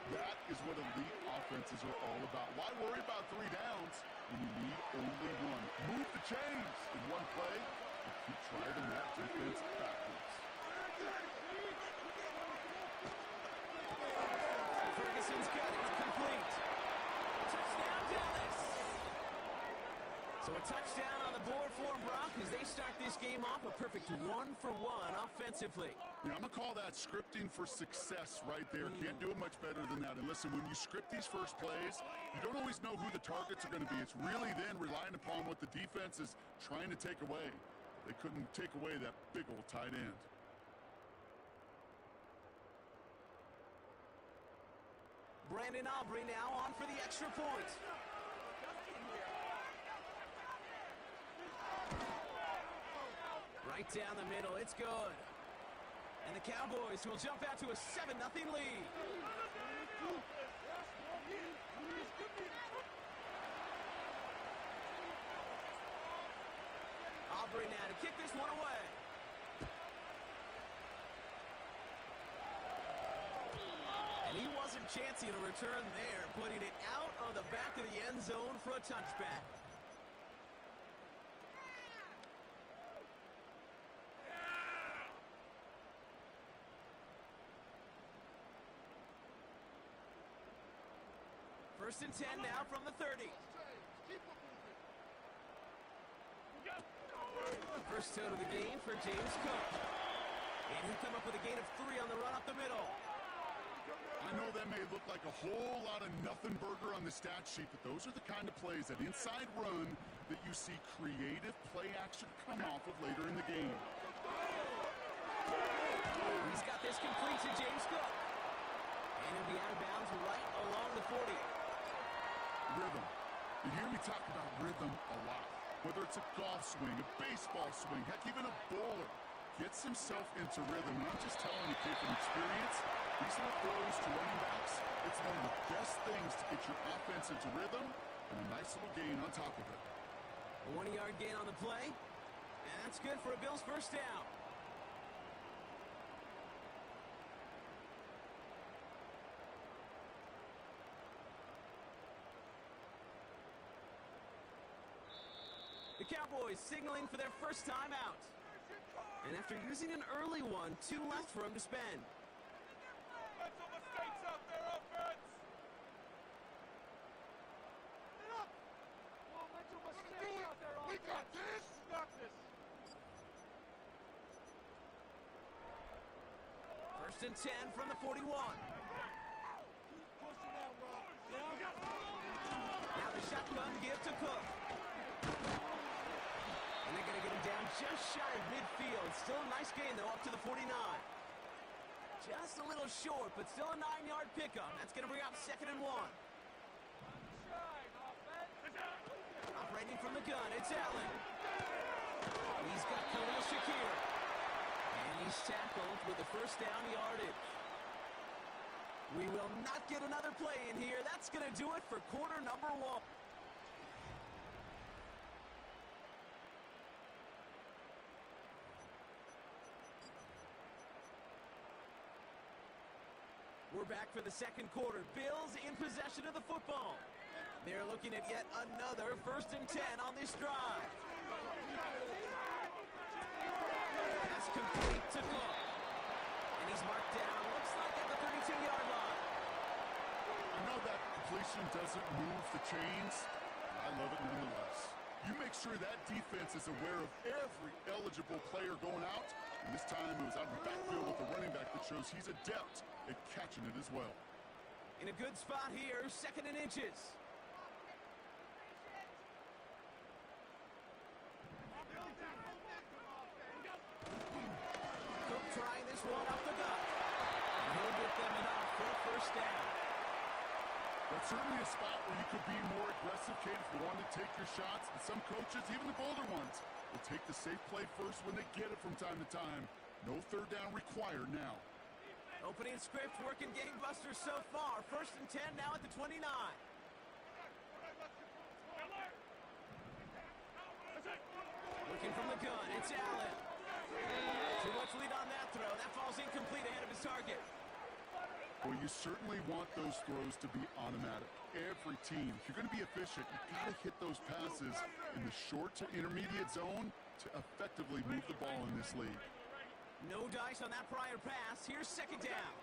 That is what elite offenses are all about. Why worry about 3 downs when you need only 1? Move the chains in one play and keep driving that defense backwards. Ferguson's got it complete. Touchdown, Dallas. So a touchdown on the board for Brock as they start this game off a perfect 1-for-1 offensively. Yeah, I'm going to call that scripting for success right there. Can't do it much better than that. And listen, when you script these first plays, you don't always know who the targets are going to be. It's really then relying upon what the defense is trying to take away. They couldn't take away that big old tight end. Brandon Aubrey now on for the extra point. Right down the middle, it's good. And the Cowboys will jump out to a 7-0 lead. Aubrey now to kick this one away. And he wasn't chancing a return there, putting it out on the back of the end zone for a touchback. First and 10 now from the 30. First out of the game for James Cook. And he'll come up with a gain of 3 on the run up the middle. I know that may look like a whole lot of nothing burger on the stat sheet, but those are the kind of plays, that inside run, that you see creative play action come off of later in the game. He's got this complete to James Cook. And he'll be out of bounds right along the 40. Rhythm. You hear me talk about rhythm a lot. Whether it's a golf swing, a baseball swing, heck, even a bowler gets himself into rhythm. And I'm just telling you, kid, from experience, these little throws to running backs, it's one of the best things to get your offense into rhythm, and a nice little gain on top of it. A 1-yard gain on the play, and that's good for a Bills 1st down. The Cowboys signaling for their first time out. And after using an early one, 2 left for him to spend. Mental mistakes out there, offense! Mental mistakes out there, offense! We got this! Got this! First and 10 from the 41. Now the shotgun give to Cook. And they're going to get him down just shy of midfield. Still a nice gain, though, up to the 49. Just a little short, but still a 9-yard pickup. That's going to bring up 2nd and 1. Operating from the gun, it's Allen. He's got Khalil Shakir. And he's tackled with the 1st down yardage. We will not get another play in here. That's going to do it for quarter number 1. We're back for the 2nd quarter. Bills in possession of the football. They're looking at yet another 1st and 10 on this drive. Pass complete to Cook. And he's marked down, looks like at the 32-yard line. I know that completion doesn't move the chains. I love it nonetheless. You make sure that defense is aware of every eligible player going out. And this time it was out of the backfield with the running back that shows he's adept at catching it as well. In a good spot here, 2nd and inches. Cook trying this one up the gut. And he'll get them enough for a 1st down. That's certainly a spot where you could be more aggressive, Kate, if you want to take your shots. And some coaches, even the bolder ones, will take the safe play first when they get it from time to time. No 3rd down required now. Opening script working gangbusters so far. 1st and 10 now at the 29. Looking from the gun, it's Allen. Too much lead on that throw. That falls incomplete ahead of his target. Well, you certainly want those throws to be automatic. Every team, if you're going to be efficient, you've got to hit those passes in the short to intermediate zone to effectively move the ball in this league. No dice on that prior pass. Here's 2nd down.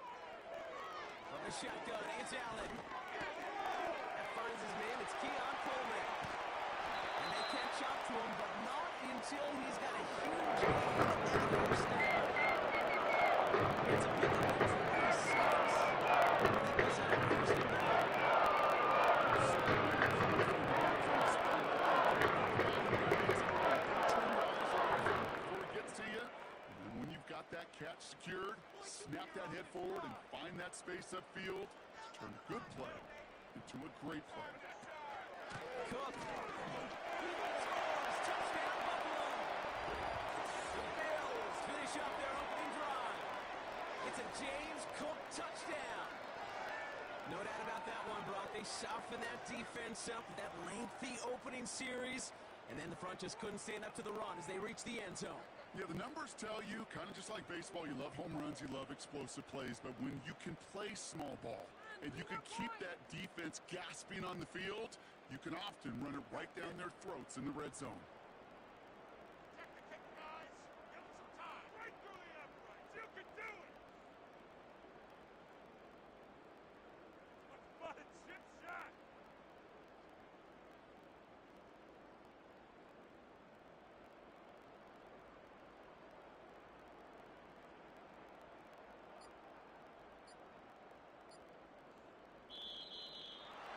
From the shotgun, it's Allen. That finds his man. It's Keon Coleman. And they catch up to him, but not until he's got a huge gain on that first down. It's a big one. 26. That was a 1st and goal. That catch secured, snap that head forward, and find that space upfield to turn a good play into a great play. Cook. Scores. Touchdown, Buffalo. The Bills finish up their opening drive. It's a James Cook touchdown. No doubt about that one, Brock. They softened that defense up with that lengthy opening series, and then the front just couldn't stand up to the run as they reached the end zone. Yeah, the numbers tell you, kind of just like baseball, you love home runs, you love explosive plays, but when you can play small ball and you can keep that defense gasping on the field, you can often run it right down their throats in the red zone. Check the kick, guys. Give them some time. Right through the uprights. You can do it. A butted chip shot.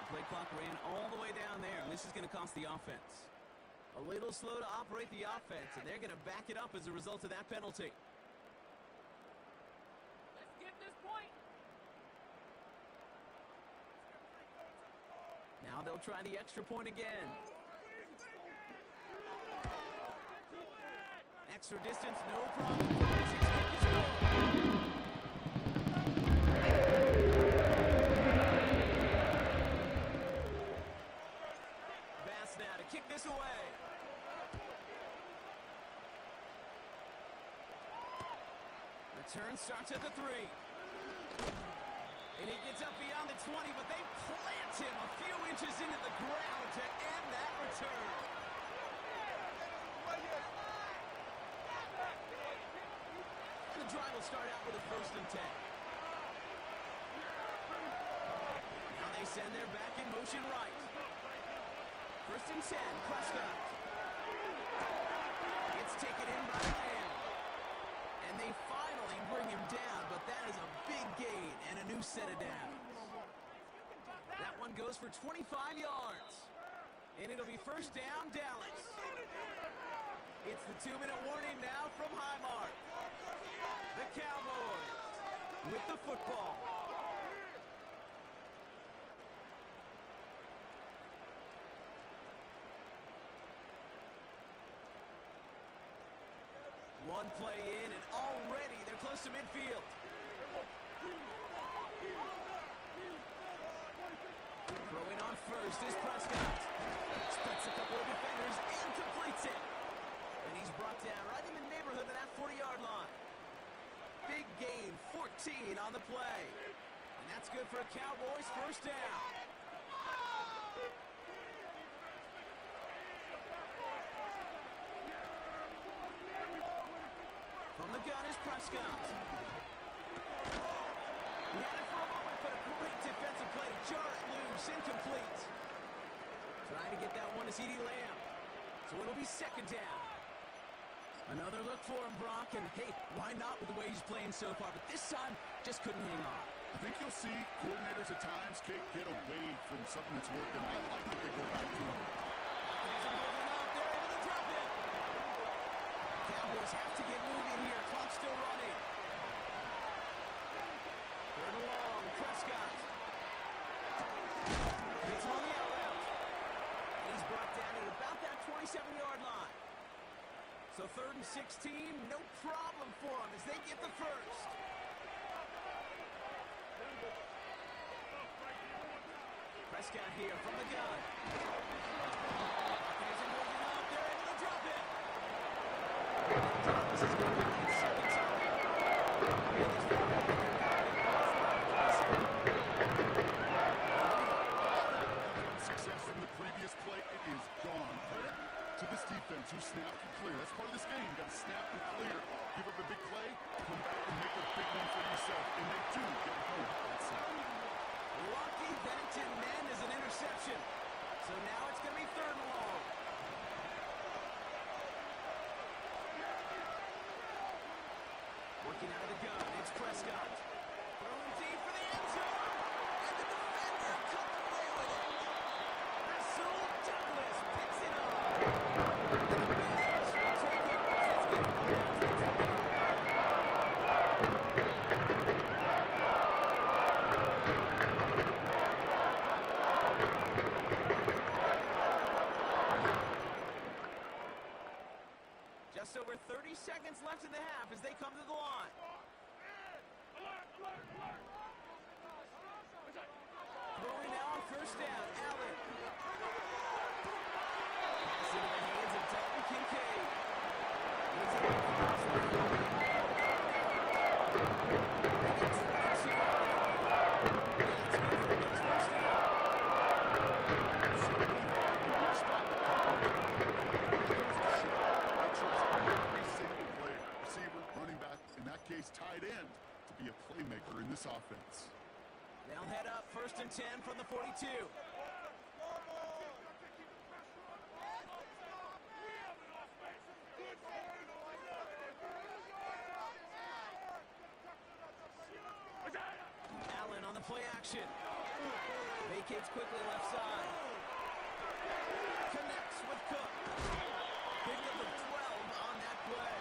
Play clock ran all the way down there, and this is going to cost the offense. A little slow to operate the offense, and they're going to back it up as a result of that penalty. Let's get this point. Now they'll try the extra point again. Extra distance, no problem. Kick this away. Return starts at the 3. And he gets up beyond the 20, but they plant him a few inches into the ground to end that return. The drive will start out with a 1st and 10. Now they send their back in motion right. 1st and 10, Prescott. It's taken in by Lamb. And they finally bring him down, but that is a big gain and a new set of downs. That one goes for 25 yards. And it'll be 1st down, Dallas. It's the 2-minute warning now from Highmark. The Cowboys with the football. One play in, and already they're close to midfield. Throwing on first is Prescott. Splits a couple of defenders and completes it. And he's brought down right in the neighborhood of that 40-yard line. Big gain, 14 on the play. And that's good for a Cowboys 1st down. From the gun is Prescott. He had it for a moment, but a great defensive play to jar it loose, incomplete. Trying to get that one to CeeDee Lamb. So it'll be second down. Another look for him, Brock, and hey, why not with the way he's playing so far? But this time, just couldn't hang on. I think you'll see coordinators at times get away from something that's working. I like that they go back to it. Cowboys have to get moving here. Clock still running. Third and long, Prescott. It's on the out route. He's brought down at about that 27-yard line. So 3rd and 16, no problem for them as they get the first. Prescott here from the gun. He's moving up. They're able to drop it. This is going to be his second time. Success from the previous play, it is gone. Credit to this defense who snapped and clear. That's part of this game. You got to snap and clear. Give up a big play, come back and make a big one for yourself. And they do get home. That's it. Lucky that didn't end as an interception. So now it's going to be 3rd and long. Working out of the gun, it's Prescott. Throwing deep for the end zone. And the defender comes away with it. Rasul Douglas picks it up. The Bears will take it. Just over 30 seconds left in the half as they come to the line. Throwing now on 1st down, Allen. Pass into the hands of Dalton Kincaid. He's in the first tight end to be a playmaker in this offense. They'll head up 1st and 10 from the 42. Allen on the play action. Vacates quickly left side. Connects with Cook. Pick up the 12 on that play.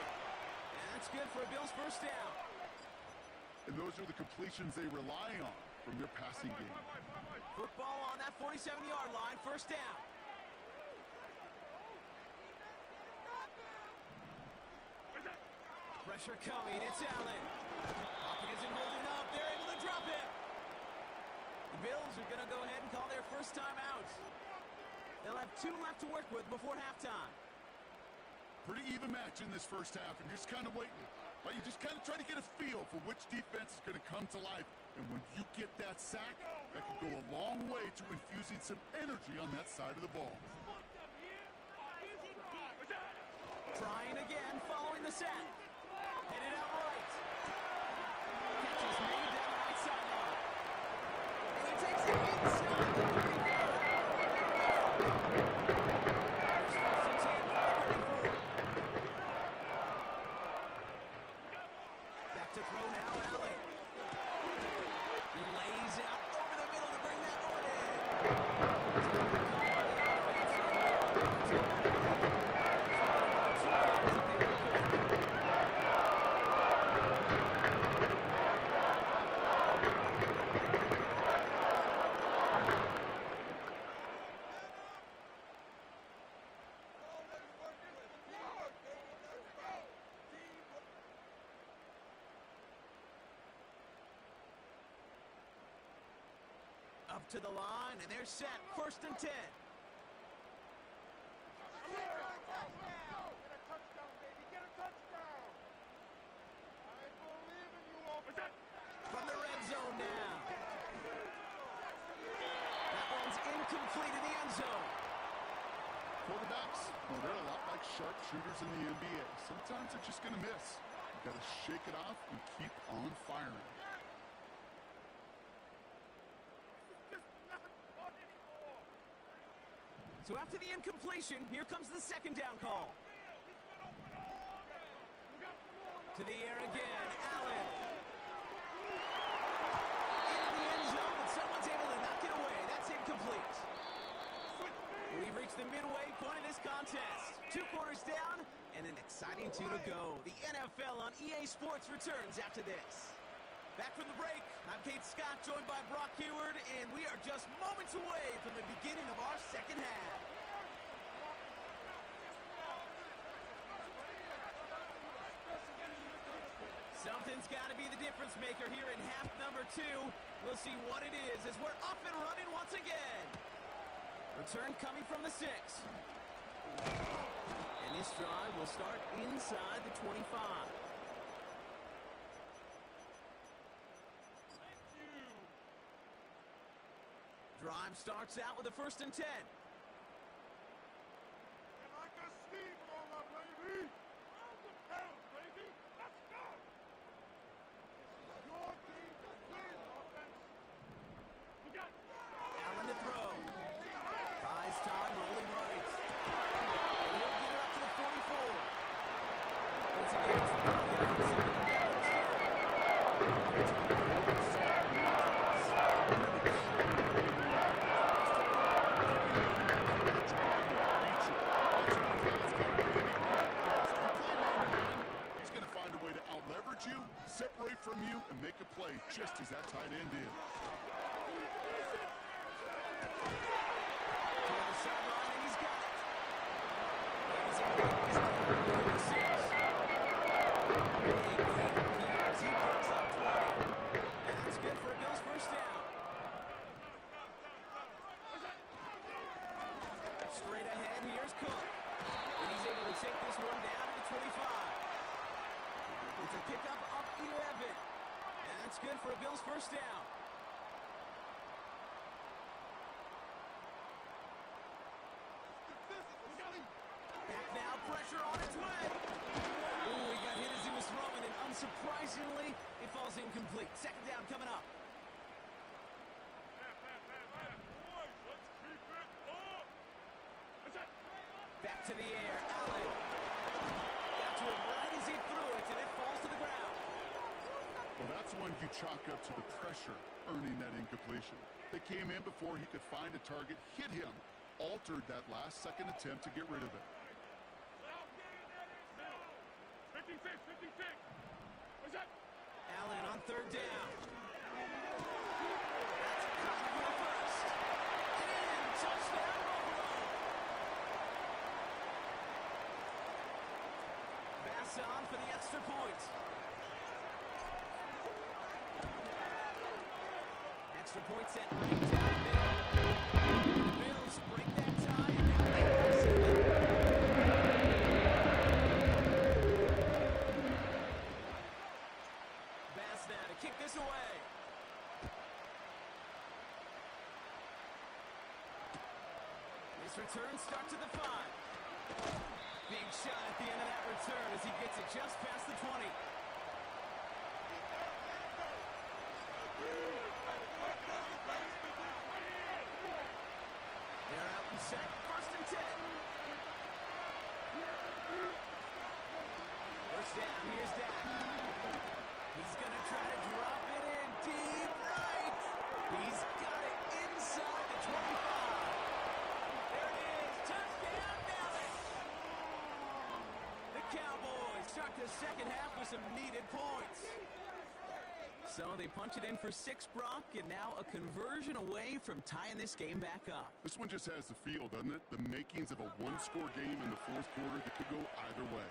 And that's good for a Bills 1st down. And those are the completions they rely on from their passing game. Football on that 47-yard line, 1st down. Pressure coming, it's Allen. Hopkins and holding up, they're able to drop it. The Bills are going to go ahead and call their first time out. They'll have 2 left to work with before halftime. Pretty even match in this first half, and you're just kind of waiting. Right? You just kind of try to get a feel for which defense is going to come to life. And when you get that sack, that can go a long way to infusing some energy on that side of the ball. Trying again following the sack. Headed out right. Catch is made down the right sideline. And he takes it inside. Back to throw now, Allen. He lays out over the middle to bring that one in. Up to the line, and they're set. 1st and 10. From the red zone now. That one's incomplete in the end zone. Quarterbacks, well, they're a lot like sharpshooters in the NBA. Sometimes they're just going to miss. You got to shake it off and keep on firing. So after the incompletion, here comes the second down call. To the air again, Allen. Into the end zone, but someone's able to knock it away. That's incomplete. We've reached the midway point of this contest. 2 quarters down, and an exciting 2 to go. The NFL on EA Sports returns after this. Back from the break, I'm Kate Scott, joined by Brock Heward, and we are just moments away from the beginning of our second half. Something's got to be the difference maker here in half number 2. We'll see what it is as we're up and running once again. Return coming from the 6. And this drive will start inside the 25. Drive starts out with a 1st and 10. Like a steamroller, baby! Round the pound, baby! Let's go! Your team to win, offense! You got it! Allen to throw. Buys time, rolling right. And he'll get it up to the 44. Once again, it's the separate from you and make a play just as that tight end did. That's good for a Bills first down. Straight ahead, here's Cook. And he's able to take this one down to the 25. It's a pickup up 11. And that's good for a Bills first down. Back now, pressure on its way. Ooh, he got hit as he was throwing, and unsurprisingly, it falls incomplete. Second down coming up. Back to the air, Allen. Got to it right as he threw it, and it falls to the ground. Well, that's one you chalk up to the pressure earning that incompletion. They came in before he could find a target, hit him, altered that last second attempt to get rid of it. 56, 56. What's that? Allen on 3rd down. That's caught for the first. And touchdown, Buffalo. Pass on for the extra point. Extra point set right down there. Bills break that tie, and now they pass it. Bass now to kick this away. This return starts at the 5. Big shot at the end of that return as he gets it just past the 20. They're out and set, 1st and 10. First down, here's Dak. He's going to try to drop it in deep right. He's got it inside the 25. There it is, touchdown Dallas. The Cowboys start the second half with some needed points. So they punch it in for 6, Brock, and now a conversion away from tying this game back up. This one just has the feel, doesn't it? The makings of a one-score game in the 4th quarter that could go either way.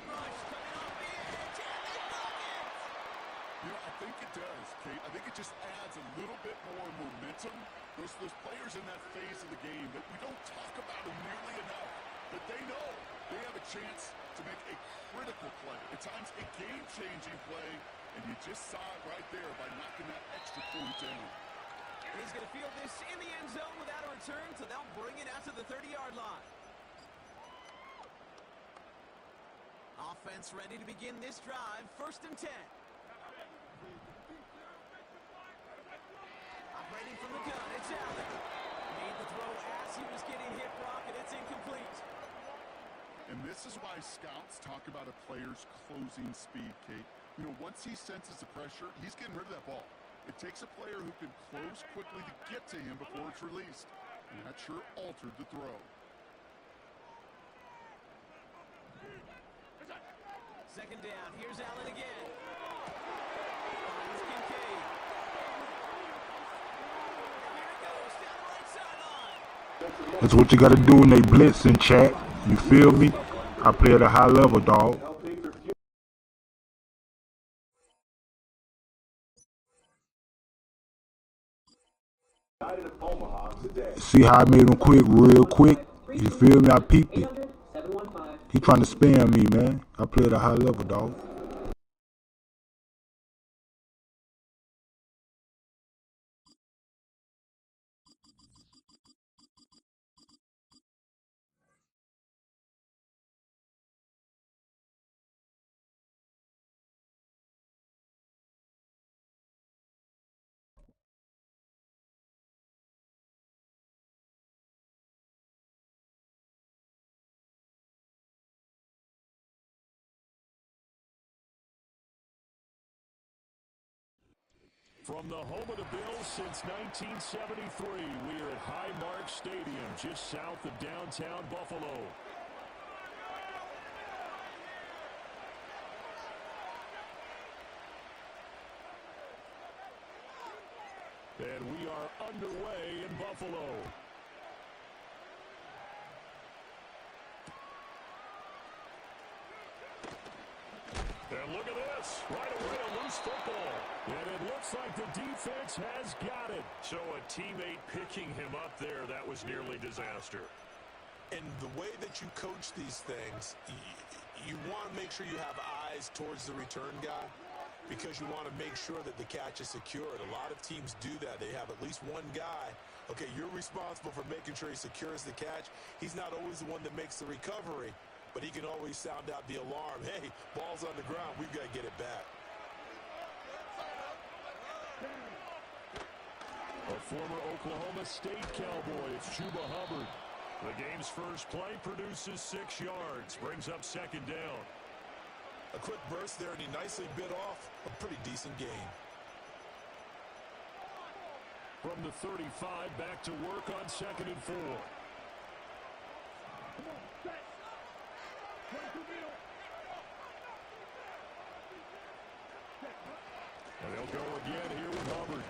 Rush coming off the edge, and they block it! You know, I think it does, Kate. I think it just adds a little bit more momentum. Those players in that phase of the game that we don't talk about them nearly enough, but they know they have a chance to make a critical play, at times a game-changing play, and you just saw it right there by knocking that extra point down. He's going to field this in the end zone without a return, so they'll bring it out to the 30-yard line. Offense ready to begin this drive, 1st and 10. He was getting hit, Brock, and it's incomplete. And this is why scouts talk about a player's closing speed, Kate. You know, once he senses the pressure, he's getting rid of that ball. It takes a player who can close quickly to get to him before it's released. And that sure altered the throw. Second down. Here's Allen again. Finds Kincaid. Here it goes down the right sideline. That's what you got to do when they blitzing, chat. You feel me? I play at a high level, dog. See how I made him quit real quick? You feel me? I peeped it. He trying to spam me, man. I play at a high level, dog. From the home of the Bills since 1973, we are at Highmark Stadium, just south of downtown Buffalo. And we are underway in Buffalo. And look at this. Right away, a loose football. And it looks like the defense has got it. So a teammate picking him up there, that was nearly disaster. And the way that you coach these things, you want to make sure you have eyes towards the return guy because you want to make sure that the catch is secured. A lot of teams do that. They have at least one guy. Okay, you're responsible for making sure he secures the catch. He's not always the one that makes the recovery, but he can always sound out the alarm. Hey, ball's on the ground. We've got to get it back. A former Oklahoma State Cowboy, it's Chuba Hubbard. The game's first play produces 6 yards, brings up second down. A quick burst there, and he nicely bit off a pretty decent gain. From the 35, back to work on 2nd and 4. And they'll go again here with Hubbard.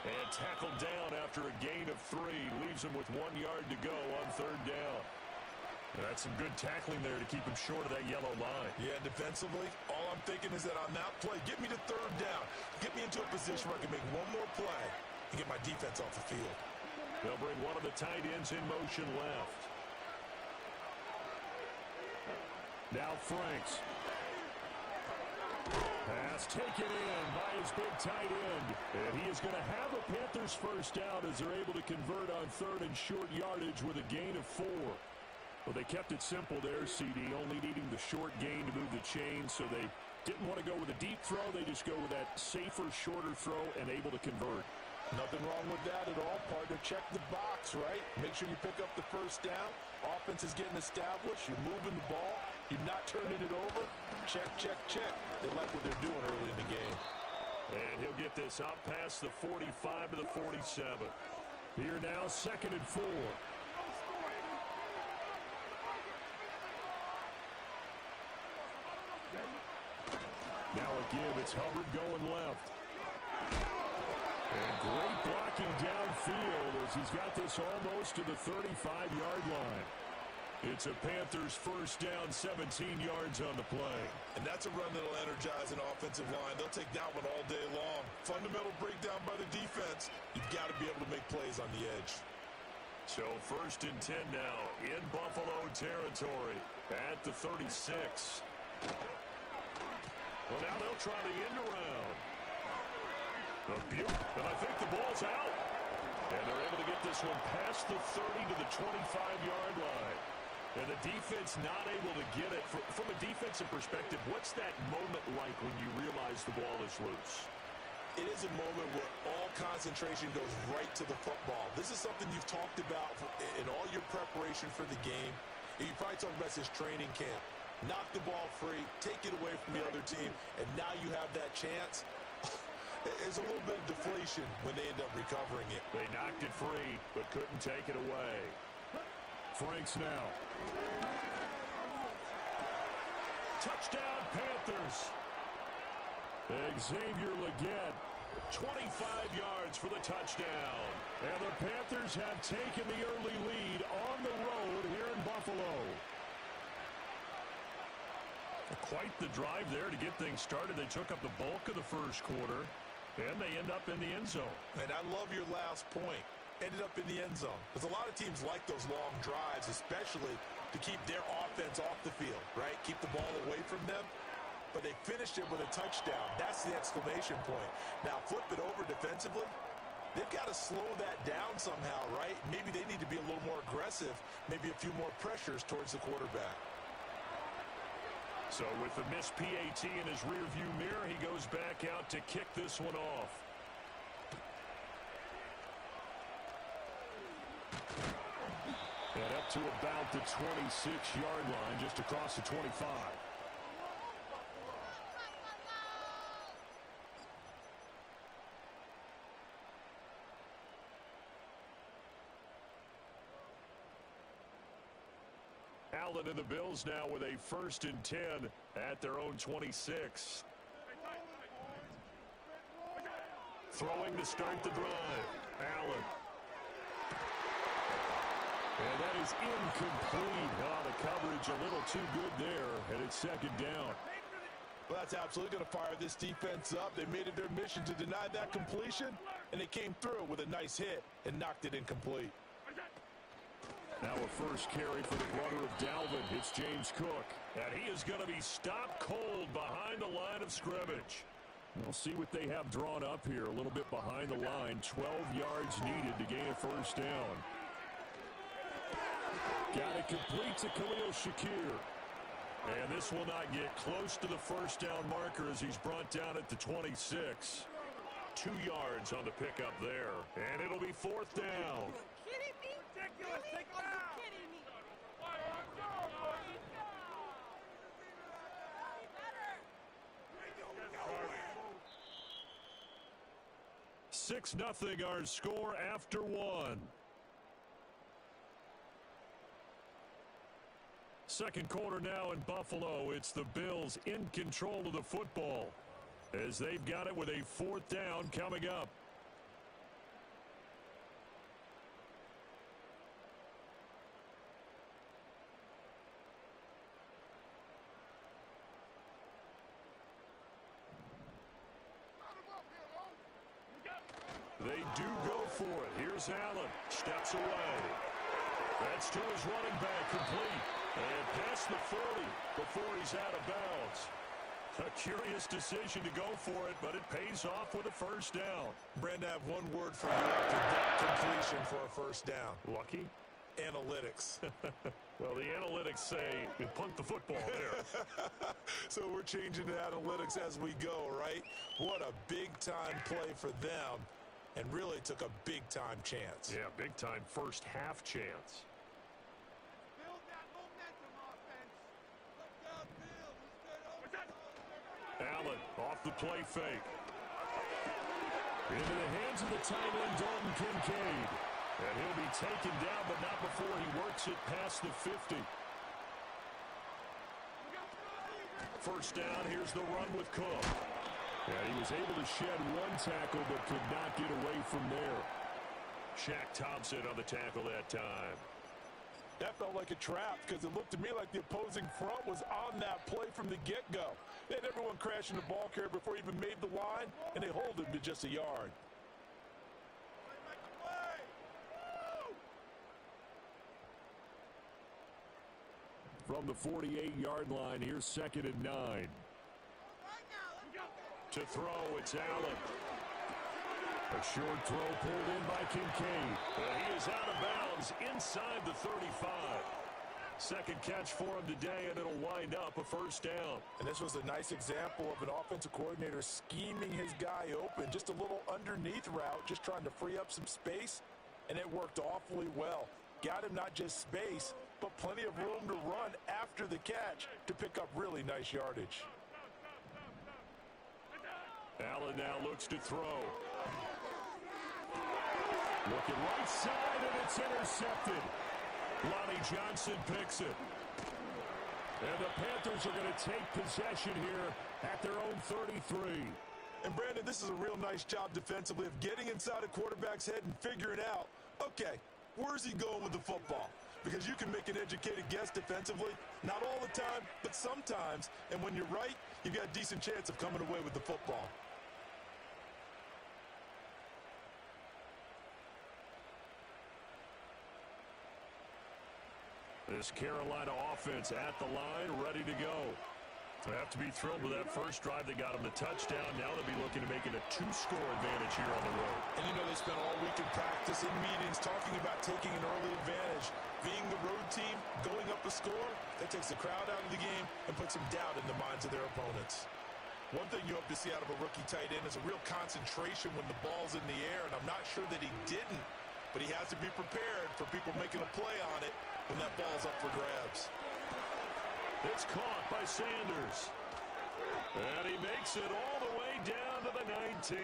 And tackled down after a gain of 3. Leaves him with 1 yard to go on 3rd down. And that's some good tackling there to keep him short of that yellow line. Yeah, defensively, all I'm thinking is that on that play, get me to 3rd down. Get me into a position where I can make one more play and get my defense off the field. They'll bring one of the tight ends in motion left. Now Franks. Pass taken in by his big tight end. And he is going to have a Panthers first down as they're able to convert on 3rd and short yardage with a gain of 4. Well, they kept it simple there, CD, only needing the short gain to move the chain, so they didn't want to go with a deep throw. They just go with that safer, shorter throw and able to convert. Nothing wrong with that at all, partner. Check the box, right? Make sure you pick up the first down. Offense is getting established. You're moving the ball. You're not turning it over. Check, check, check. They like what they're doing early in the game. And he'll get this out past the 45 to the 47. Here now, 2nd and 4. Now a give. It's Hubbard going left. And great blocking downfield as he's got this almost to the 35-yard line. It's a Panthers first down, 17 yards on the play. And that's a run that'll energize an offensive line. They'll take that one all day long. Fundamental breakdown by the defense. You've got to be able to make plays on the edge. So 1st and 10 now in Buffalo territory at the 36. Well, now they'll try the end around. A beaut, and I think the ball's out. And they're able to get this one past the 30 to the 25-yard line. And the defense not able to get it. From a defensive perspective, what's that moment like when you realize the ball is loose? It is a moment where all concentration goes right to the football. This is something you've talked about in all your preparation for the game. And you probably talked about this training camp. Knock the ball free, take it away from the other team, and now you have that chance. There's a little bit of deflation when they end up recovering it. They knocked it free, but couldn't take it away. Franks now. Touchdown, Panthers. Xavier Legette, 25 yards for the touchdown. And the Panthers have taken the early lead on the road here in Buffalo. Quite the drive there to get things started. They took up the bulk of the first quarter, and they end up in the end zone. And I love your last point. Ended up in the end zone. Because a lot of teams like those long drives, especially to keep their offense off the field, right? Keep the ball away from them. But they finished it with a touchdown. That's the exclamation point. Now flip it over defensively. They've got to slow that down somehow, right? Maybe they need to be a little more aggressive. Maybe a few more pressures towards the quarterback. So with the missed PAT in his rearview mirror, he goes back out to kick this one off. And up to about the 26-yard line, just across the 25. Allen and the Bills now with a 1st and 10 at their own 26. Throwing to start the drive. Allen. And that is incomplete. Oh, the coverage a little too good there, and it's 2nd down. Well, that's absolutely going to fire this defense up. They made it their mission to deny that completion, and they came through with a nice hit and knocked it incomplete. Now a first carry for the brother of Dalvin. It's James Cook. And he is going to be stopped cold behind the line of scrimmage. We'll see what they have drawn up here. A little bit behind the line. 12 yards needed to gain a 1st down. Got it complete to Khalil Shakir. And this will not get close to the 1st down marker as he's brought down at the 26. 2 yards on the pickup there. And it'll be 4th down. Take him out! 6-0 our score after 1. Second quarter now in Buffalo. It's the Bills in control of the football as they've got it with a 4th down coming up. They do go for it. Here's Allen. Steps away. That's to his running back, complete. And past the 40 before he's out of bounds. A curious decision to go for it, but it pays off with a 1st down. Brandon, I have one word for you after that completion for a 1st down. Lucky? Analytics. Well, the analytics say you punt the football there. So we're changing to analytics as we go, right? What a big-time play for them. And really took a big-time chance. Yeah, big-time first half chance. Build that momentum offense. Look downfield. He's good. Allen off the play fake. Into the hands of the tight end, Dalton Kincaid. And he'll be taken down, but not before he works it past the 50. 1st down, here's the run with Cook. Yeah, he was able to shed 1 tackle, but could not get away from there. Shaq Thompson on the tackle that time. That felt like a trap because it looked to me like the opposing front was on that play from the get-go. They had everyone crashing the ball carrier before he even made the line, and they hold him to just a yard. From the 48-yard line, here's 2nd and 9. To throw, it's Allen. A short throw pulled in by Kincaid. He is out of bounds inside the 35. Second catch for him today, and it'll wind up a first down. And this was a nice example of an offensive coordinator scheming his guy open. Just a little underneath route, just trying to free up some space, and it worked awfully well. Got him not just space, but plenty of room to run after the catch to pick up really nice yardage. Allen now looks to throw. Looking right side, and it's intercepted. Lonnie Johnson picks it. And the Panthers are going to take possession here at their own 33. And Brandon, this is a real nice job defensively of getting inside a quarterback's head and figuring out, okay, where's he going with the football? Because you can make an educated guess defensively, not all the time, but sometimes. And when you're right, you've got a decent chance of coming away with the football. This Carolina offense at the line, ready to go. They have to be thrilled with that first drive. They got them the touchdown. Now they'll be looking to make it a 2-score advantage here on the road. And you know they spent all week in practice, in meetings, talking about taking an early advantage. Being the road team, going up a score, that takes the crowd out of the game and puts some doubt in the minds of their opponents. One thing you hope to see out of a rookie tight end is a real concentration when the ball's in the air, and I'm not sure that he didn't, but he has to be prepared for people making a play on it when that ball's up for grabs. It's caught by Sanders. And he makes it all the way down to the 19.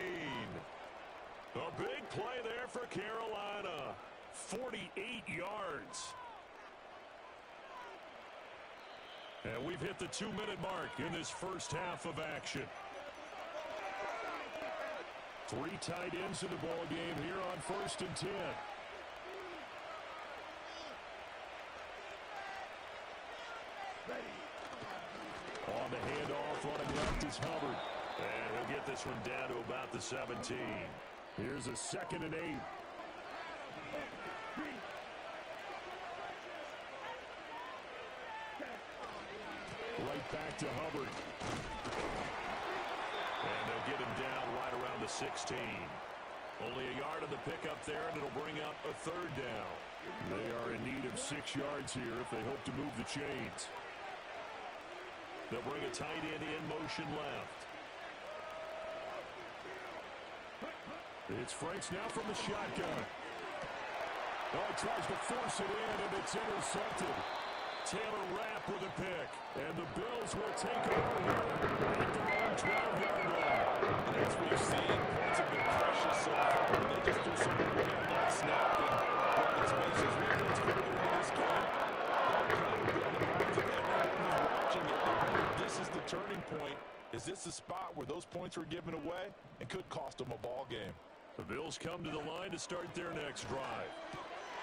A big play there for Carolina. 48 yards. And we've hit the 2-minute mark in this first half of action. 3 tight ends in the ball game here on 1st and 10. On the handoff, running left is Hubbard. And he'll get this one down to about the 17. Here's a 2nd and 8. Right back to Hubbard. And they'll get him down right around the 16. Only a yard on the pickup there, and it'll bring up a 3rd down. They are in need of 6 yards here if they hope to move the chains. They'll bring a tight end in motion left. It's Franks now from the shotgun. Oh, he tries to force it in, and it's intercepted. Taylor Rapp with a pick, and the Bills will take over here at their own 12-yard line. As we've seen, points have been precious so far. They just do so well on that snap. And let's face it, let's go into this game. This is the turning point. Is this the spot where those points were given away and could cost them a ball game? The Bills come to the line to start their next drive.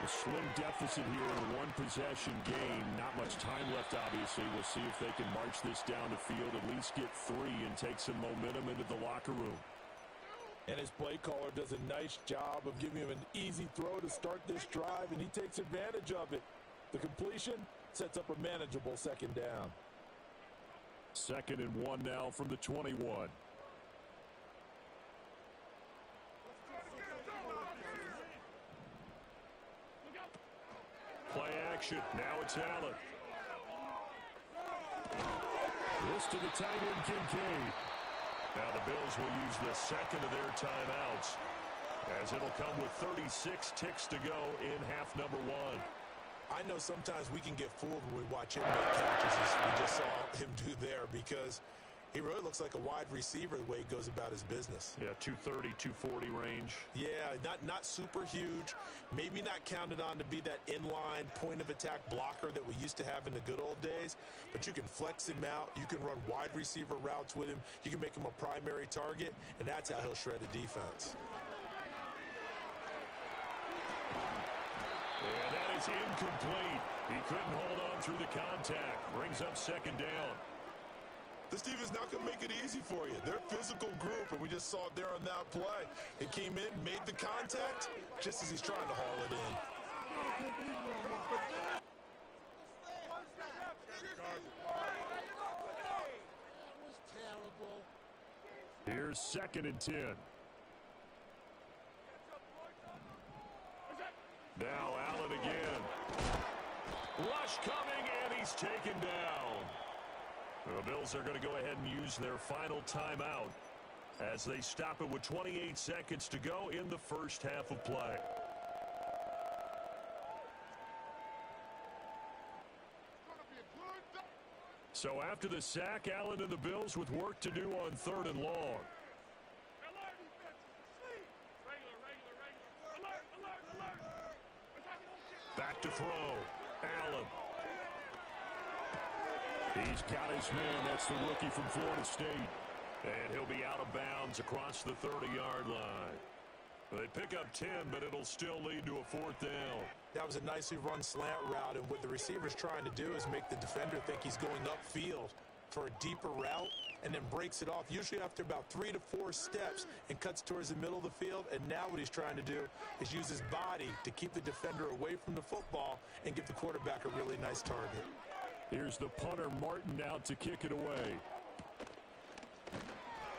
A slim deficit here in a one-possession game. Not much time left, obviously. We'll see if they can march this down the field, at least get 3 and take some momentum into the locker room. And his play caller does a nice job of giving him an easy throw to start this drive, and he takes advantage of it. The completion sets up a manageable 2nd down. 2nd and 1 now from the 21. Play action. Now it's Allen. This to the tight end, Kincaid. Now the Bills will use the 2nd of their timeouts, as it'll come with 36 ticks to go in half number 1. I know sometimes we can get fooled when we watch him make catches, as we just saw him do there, because he really looks like a wide receiver the way he goes about his business. Yeah, 230, 240 range. Yeah, not super huge. Maybe not counted on to be that inline point-of-attack blocker that we used to have in the good old days, but you can flex him out. You can run wide receiver routes with him. You can make him a primary target, and that's how he'll shred a defense. And that is incomplete. He couldn't hold on through the contact. Brings up 2nd down. This team is not going to make it easy for you. They're a physical group, and we just saw it there on that play. It came in, made the contact, just as he's trying to haul it in. Here's 2nd and 10. Now Allen again. Rush coming, he's taken down. The Bills are going to go ahead and use their final timeout as they stop it with 28 seconds to go in the first half of play. So after the sack, Allen and the Bills with work to do on 3rd and long. Back to throw. Allen. He's got his man. That's the rookie from Florida State. And he'll be out of bounds across the 30-yard line. They pick up 10, but it'll still lead to a 4th down. That was a nicely run slant route, and what the receiver's trying to do is make the defender think he's going upfield for a deeper route and then breaks it off, usually after about 3 to 4 steps, and cuts towards the middle of the field. And now what he's trying to do is use his body to keep the defender away from the football and give the quarterback a really nice target. Here's the punter, Martin, out to kick it away.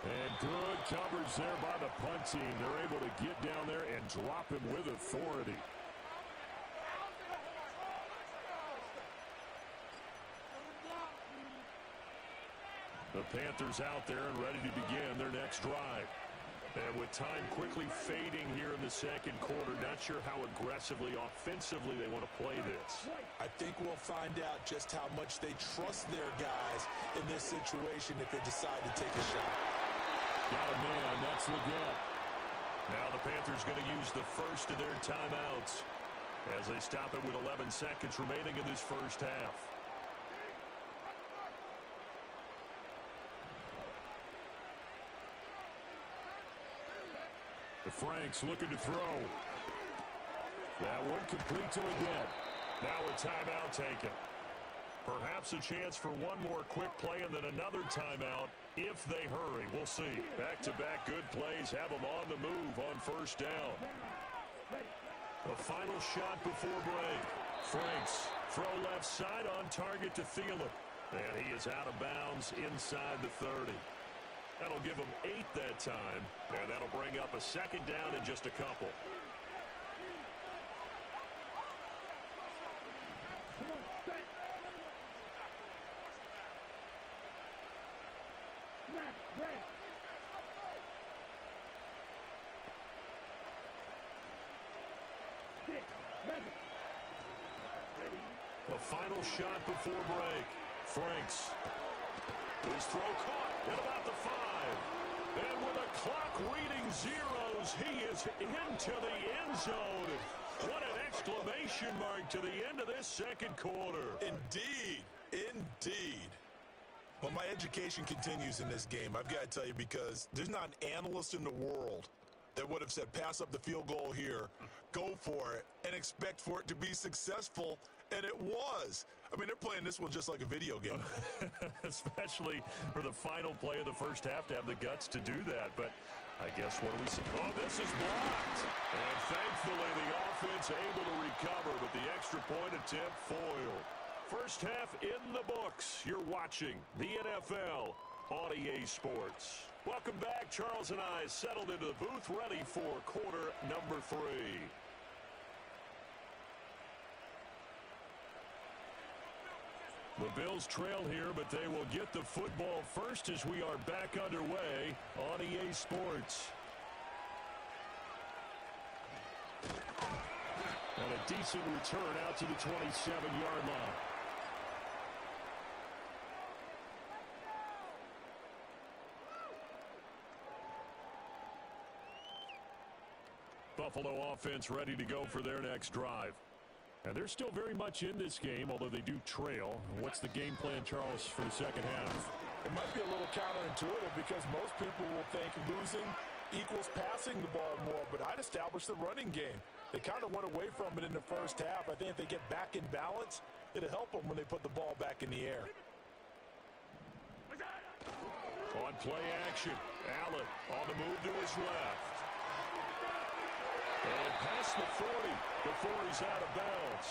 And good coverage there by the punt team. They're able to get down there and drop him with authority. The Panthers out there and ready to begin their next drive. And with time quickly fading here in the second quarter, not sure how aggressively, offensively they want to play this. I think we'll find out just how much they trust their guys in this situation if they decide to take a shot. Got a man, that's Leggett. Now the Panthers going to use the first of their timeouts as they stop it with 11 seconds remaining in this first half. The Franks looking to throw. That one complete to Leggett. Now a timeout taken. Perhaps a chance for one more quick play and then another timeout if they hurry. We'll see. Back-to-back good plays have them on the move on 1st down. The final shot before break. Franks throw left side on target to Thielen. And he is out of bounds inside the 30. That'll give him 8 that time. And that'll bring up a 2nd down in just a couple. The final shot before break. Franks. His throw caught at about the 5. And with a clock reading zeros, he is into the end zone. What an exclamation mark to the end of this second quarter. Indeed. Indeed. Well, my education continues in this game, I've got to tell you, because there's not an analyst in the world that would have said pass up the field goal here, go for it, and expect for it to be successful, and it was. I mean, they're playing this one just like a video game. Especially for the final play of the first half to have the guts to do that. But I guess what do we see? Oh, this is blocked. And thankfully the offense able to recover, but the extra point attempt foiled. First half in the books. You're watching the NFL on EA Sports. Welcome back. Charles and I settled into the booth, ready for quarter number 3. The Bills trail here, but they will get the football first as we are back underway on EA Sports. And a decent return out to the 27-yard line. Buffalo offense ready to go for their next drive. And they're still very much in this game, although they do trail. What's the game plan, Charles, for the second half? It might be a little counterintuitive because most people will think losing equals passing the ball more, but I'd establish the running game. They kind of went away from it in the first half. I think if they get back in balance, it'll help them when they put the ball back in the air. On play action, Allen on the move to his left. And past the 40 before he's out of bounds.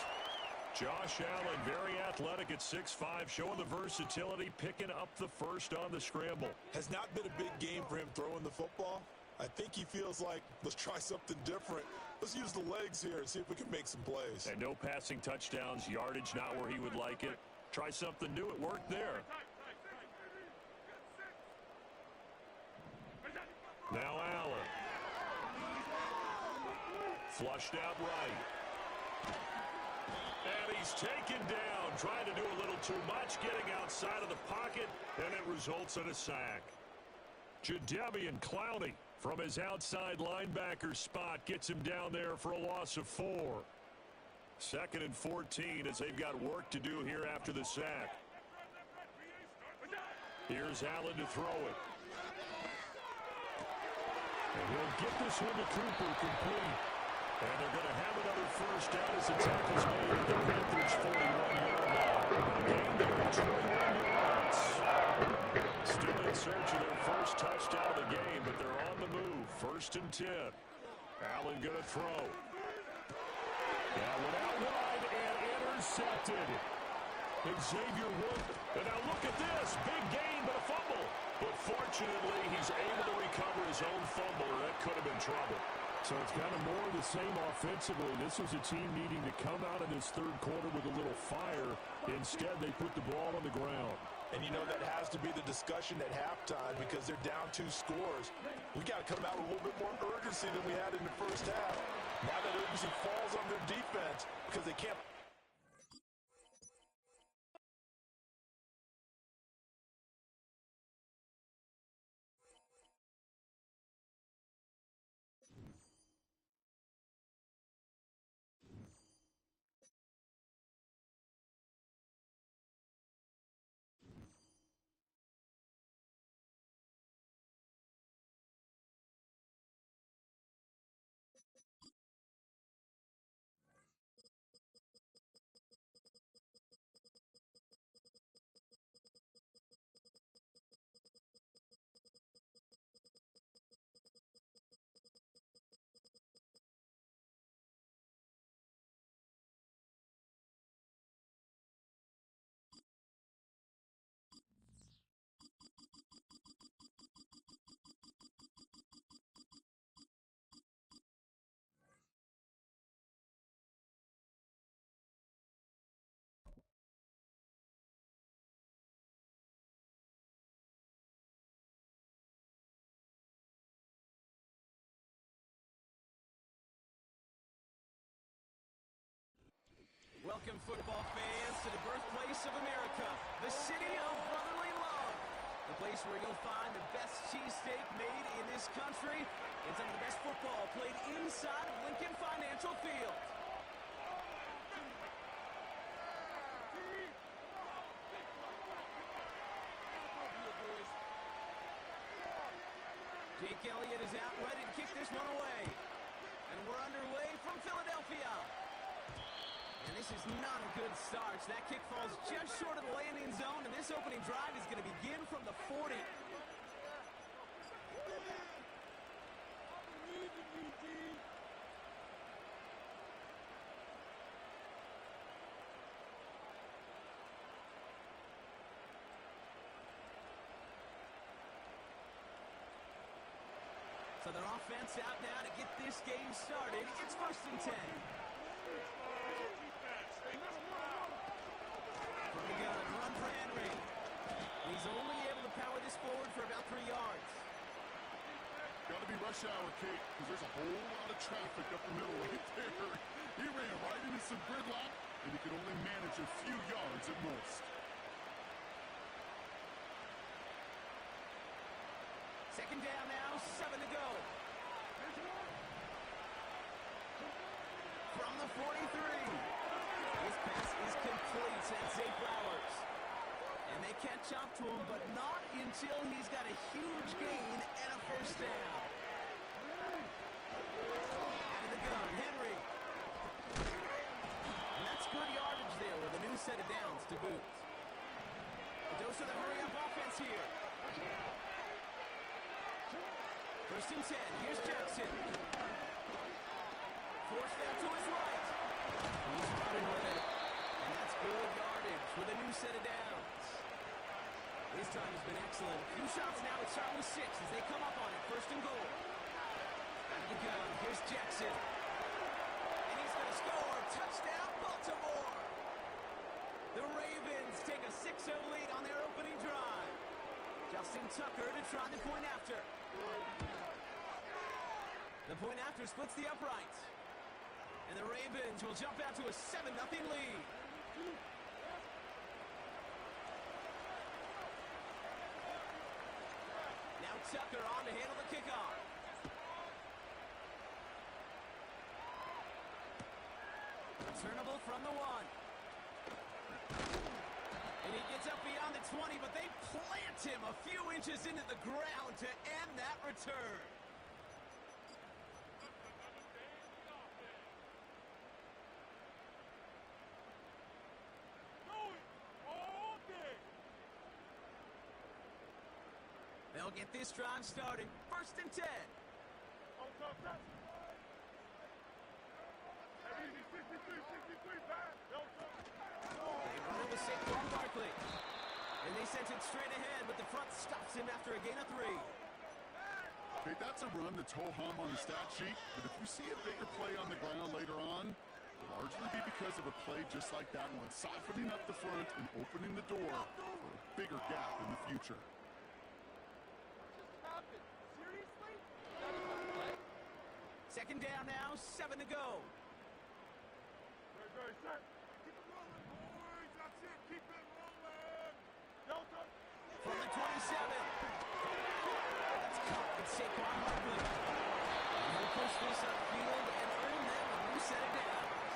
Josh Allen, very athletic at 6'5", showing the versatility, picking up the first on the scramble. Has not been a big game for him throwing the football. I think he feels like, let's try something different. Let's use the legs here and see if we can make some plays. And no passing touchdowns, yardage not where he would like it. Try something new. It worked there. Now Allen. Flushed out right. And he's taken down, trying to do a little too much, getting outside of the pocket, and it results in a sack. Jadeveon Clowney from his outside linebacker spot gets him down there for a loss of 4. 2nd and 14 as they've got work to do here after the sack. Here's Allen to throw it. And he'll get this one to Cooper complete. And they're going to have another first down as the tackle's made at the Panthers' 41-yard line. Gain there of 21 yards. Still in search of their first touchdown of the game, but they're on the move. 1st and 10. Allen going to throw. That one out wide and intercepted. Xavier Wood. And now look at this. Big gain, but a fumble. But fortunately, he's able to recover his own fumble, or that could have been trouble. So it's kind of more of the same offensively. This was a team needing to come out of this third quarter with a little fire. Instead, they put the ball on the ground. And you know that has to be the discussion at halftime because they're down 2 scores. We got to come out with a little bit more urgency than we had in the first half. Now that urgency falls on their defense because they can't. Welcome, football fans, to the birthplace of America, the city of brotherly love. The place where you'll find the best cheesesteak made in this country and some of the best football played inside of Lincoln Financial Field. Jake Elliott is out ready to kick this one away. And we're underway from Philadelphia. And this is not a good start. So that kick falls just short of the landing zone, and this opening drive is going to begin from the 40. So their offense out now to get this game started. It's 1st and 10. From the gun, run for Henry. He's only able to power this forward for about 3 yards. Got to be rush hour, Kate, because there's a whole lot of traffic up the middle right there. He ran right into some gridlock, and he could only manage a few yards at most. Second down now, 7 to go. From the 43. His pass is complete. That's Zay Flowers. And they catch up to him, but not until he's got a huge gain and a first down. Out of the gun, Henry. And that's good yardage there with a new set of downs to boot. A dose of the hurry-up offense here. 1st and 10. Here's Jackson. Forced out to his right. He's running with it. And that's good yardage with a new set of downs. His time has been excellent. A few shots now. It's starting with 6 as they come up on it. 1st and goal. Out of the gun. Here's Jackson. And he's going to score. Touchdown, Baltimore. The Ravens take a 6-0 lead on their opening drive. Justin Tucker to try the point after. The point after splits the uprights. And the Ravens will jump out to a 7-0 lead. Now Tucker on to handle the kickoff. Returnable from the 1. And he gets up beyond the 20, but they plant him a few inches into the ground to end that return. They'll get this drive started. 1st and 10. They run it with Saquon Barkley. And they sent it straight ahead, but the front stops him after a gain of 3. Okay, that's a run that's ho-hum on the stat sheet, but if you see a bigger play on the ground later on, it'll largely be because of a play just like that one, softening up the front and opening the door for a bigger gap in the future. Second down now, 7 to go. From the 27. That's caught with Saquon Barkley. And he'll push this upfield and earn them a new set of downs.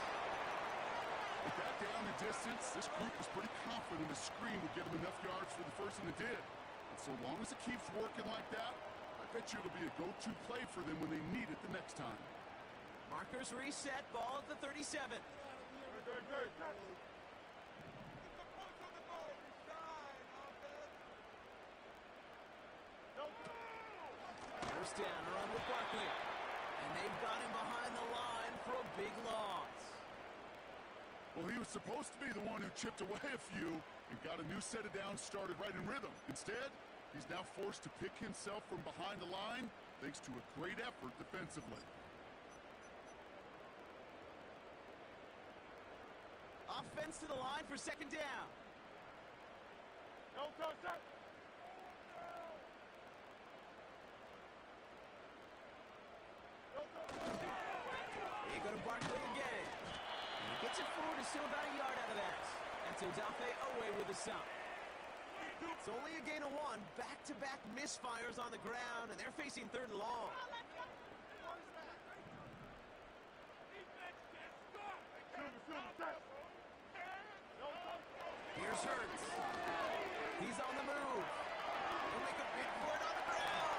With that down the distance, this group was pretty confident the screen would get them enough yards for the first, and it did. And so long as it keeps working like that, I bet you it'll be a go-to play for them when they need it the next time. Markers reset, ball at the 37. First down, run with Barkley. And they've got him behind the line for a big loss. Well, he was supposed to be the one who chipped away a few and got a new set of downs started right in rhythm. Instead, he's now forced to pick himself from behind the line thanks to a great effort defensively. Offense to the line for 2nd down. They go to Barkley again. And he gets it forward to still about a yard out of that. That's Odafe away with the stop. It's only a gain of 1. Back-to-back misfires on the ground, and they're facing 3rd and long. Here's Hurts. He's on the move. He'll make a big for it on the ground.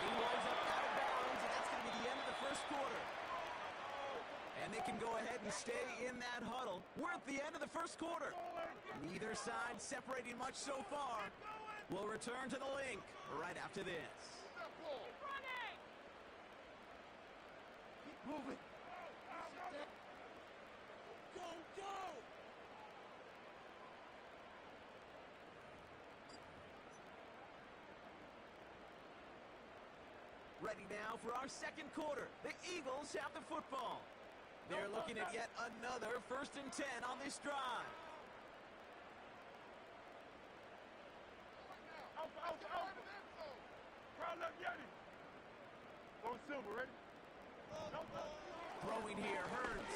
He winds up out of bounds, and that's going to be the end of the 1st quarter. And they can go ahead and stay in that huddle. We're at the end of the 1st quarter. Neither side separating much so far. We'll return to the link right after this. Keep moving. Go! Ready now for our 2nd quarter. The Eagles have the football. They're looking at yet another 1st and 10 on this drive. Throwing here, Hurts.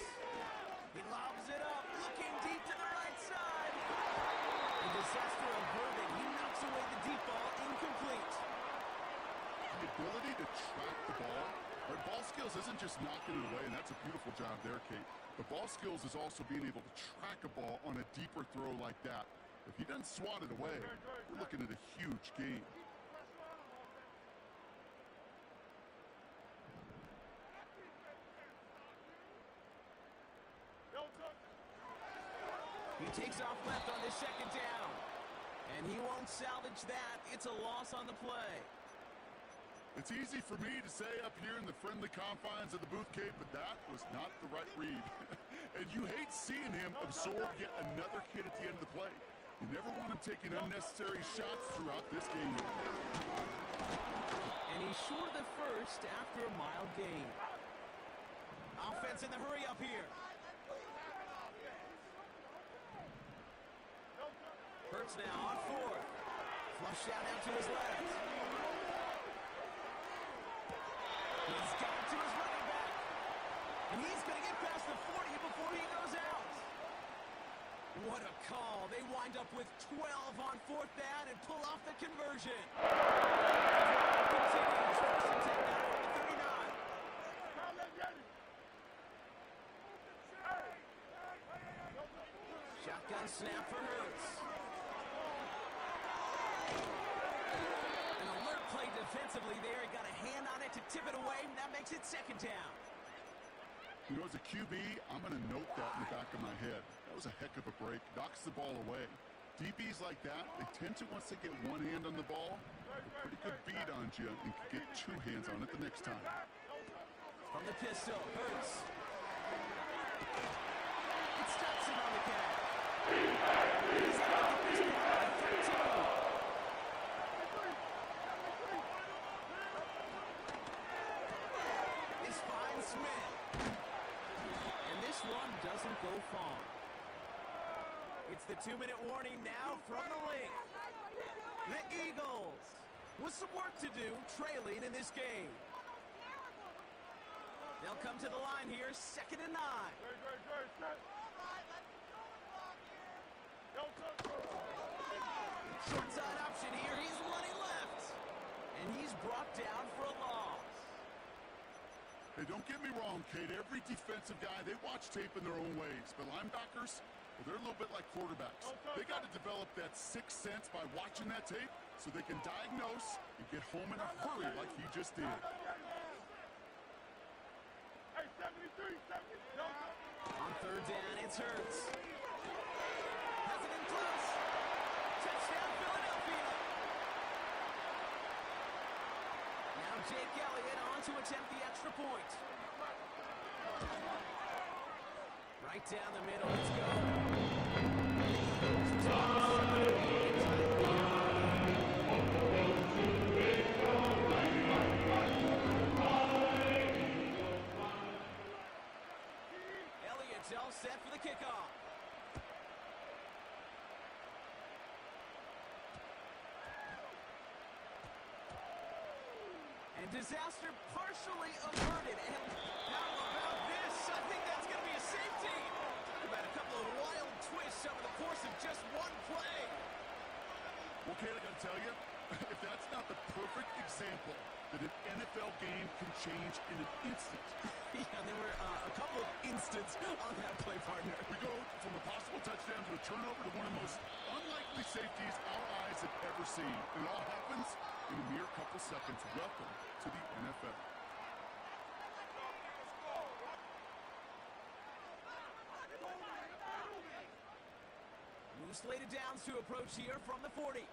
He lobs it up, looking deep to the right side. The disaster averted. He knocks away the deep ball, incomplete. The ability to track the ball. Our ball skills isn't just knocking it away, and that's a beautiful job there, Kate. The ball skills is also being able to track a ball on a deeper throw like that. If he doesn't swat it away, we're looking at a huge gain. He takes off left on this 2nd down. And he won't salvage that. It's a loss on the play. It's easy for me to say up here in the friendly confines of the booth, Kate, but that was not the right read. And you hate seeing him absorb yet another hit at the end of the play. You never want him taking unnecessary shots throughout this game. And he's short of the 1st after a mild gain. Offense in the hurry up here. Hurts now on fourth. Flush out out to his left. He's got it to his running back. And he's going to get past the 40 before he goes out. What a call. They wind up with 12 on fourth down and pull off the conversion. Continues. First and 10 now from the 39. Shotgun snap for Hurts. An alert play defensively there. He got a hand on it to tip it away, and that makes it second down. You know, as a QB, I'm going to note that in the back of my head. That was a heck of a break. Knocks the ball away. DBs like that, they tend to, once they get one hand on the ball, a pretty good beat on you and can get two hands on it the next time. From the pistol, Hurts. It stops him on the catch. He's able to get this ball at 13. This finds Smith. And this one doesn't go far. It's the 2-minute warning now from the link. The Eagles with some work to do, trailing in this game. They'll come to the line here, 2nd and 9. Short side option here, he's running left. And he's brought down for a loss. Hey, don't get me wrong, Kate. Every defensive guy, they watch tape in their own ways. But linebackers, well, they're a little bit like quarterbacks. They got to develop that sixth sense by watching that tape so they can diagnose and get home in a hurry like he just did. On third down, it's Hurts. Has it in close. Touchdown, Philadelphia. Now Jake Elliott on to attempt the extra point. Right down the middle, let's go. Elliott's all set for the kickoff. And disaster partially averted. And how about this? I think that's going to be a safety. Talk about a couple of wild twists over the course of just one play. Well, Kate, I got to tell you, if that's not the perfect example that an NFL game can change in an instant. Yeah, there were a couple of instances on that play, partner. We go from a possible touchdown to a turnover to one of the most unlikely safeties our eyes have ever seen. And it all happens in a mere couple seconds. Welcome to the NFL. New slated downs to approach here from the 40.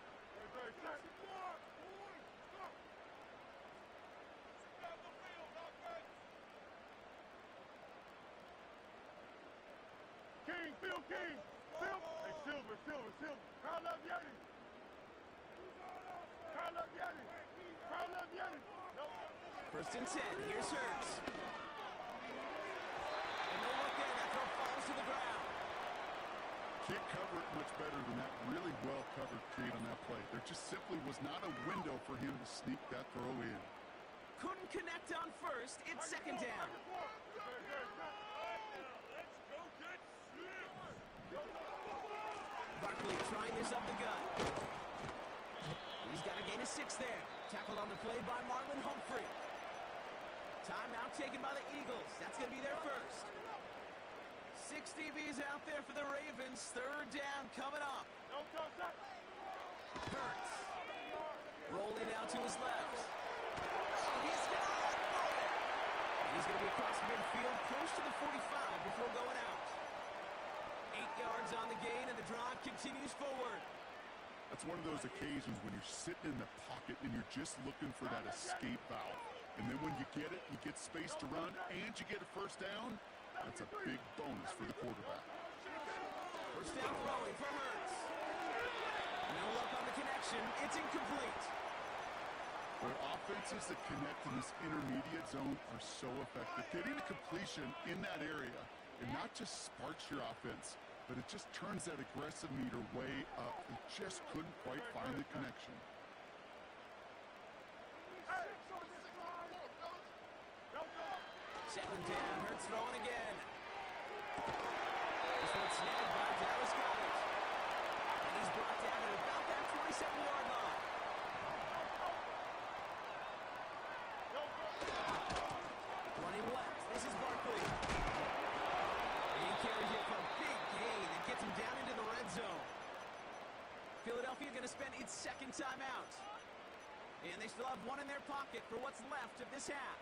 King. Hey, Silver. Call up Yeti. First and 10, here's Hurts. And no look there, that throw falls to the ground. Can't cover it much better than that. Really well covered, Kate, on that play. There just simply was not a window for him to sneak that throw in. Couldn't connect on first, it's second down. Barkley trying this up the gut. He's got a gain of 6 there. Tackled on the play by Marlon Humphrey. Timeout taken by the Eagles. That's going to be their first. 6 DBs out there for the Ravens. Third down coming up. Hurts. Rolling out to his left. He's got it. He's going to be across midfield, close to the 45 before going out. 8 yards on the gain, and the drive continues forward. That's one of those occasions when you're sitting in the pocket and you're just looking for that escape valve. And then when you get it, you get space to run, and you get a first down. That's a big bonus for the quarterback. First down throwing for Hurts. No luck on the connection. It's incomplete. Where offenses that connect in this intermediate zone are so effective. Getting a completion in that area, it not just sparks your offense, but it just turns that aggressive meter way up. He just couldn't quite find the connection. Second down, Hurts throwing again. This one snagged by Dallas Goddard. And he's brought down at about that 27-yard line. 20 left. This is Barkley. And he carries it for a big gain and gets him down into the red zone. Philadelphia going to spend its second timeout. And they still have one in their pocket for what's left of this half.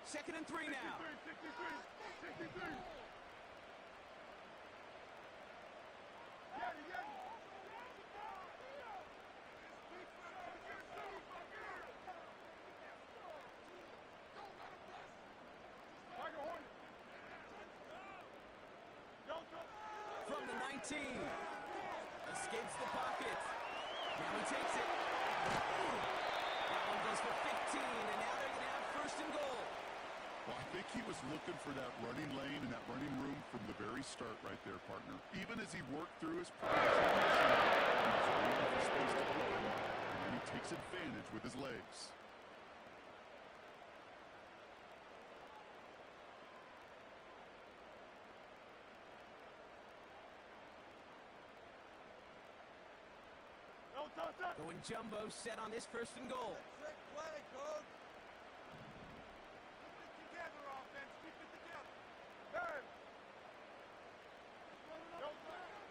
2nd and 3 now. 63. From the 19. Escapes the pocket. Now he takes it. That one goes for 15, and now they're going to have 1st and goal. Well, I think he was looking for that running lane and that running room from the very start right there, partner. Even as he worked through his progression, he was waiting for space to open, and then he takes advantage with his legs. Going jumbo set on this 1st and goal.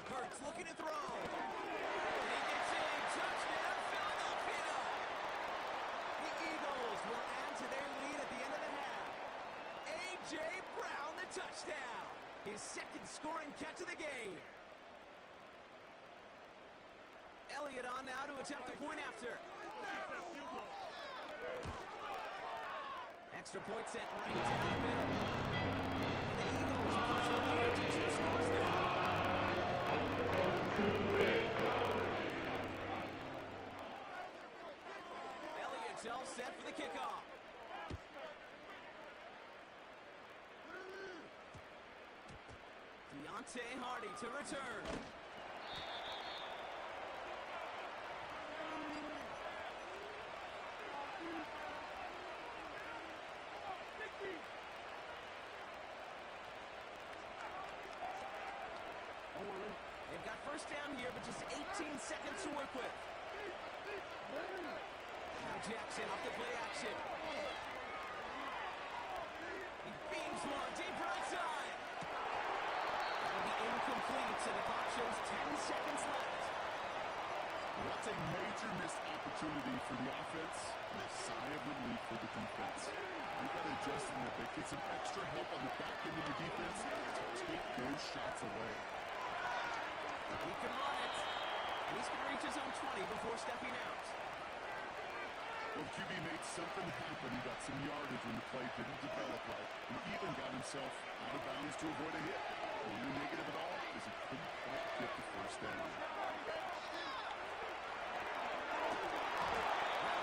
Hurts looking to throw. And he gets in. Touchdown, Philadelphia. The Eagles will add to their lead at the end of the half. A.J. Brown, the touchdown. His 2nd scoring catch of the game. Elliott on now to attempt the point after. Extra point set right down the middle. The Eagles push the lead to 2 scores now. Elliott's all set for the kickoff. Deontay Hardy to return. They've got 1st down here, but just 18 seconds to work with. Now Jackson off the play action. He beams one deep right side. That'll be incomplete, so the clock shows 10 seconds left. That's a major missed opportunity for the offense and a sigh of relief for the defense. You've got to adjust them a bit, get some extra help on the back end of the defense to take those shots away. He can run it. And he's going to reach his own 20 before stepping out. Well, QB made something happen. He got some yardage when the play didn't develop right. He even got himself out of bounds to avoid a hit. The only negative at all is he couldn't quite get the 1st down. That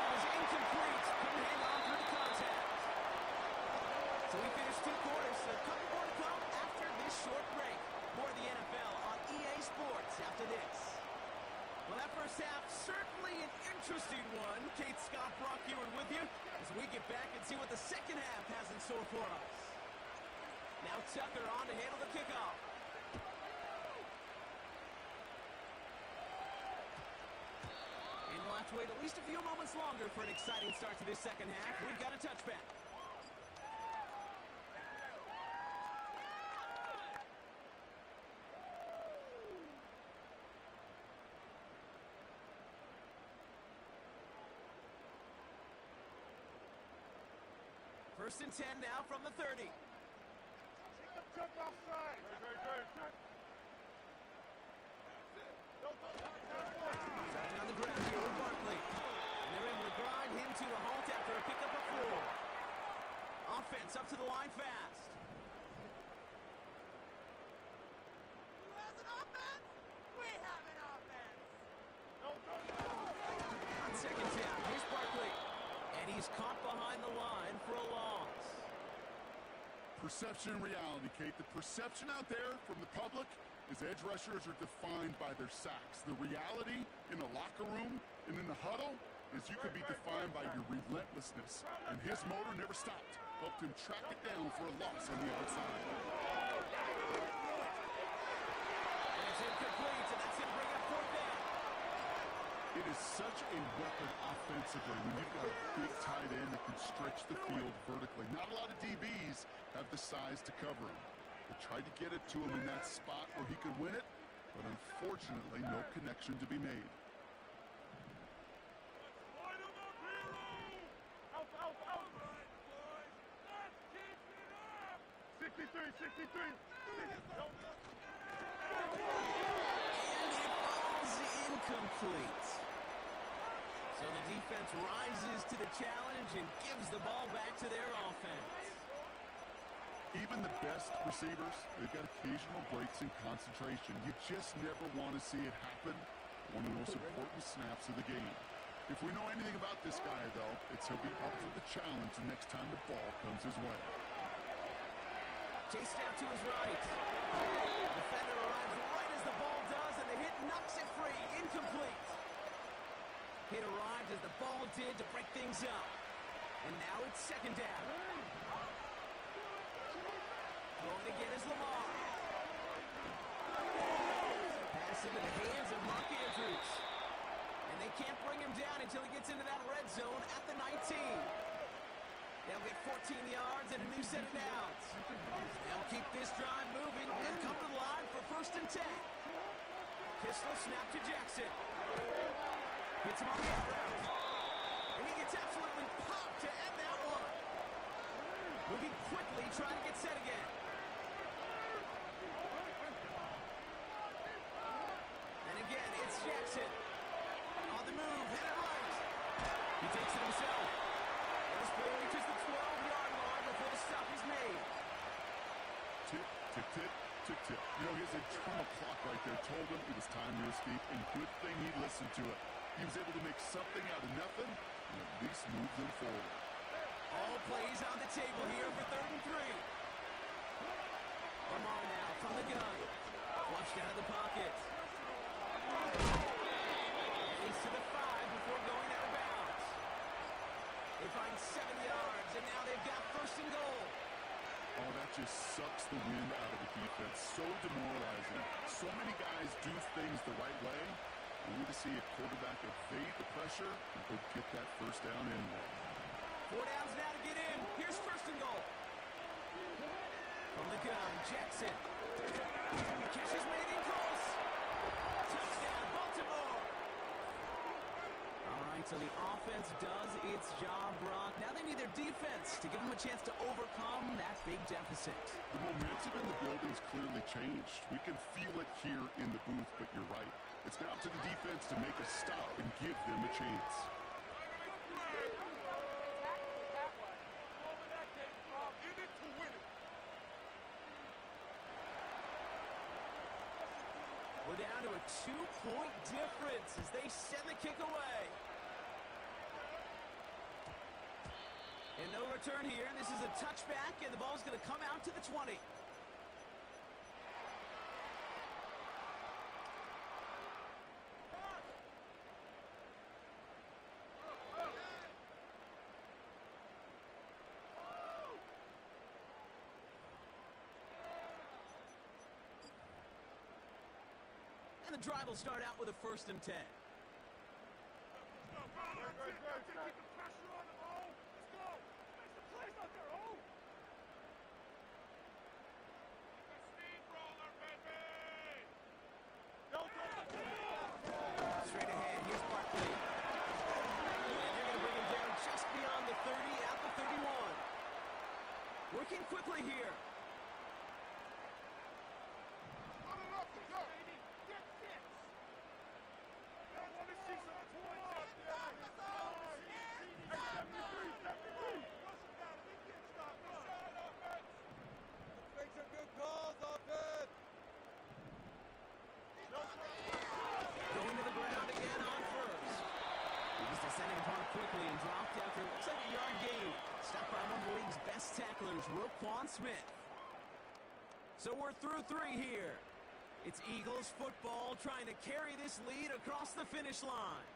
was incomplete. Couldn't hang on through the contact. So we finished 2 quarters. So a couple more to come after this short break. More of the NFL on EA Sports after this. Well, that 1st half, certainly an interesting one. Kate Scott, Brock Ewart with you as we get back and see what the 2nd half has in store for us. Now Tucker on to handle the kickoff. And we'll have to wait at least a few moments longer for an exciting start to this 2nd half. We've got a touchback. First and 10 now from the 30. Take the jump offside. Driving on the ground here with Barkley. And they're able to grind him to a halt after a pickup of 4. Offense up to the line fast. Who has an offense? We have an offense. On 2nd down, here's Barkley. And he's caught behind the line for a loss. Perception and reality, Kate. The perception out there from the public is edge rushers are defined by their sacks. The reality in the locker room and in the huddle is you could be defined by your relentlessness. And his motor never stopped. Helped him track it down for a loss on the outside. And it's incomplete, and that's going to bring up fourth down. It is such a weapon offensively when you've got a big tight end that can stretch the field vertically. Not a lot of DBs have the size to cover him. They tried to get it to him in that spot where he could win it, but unfortunately, no connection to be made. 63. And it falls incomplete. So the defense rises to the challenge and gives the ball back to their offense. Even the best receivers, they've got occasional breaks in concentration. You just never want to see it happen. One of the most important snaps of the game. If we know anything about this guy, though, it's he'll be up for the challenge the next time the ball comes his way. Chased out to his right. The defender arrives right as the ball does, and the hit knocks it free. Incomplete. Hit arrived as the ball did to break things up. And now it's second down. Throwing again is Lamar. Pass into the hands of Mark Andrews. And they can't bring him down until he gets into that red zone at the 19. They'll get 14 yards and a new set of downs. They'll keep this drive moving and come to the line for 1st and 10. Kistler snap to Jackson. Hits him on the out route. And he gets absolutely popped to end that one. Moving quickly, trying to get set again. And again, it's Jackson. On the move, hit it right. He takes it himself. This play reaches the 12-yard line before the stop is made. Tick, tick, tick, tick, tick. You know, his internal clock right there told him it was time to his feet, and good thing he listened to it. He was able to make something out of nothing and at least move them forward. All plays on the table here for 3rd and 3. Lamar now from the gun. Flushed out of the pocket. And he's to the 5 before going out of bounds. They find 7 yards, and now they've got 1st and goal. Oh, that just sucks the wind out of the defense. So demoralizing. So many guys do things the right way. We need to see a quarterback evade the pressure and go get that 1st down anyway. 4 downs now to get in. Here's 1st and goal. From the gun, Jackson. The catch is made in close. Touchdown, Baltimore. All right, so the offense does its job, Brock. Now they need their defense to give them a chance to overcome that big deficit. The momentum in the building's clearly changed. We can feel it here in the booth, but you're right. It's now to the defense to make a stop and give them a chance. We're down to a 2-point difference as they send the kick away. And no return here. This is a touchback, and the ball's going to come out to the 20. And the drive will start out with a 1st and 10. Straight ahead, here's Barkley. And they're going to bring him down just beyond the 30 at the 31. Working quickly here. finding Hart quickly and dropped after it looks like a yard gain. Stopped by one of the league's best tacklers, Roquan Smith. So we're through 3 here. It's Eagles football trying to carry this lead across the finish line.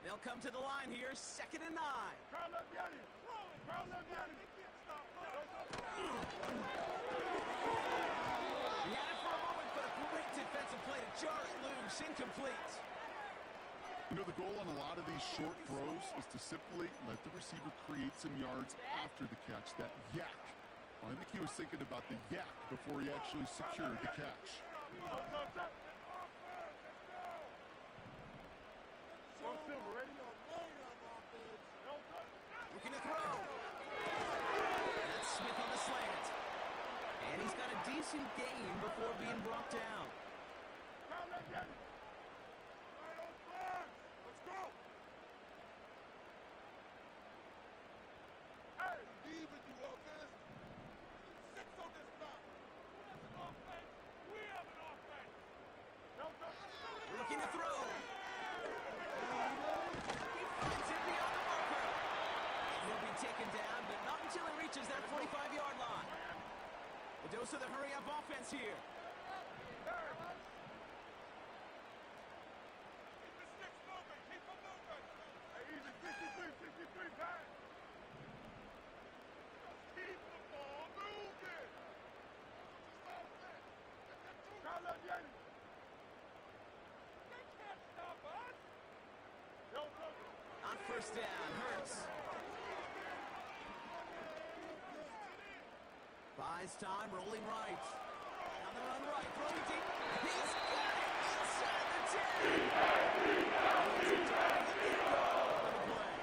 They'll come to the line here, 2nd and 9. He had it for a moment, but a great defensive play to jar it loose, incomplete. You know, the goal on a lot of these short throws is to simply let the receiver create some yards after the catch, that yak. Well, I think he was thinking about the yak before he actually secured the catch. Looking to throw. That's Smith on the slant. And he's got a decent gain before being brought down. Looking to throw. He finds it beyond the marker. And he'll be taken down, but not until he reaches that 45-yard line. A dose of the hurry-up offense here. On first down, Hurts. Buys time, rolling right. On the run right, throwing deep. He's got it inside the 10. It's a target and goal on the play.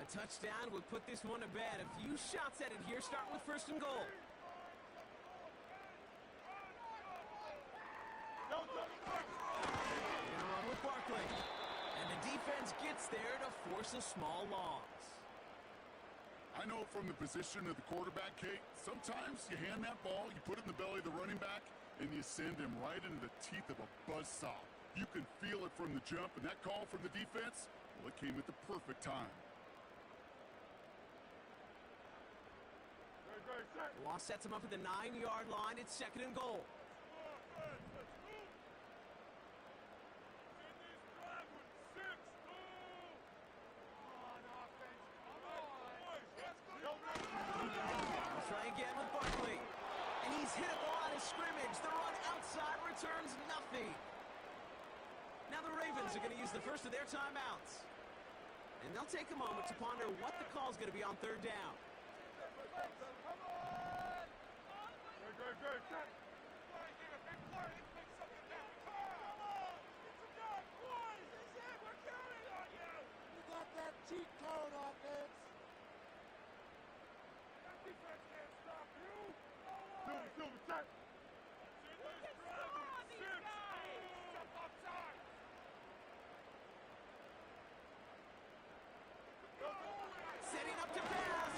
A touchdown would put this one to bed. A few shots at it here, start with 1st and goal. And run with Barkley. And the defense gets there to force a small loss. I know from the position of the quarterback, Kate, sometimes you hand that ball, you put it in the belly of the running back, and you send him right into the teeth of a buzzsaw. You can feel it from the jump, and that call from the defense, well, it came at the perfect time. Loss sets him up at the 9-yard line. It's 2nd and goal. Let's try again with Barkley. And he's hit at the line of scrimmage. The run outside returns nothing. Now the Ravens are going to use the first of their timeouts. And they'll take a moment to ponder what the call is going to be on 3rd down. Cheat code offense. That defense can't stop you. Silver, check. Setting up to pass.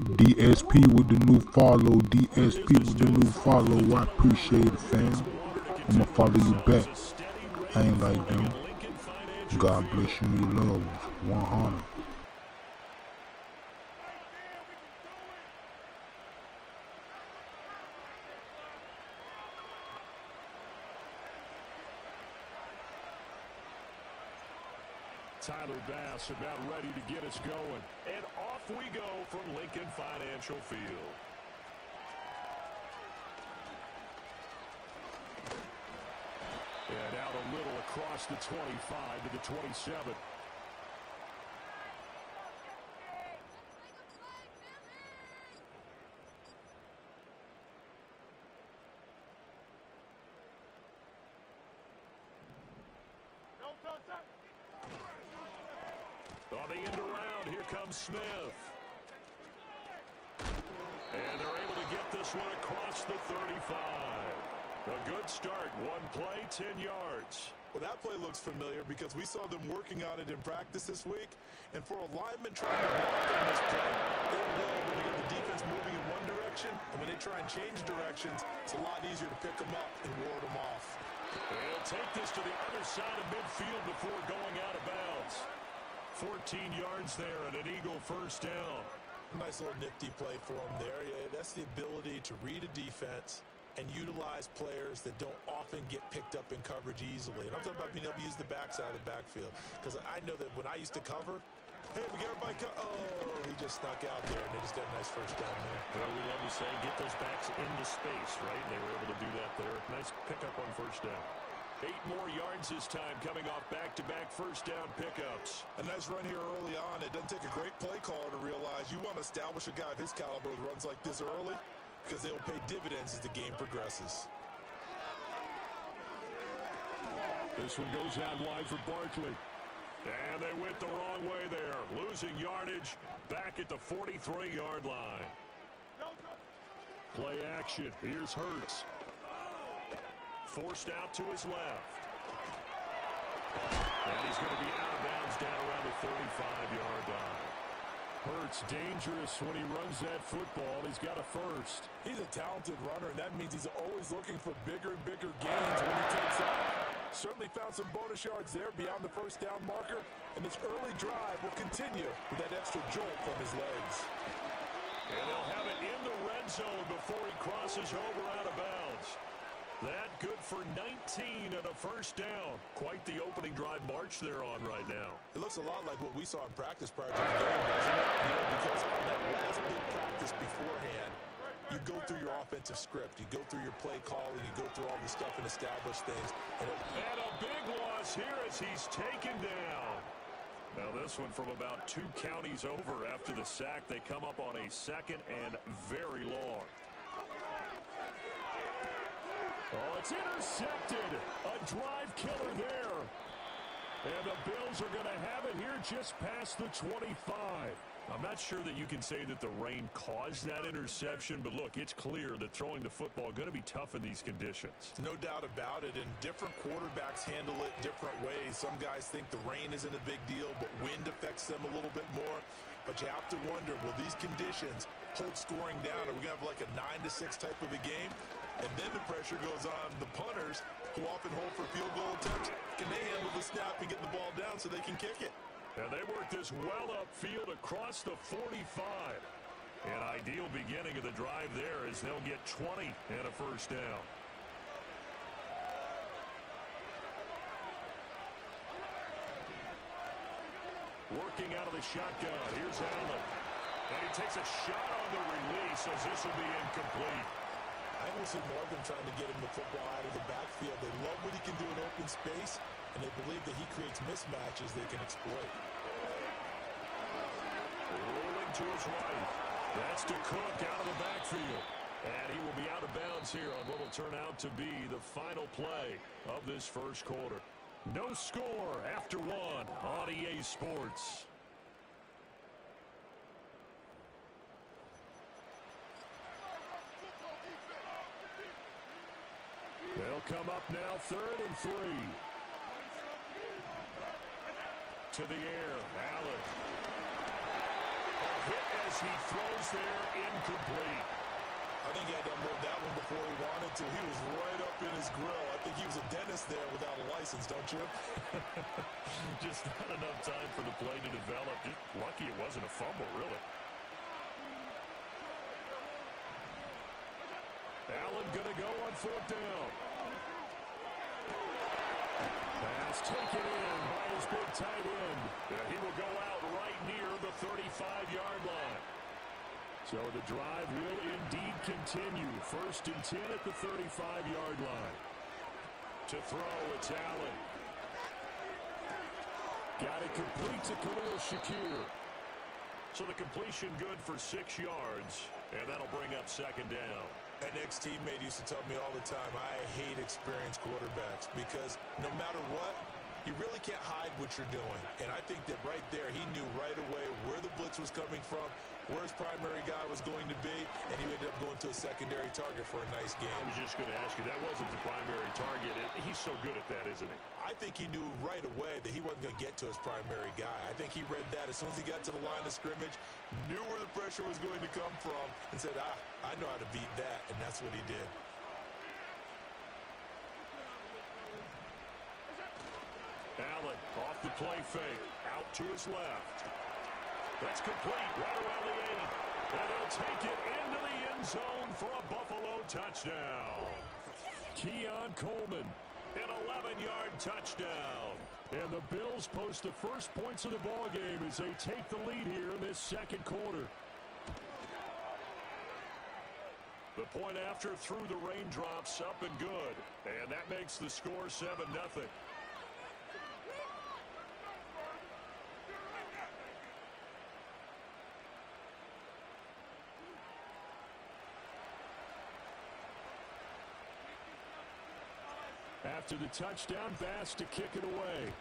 DSP with the new follow. DSP with the new follow. I appreciate it, fam. I'ma follow you back. I ain't like them. God bless you and your love. 100. Tyler Bass about ready to get us going. And off we go from Lincoln Financial Field. And out a little across the 25 to the 27. On the end around, here comes Smith. And they're able to get this one across the 35. A good start. One play, 10 yards. Well, that play looks familiar because we saw them working on it in practice this week. And for a lineman trying to block on this play, they know when they get the defense moving in one direction, and when they try and change directions, it's a lot easier to pick them up and ward them off. They'll take this to the other side of midfield before going out of bounds. 14 yards there and an Eagle first down. Nice little nifty play for him there. Yeah, that's the ability to read a defense and utilize players that don't often get picked up in coverage easily. And I'm talking about being able to use the backside of the backfield. Because I know that when I used to cover, hey, we got everybody oh, he just snuck out there, and they just got a nice first down there. Well, we love to say, get those backs into space, right? They were able to do that there. Nice pickup on first down. 8 more yards this time, coming off back-to-back first down pickups. A nice run here early on. It doesn't take a great play caller to realize you want to establish a guy of his caliber who runs like this early, because they'll pay dividends as the game progresses. This one goes out wide for Barkley. And they went the wrong way there. Losing yardage back at the 43-yard line. Play action. Here's Hurts. Forced out to his left. And he's going to be out of bounds down around the 35-yard line. Hurts dangerous when he runs that football. He's got a first. He's a talented runner, and that means he's always looking for bigger and bigger gains when he takes off. Certainly found some bonus yards there beyond the first down marker, and this early drive will continue with that extra jolt from his legs. And they'll have it in the red zone before he crosses over out of bounds. That good for 19 and a first down. Quite the opening drive march they're on right now. It looks a lot like what we saw in practice prior to the game, doesn't it? You know, because on that last big practice beforehand, you go through your offensive script. You go through your play calling. You go through all the stuff and establish things. And a big loss here as he's taken down. Now this one from about 2 counties over after the sack. They come up on a second and very long. Oh, it's intercepted. A drive killer there. And the Bills are going to have it here just past the 25. I'm not sure that you can say that the rain caused that interception, but look, it's clear that throwing the football going to be tough in these conditions. No doubt about it, and different quarterbacks handle it different ways. Some guys think the rain isn't a big deal, but wind affects them a little bit more. But you have to wonder, will these conditions hold scoring down? Are we going to have like a 9-6 type of a game? And then the pressure goes on the punters, who often hold for field goal attempts. Can they handle the snap and get the ball down so they can kick it? And they work this well upfield across the 45. An ideal beginning of the drive there as they'll get 20 and a first down. Working out of the shotgun. Here's Allen. And he takes a shot on the release as this will be incomplete. I almost see more of them trying to get him the football out of the backfield. They love what he can do in open space, and they believe that he creates mismatches they can exploit. Rolling to his right. That's to Cook out of the backfield. And he will be out of bounds here on what will turn out to be the final play of this first quarter. No score after one on EA Sports. They'll come up now, 3rd and 3. To the air, Allen. hit as he throws there, incomplete. I think he had to unload that one before he wanted to. He was right up in his grill. I think he was a dentist there without a license, don't you? Just not enough time for the play to develop. Just lucky it wasn't a fumble, really. Allen going to go on 4th down. Pass taken in by his big tight end. He will go out right near the 35-yard line. So the drive will indeed continue. 1st and 10 at the 35-yard line. To throw, it's Allen. Got it complete to Khalil Shakir. So the completion good for 6 yards, and that'll bring up 2nd down. An ex-teammate used to tell me all the time, I hate experienced quarterbacks because no matter what, you really can't hide what you're doing. And I think that right there, he knew right away where the blitz was coming from, where his primary guy was going to be, and he ended up going to a secondary target for a nice game. I was just going to ask you, that wasn't the primary target. He's so good at that, isn't he? I think he knew right away that he wasn't going to get to his primary guy. I think he read that as soon as he got to the line of scrimmage, knew where the pressure was going to come from, and said, I know how to beat that, and that's what he did. Allen off the play fake, out to his left. That's complete right around the 8. And they'll take it into the end zone for a Buffalo touchdown. Keon Coleman, an 11-yard touchdown. And the Bills post the first points of the ballgame as they take the lead here in this 2nd quarter. The point after through the raindrops, up and good. And that makes the score 7-0. After the touchdown, Bass to kick it away.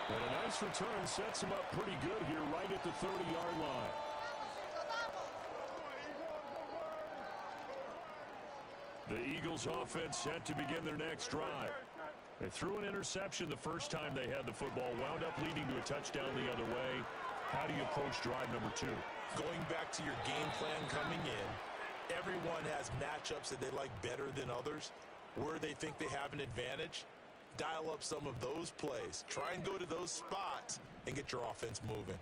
And a nice return sets him up pretty good here right at the 30-yard line. The Eagles offense set to begin their next drive. They threw an interception the first time they had the football, wound up leading to a touchdown the other way. How do you approach drive number 2? Going back to your game plan coming in, everyone has matchups that they like better than others. Where they think they have an advantage, dial up some of those plays. Try and go to those spots and get your offense moving.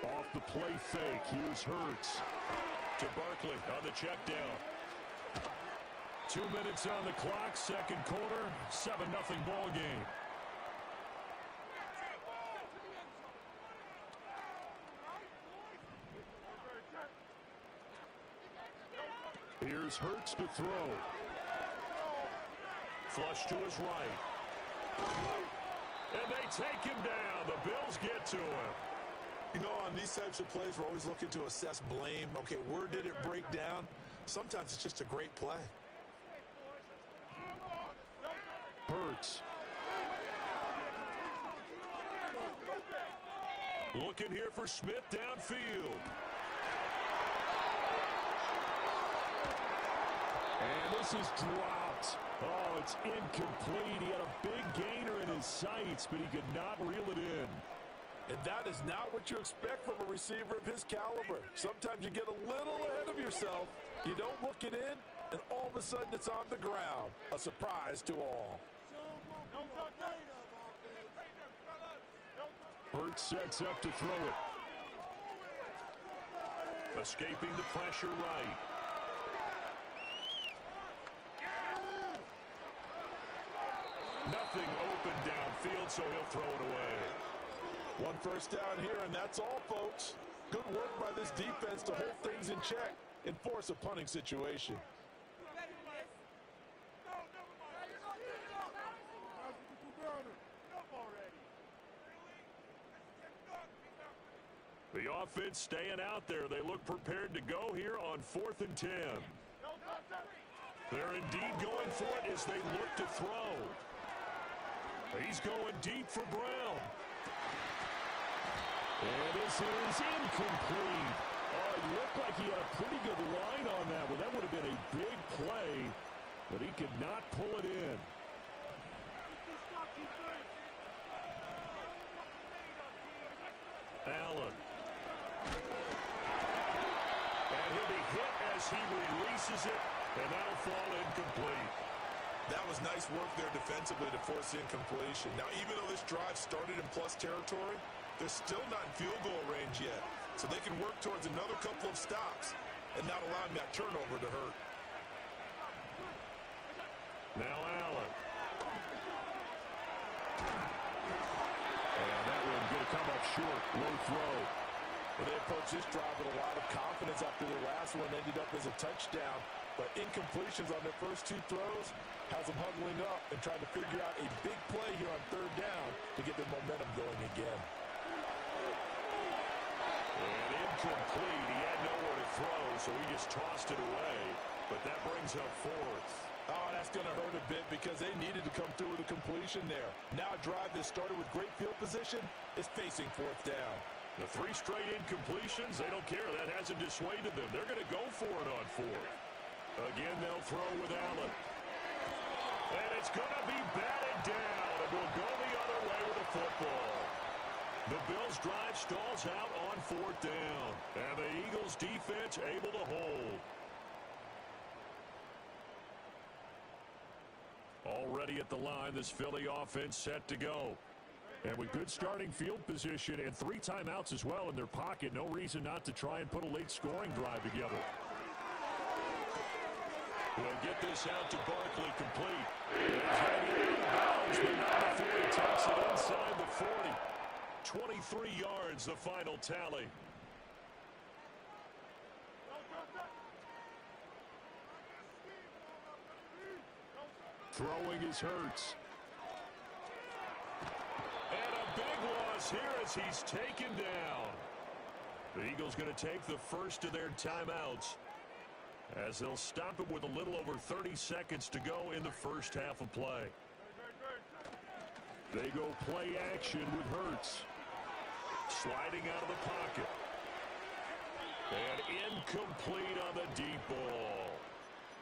Off the play fake, here's Hurts. To Barkley on the check down. 2 minutes on the clock, 2nd quarter, 7-0 ball game. Here's Hurts to throw. Flush to his right. And they take him down. The Bills get to him. You know, on these types of plays, we're always looking to assess blame. Okay, where did it break down? Sometimes it's just a great play. Hurts. Looking here for Smith downfield. And this is dropped. Oh, it's incomplete. He had a big gainer in his sights, but he could not reel it in. And that is not what you expect from a receiver of his caliber. Sometimes you get a little ahead of yourself. You don't look it in, and all of a sudden it's on the ground. A surprise to all. Hurts sets up to throw it. Escaping the pressure right. Nothing open downfield, so he'll throw it away. 1 first down here, and that's all, folks. Good work by this defense to hold things in check and force a punting situation. The offense staying out there. They look prepared to go here on 4th and 10. They're indeed going for it as they look to throw. He's going deep for Brown. And this is incomplete. Oh, looked like he had a pretty good line on that one. That would have been a big play, but he could not pull it in. Allen. And he'll be hit as he releases it, and that'll fall incomplete. That was nice work there defensively to force incompletion. Now, even though this drive started in plus territory, they're still not in field goal range yet. So they can work towards another couple of stops and not allowing that turnover to hurt. Now Allen. And that one going to come up short. Low throw. Well, they approached this drive with a lot of confidence after their last one ended up as a touchdown. But incompletions on their first two throws has them huddling up and trying to figure out a big play here on third down to get their momentum going again. And incomplete. He had nowhere to throw, so he just tossed it away. But that brings up fourth. Oh, that's going to hurt a bit because they needed to come through with a completion there. Now a drive that started with great field position is facing fourth down. The 3 straight incompletions, they don't care. That hasn't dissuaded them. They're going to go for it on fourth. Again, they'll throw with Allen. And it's going to be batted down. It will go the other way with the football. The Bills' drive stalls out on fourth down. And the Eagles' defense able to hold. Already at the line, this Philly offense set to go. And with good starting field position and 3 timeouts as well in their pocket, no reason not to try and put a late scoring drive together. We'll get this out to Barkley complete. It's headed inbounds, but not before he takes it inside the 40. 23 yards, the final tally. Throwing is Hurts. And a big loss here as he's taken down. The Eagles going to take the first of their timeouts as they'll stop it with a little over 30 seconds to go in the first half of play. They go play action with Hurts. Sliding out of the pocket. And incomplete on the deep ball.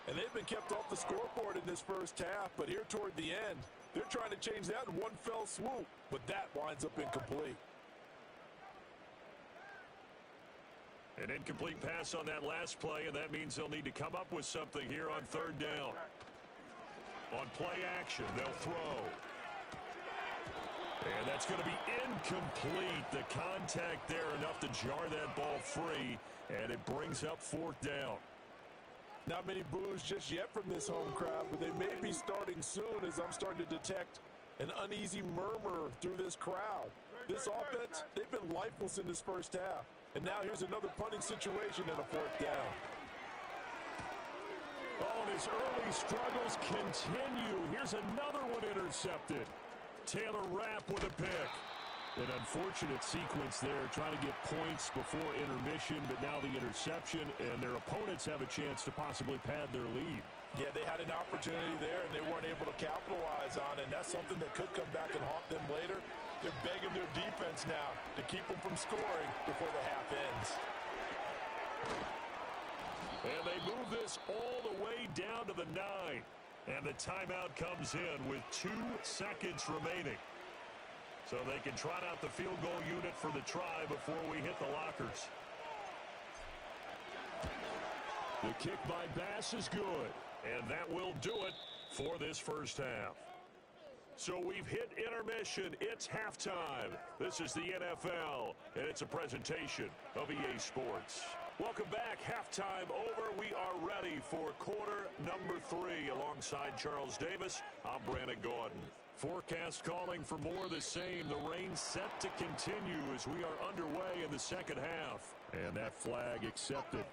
And they've been kept off the scoreboard in this first half, but here toward the end, they're trying to change that in one fell swoop, but that winds up incomplete. An incomplete pass on that last play, and that means they'll need to come up with something here on third down. On play action, they'll throw. And that's going to be incomplete. The contact there enough to jar that ball free, and it brings up fourth down. Not many boos just yet from this home crowd, but they may be starting soon as I'm starting to detect an uneasy murmur through this crowd. This offense, they've been lifeless in this first half. And now here's another punting situation and a fourth down. Oh, and his early struggles continue. Here's another one intercepted. Taylor Rapp with a pick. An unfortunate sequence there, trying to get points before intermission, but now the interception, and their opponents have a chance to possibly pad their lead. Yeah, they had an opportunity there, and they weren't able to capitalize on it, and that's something that could come back and haunt them later. They're begging their defense now to keep them from scoring before the half ends. And they move this all the way down to the 9. And the timeout comes in with 2 seconds remaining. So they can trot out the field goal unit for the try before we hit the lockers. The kick by Bass is good. And that will do it for this first half. So we've hit intermission. It's halftime. This is the NFL, and it's a presentation of EA Sports. Welcome back. Halftime over. We are ready for quarter number 3. Alongside Charles Davis, I'm Brandon Gordon. Forecast calling for more of the same. The rain set to continue as we are underway in the second half. And that flag accepted.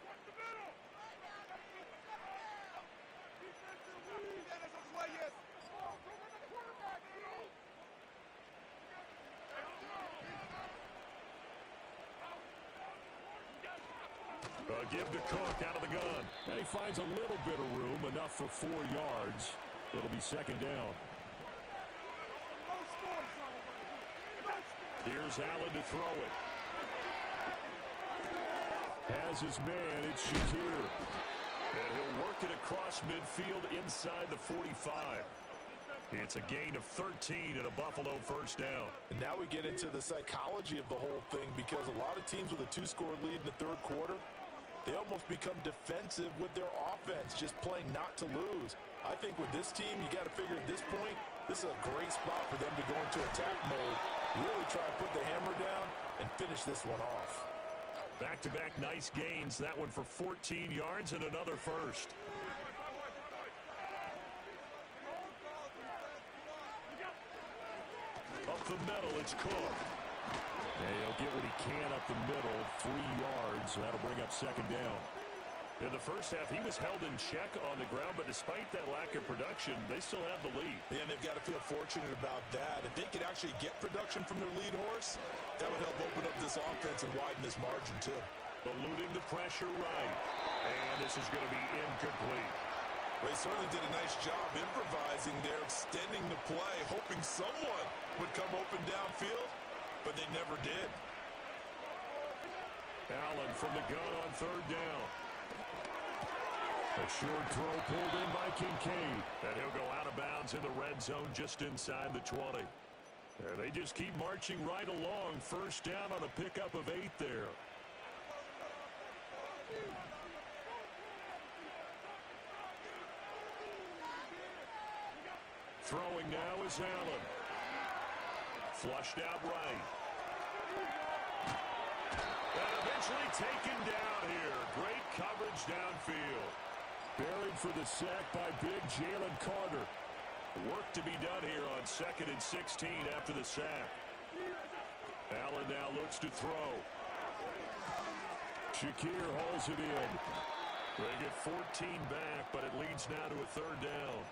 Give to Cook out of the gun. And he finds a little bit of room, enough for 4 yards. It'll be second down. Here's Allen to throw it. has his man. It's Shakir. And he'll work it across midfield inside the 45. It's a gain of 13 and a Buffalo first down. And now we get into the psychology of the whole thing, because a lot of teams with a 2-score lead in the third quarter, they almost become defensive with their offense, just playing not to lose. I think with this team, you got to figure at this point, this is a great spot for them to go into attack mode, really try to put the hammer down and finish this one off. Back-to-back nice gains. That one for 14 yards and another first. Up the middle, it's Cook. And he'll get what he can up the middle, 3 yards. That'll bring up second down. In the first half, he was held in check on the ground, but despite that lack of production, they still have the lead. Yeah, and they've got to feel fortunate about that. If they could actually get production from their lead horse, that would help open up this offense and widen this margin, too. Eluding the pressure right. And this is going to be incomplete. They certainly did a nice job improvising there, extending the play, hoping someone would come open downfield, but they never did. Allen from the gun on third down. A short throw pulled in by Kincaid. And he'll go out of bounds in the red zone just inside the 20. And they just keep marching right along. First down on a pickup of 8 there. Throwing now is Allen. Flushed out right. And eventually taken down here. Great coverage downfield. Buried for the sack by big Jalen Carter. Work to be done here on 2nd and 16 after the sack. Allen now looks to throw. Shakir hauls it in. They get 14 back, but it leads now to a third down.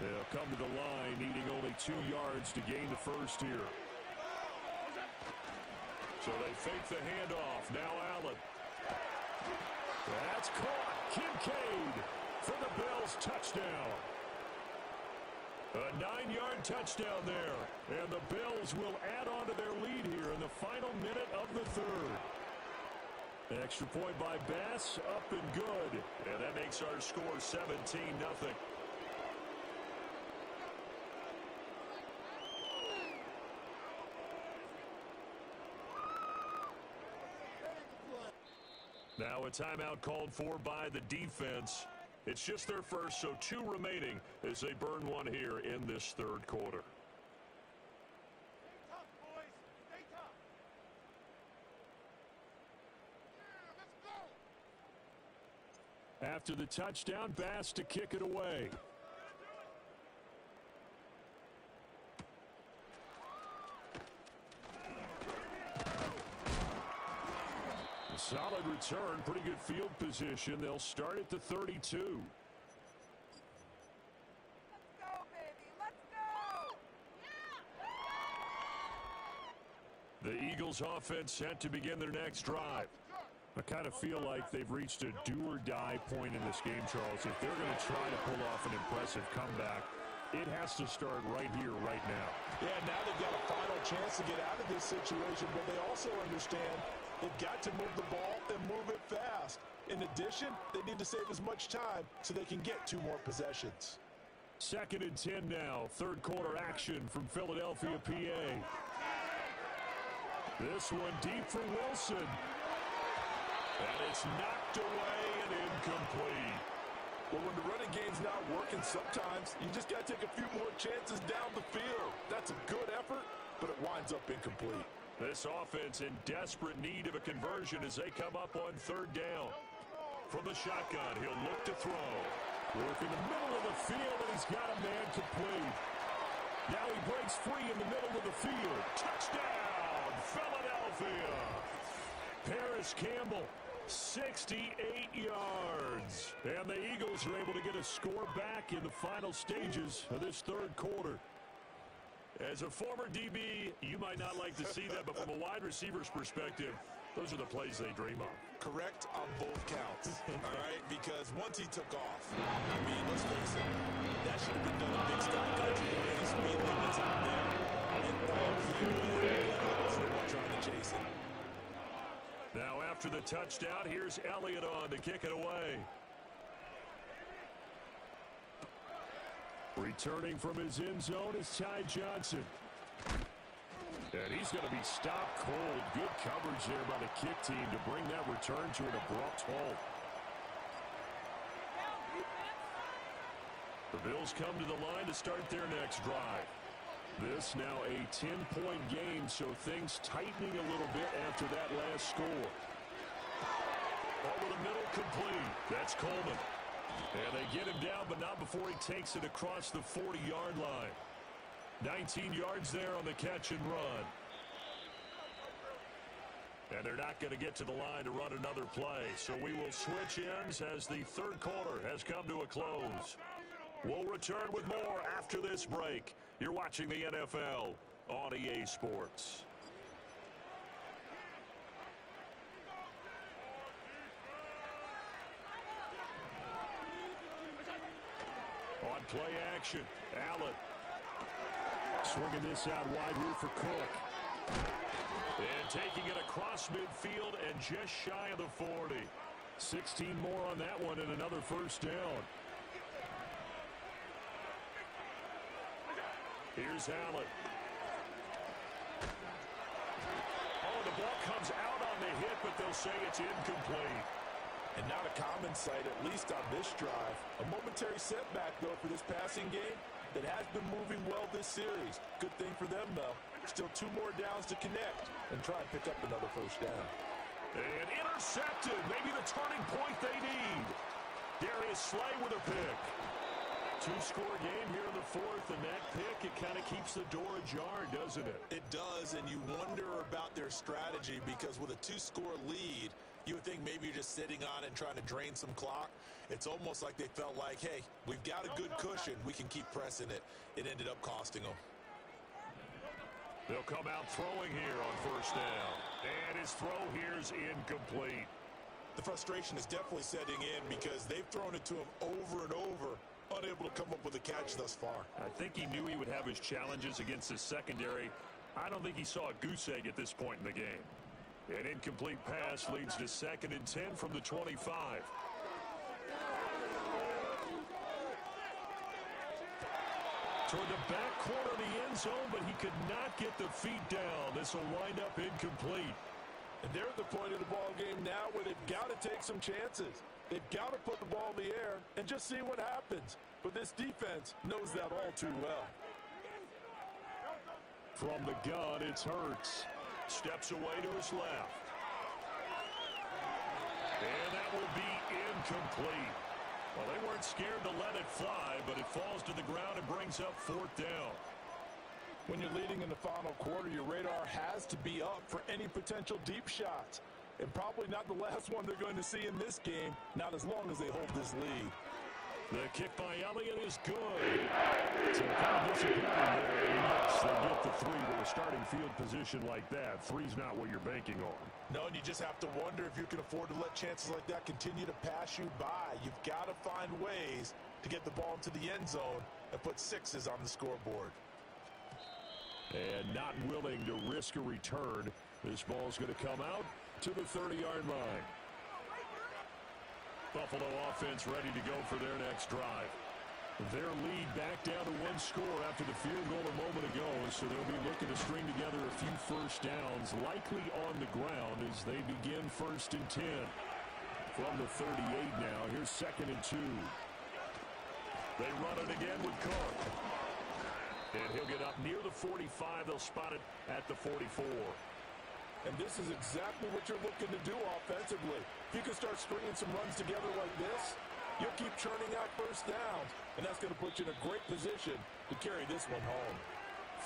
They'll come to the line, needing only 2 yards to gain the first here. So they fake the handoff. Now Allen. That's caught. Kincaid for the Bills' touchdown. A 9-yard touchdown there. And the Bills will add on to their lead here in the final minute of the third. Extra point by Bass, up and good. And that makes our score 17-0. Now a timeout called for by the defense. It's just their first, so 2 remaining as they burn one here in this third quarter. Stay tough, boys. Stay tough. Yeah, let's go. After the touchdown, Bass to kick it away. Solid return, pretty good field position. They'll start at the 32. Let's go, baby. Let's go. The Eagles offense set to begin their next drive. I kind of feel like they've reached a do-or-die point in this game, Charles. If they're going to try to pull off an impressive comeback, it has to start right here, right now. Yeah, now they've got a final chance to get out of this situation, but they also understand they've got to move the ball and move it fast. In addition, they need to save as much time so they can get 2 more possessions. 2nd and 10 now. Third quarter action from Philadelphia, PA. This one deep for Wilson. And it's knocked away and incomplete. Well, when the running game's not working, sometimes you just got to take a few more chances down the field. That's a good effort, but it winds up incomplete. This offense in desperate need of a conversion as they come up on third down. From the shotgun, he'll look to throw. Work in the middle of the field, and he's got a man complete. Now he breaks free in the middle of the field. Touchdown, Philadelphia. Paris Campbell, 68 yards. And the Eagles are able to get a score back in the final stages of this third quarter. As a former DB, you might not like to see that, but from a wide receiver's perspective, those are the plays they dream of. Correct on both counts, all right? Because once he took off, I mean, let's face it, that should have been done in big sky country. The speed limits out there, and all he was trying to chase after the touchdown. Here's Elliott on to kick it away. Returning from his end zone is Ty Johnson. And he's going to be stopped cold. Good coverage there by the kick team to bring that return to an abrupt halt. The Bills come to the line to start their next drive. This now a 10-point game, so things tightening a little bit after that last score. Over the middle, complete. That's Coleman. And they get him down, but not before he takes it across the 40-yard line. 19 yards there on the catch and run. And they're not going to get to the line to run another play, so we will switch ends as the third quarter has come to a close. We'll return with more after this break. You're watching the NFL on EA Sports. On play action, Allen. Swinging this out wide here for Cook. And taking it across midfield and just shy of the 40. 16 more on that one and another first down. Here's Allen. Oh, the ball comes out on the hit, but they'll say it's incomplete. And not a common sight, at least on this drive. A momentary setback, though, for this passing game that has been moving well this series. Good thing for them, though. Still 2 more downs to connect and try and pick up another first down. And intercepted. Maybe the turning point they need. Darius Slay with a pick. 2-score game here in the fourth, and that pick, it kind of keeps the door ajar, doesn't it? It does, and you wonder about their strategy because with a 2-score lead, you would think maybe you're just sitting on it and trying to drain some clock. It's almost like they felt like, hey, we've got a good cushion. We can keep pressing it. It ended up costing them. They'll come out throwing here on first down. And his throw here is incomplete. The frustration is definitely setting in because they've thrown it to him over and over, unable to come up with a catch thus far. I think he knew he would have his challenges against his secondary. I don't think he saw a goose egg at this point in the game. An incomplete pass leads to 2nd and 10 from the 25. Toward the back corner of the end zone, but he could not get the feet down. This will wind up incomplete. And they're at the point of the ball game now where they've got to take some chances. They've got to put the ball in the air and just see what happens. But this defense knows that all too well. From the gun, it's Hurts. Steps away to his left. And that will be incomplete. Well, they weren't scared to let it fly, but it falls to the ground and brings up 4th down. When you're leading in the final quarter, your radar has to be up for any potential deep shots. And probably not the last one they're going to see in this game, not as long as they hold this lead. The kick by Elliott is good. So kind of disappointing there. Yes, they get the 3 with a starting field position like that. 3's not what you're banking on. No, and you just have to wonder if you can afford to let chances like that continue to pass you by. You've got to find ways to get the ball into the end zone and put 6s on the scoreboard. And not willing to risk a return. This ball's going to come out to the 30-yard line. Buffalo offense ready to go for their next drive. Their lead back down to 1 score after the field goal a moment ago, so they'll be looking to string together a few first downs, likely on the ground as they begin 1st and 10. From the 38 now, here's 2nd and 2. They run it again with Cook. And he'll get up near the 45. They'll spot it at the 44. And this is exactly what you're looking to do offensively. If you can start stringing some runs together like this, you'll keep churning out first downs, and that's going to put you in a great position to carry this one home.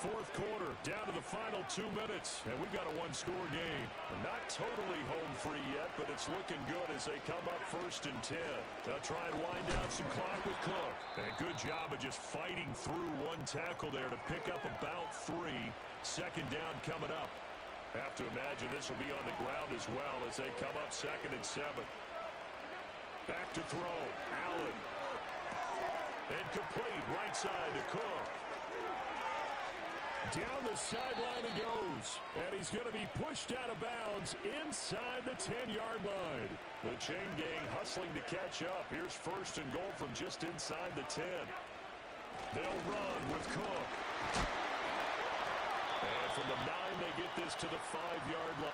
4th quarter, down to the final 2 minutes, and we've got a 1-score game. Not totally home free yet, but it's looking good as they come up 1st and 10. They'll try and wind down some clock with Cook. And a good job of just fighting through 1 tackle there to pick up about 3. 2nd down coming up. Have to imagine this will be on the ground as well as they come up 2nd and 7. Back to throw. Allen. And complete right side to Cook. Down the sideline he goes. And he's going to be pushed out of bounds inside the 10-yard line. The chain gang hustling to catch up. Here's first and goal from just inside the 10. They'll run with Cook. And from the 9, they get this to the 5-yard line.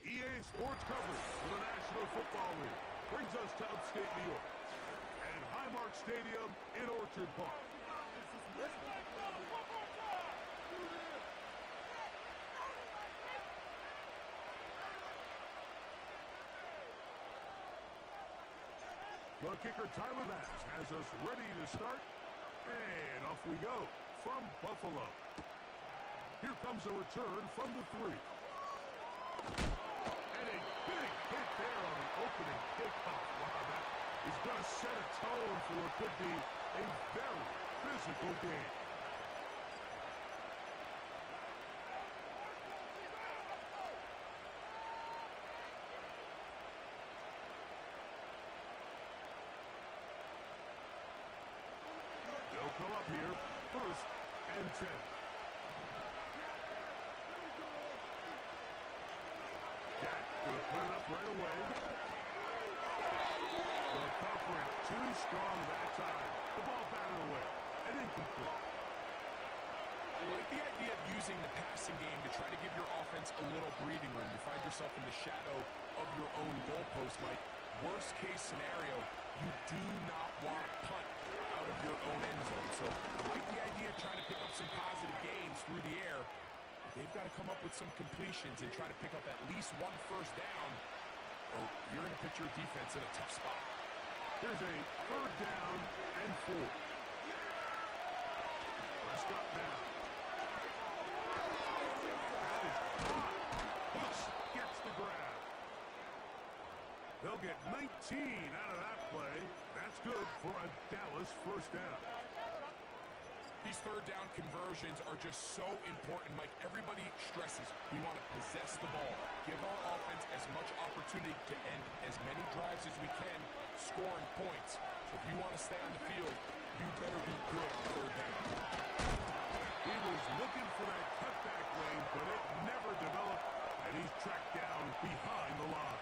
EA Sports coverage for the National Football League brings us to upstate New York and Highmark Stadium in Orchard Park. The kicker Tyler Bass has us ready to start, and off we go from Buffalo. Here comes a return from the 3. And a big hit there on the opening kickoff. Wow, that is going to set a tone for what could be a very physical game. They'll come up here, first and 10. Going to put it up right away. The coverage too strong that time. The ball batted away and incomplete. I like the idea of using the passing game to try to give your offense a little breathing room. You find yourself in the shadow of your own goalpost, Mike. Worst case scenario, you do not want to punt out of your own end zone. So I like the idea of trying to pick up some positive gains through the air. They've got to come up with some completions and try to pick up at least one first down, or you're going to put your defense in a tough spot. Here's a 3rd down and 4. Prescott now. That is caught. Bush gets the grab. They'll get 19 out of that play. That's good for a Dallas first down. These 3rd down conversions are just so important, Mike. Everybody stresses we want to possess the ball, give our offense as much opportunity to end as many drives as we can, scoring points. So if you want to stay on the field, you better be good at 3rd down. He was looking for that cutback lane, but it never developed, and he's tracked down behind the line.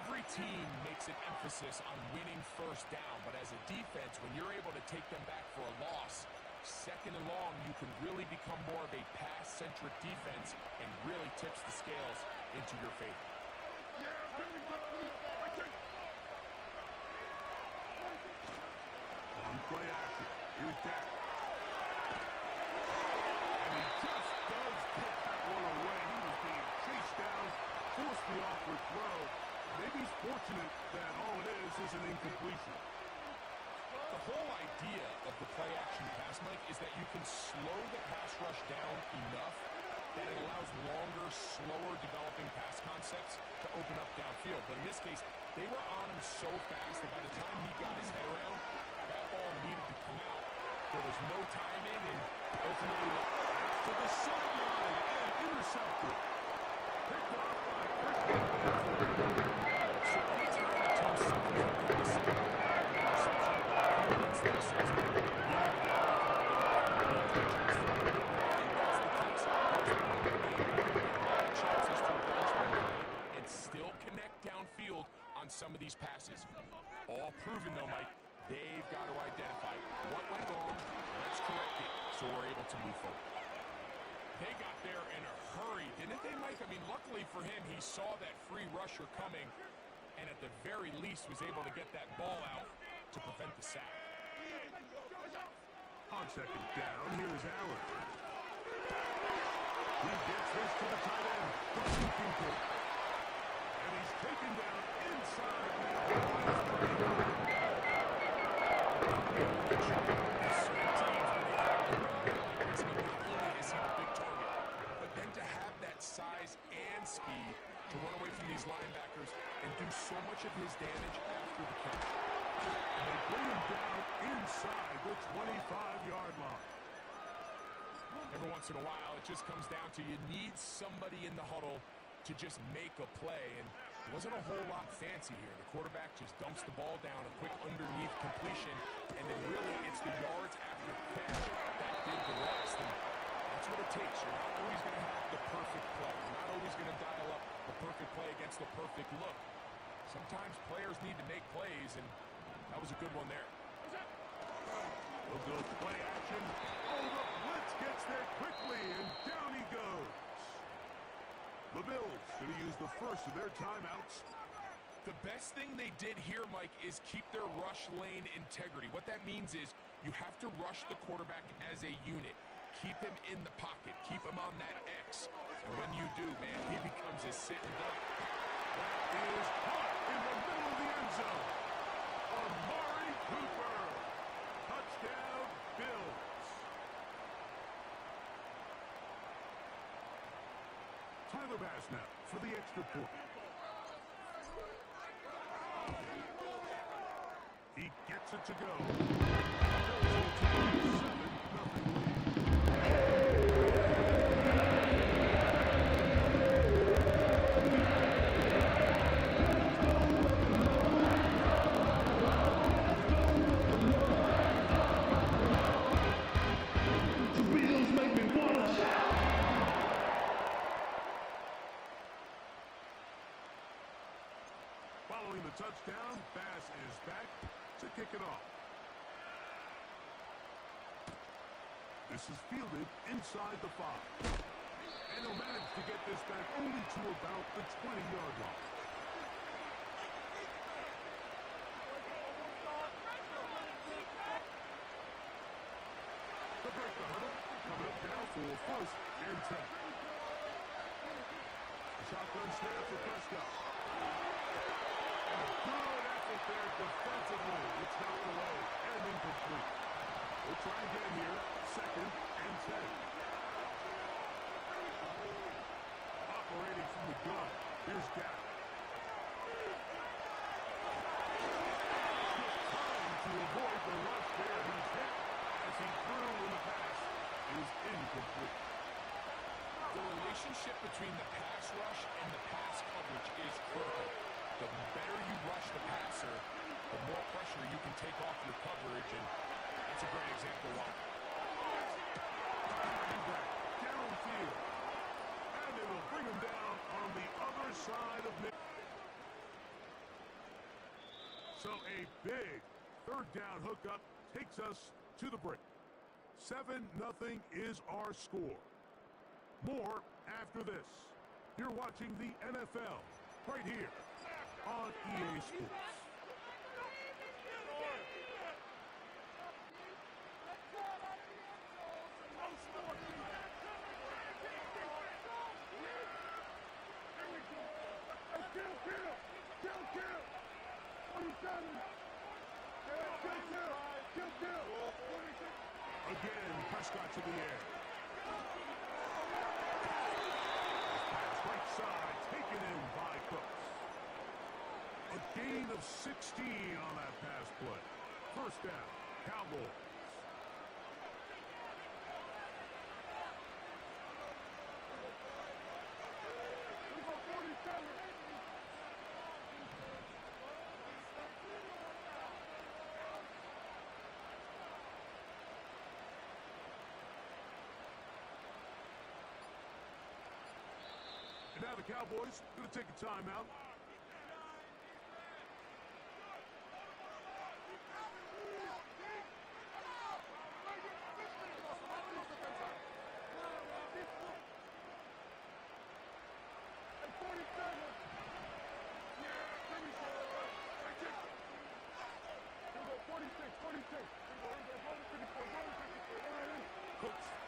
Every team makes an emphasis on winning first down, but as a defense, when you're able to take them back for a loss, 2nd and long, you can really become more of a pass-centric defense and really tips the scales into your favor. On play action, here's Dak. And he just does get that one away. He was being chased down, forced the awkward throw. Maybe he's fortunate that all it is an incompletion. The whole idea of the play-action pass, Mike, is that you can slow the pass rush down enough that it allows longer, slower developing pass concepts to open up downfield. But in this case, they were on him so fast that by the time he got his head around, that ball needed to come out. There was no timing, and ultimately to the sideline and intercepted. Picked off by and still connect downfield on some of these passes. passes. All proven, though, Mike. They've got to identify what went wrong. Let's correct it so we're able to move forward. They got there in a hurry, didn't they, Mike? I mean, luckily for him, he saw that free rusher coming and at the very least was able to get that ball out to prevent the sack. On second down, here's Allen. He gets this to the tight end. And he's taken down inside. Size and speed to run away from these linebackers and do so much of his damage after the catch. And they bring him down inside the 25-yard line. Every once in a while, it just comes down to you need somebody in the huddle to just make a play, and it wasn't a whole lot fancy here. The quarterback just dumps the ball down, a quick underneath completion, and then really it's the yards after the catch that did the rest. And that's what it takes. You're not always going to have the perfect play. You're not always going to dial up the perfect play against the perfect look. Sometimes players need to make plays, and that was a good one there. We'll go play action. Oh, the blitz gets there quickly, and down he goes. The Bills going to use the first of their timeouts. The best thing they did here, Mike, is keep their rush lane integrity. What that means is you have to rush the quarterback as a unit. Keep him in the pocket. Keep him on that X. And when you do, man, he becomes a sitting duck. That is caught in the middle of the end zone. Amari Cooper. Touchdown, Bills. Tyler Bass now for the extra point. He gets it to go. Following the touchdown, Bass is back to kick it off. This is fielded inside the 5. And he'll manage to get this back only to about the 20-yard line. The break the hurdle, coming up now for first and 10. The shotgun snap for Prescott. Good effort there defensively. It's knocked away and incomplete. We'll try again here. Second and 10. Operating from the gun. Here's Gap. Trying to avoid the rush there. He's hit as he threw in the pass. Is incomplete. The relationship between the pass rush and the pass coverage is critical. The better you rush the passer, the more pressure you can take off your coverage, and that's a great example why. Downfield. And it'll bring him down on the other side of Nick. So a big third down hookup takes us to the break. 7-0 is our score. More after this. You're watching the NFL right here on EA Sports. Again, Prescott to the air. Right side, taken in by Cooks. A gain of 16 on that pass play. First down, Cowboys. And now the Cowboys going to take a timeout.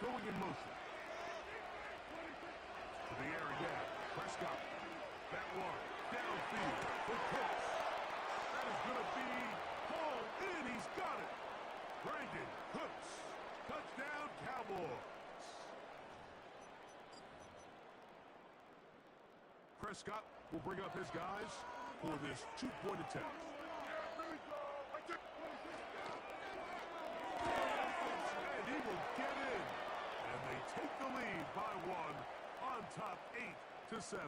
going in motion. To the air again. Prescott. That one. Downfield. For Pitts. That is going to be hauled in. He's got it. Brandon Cooks. Touchdown, Cowboys. Prescott will bring up his guys for this two-point attempt. And he will get in. And they take the lead by one on top 8-7.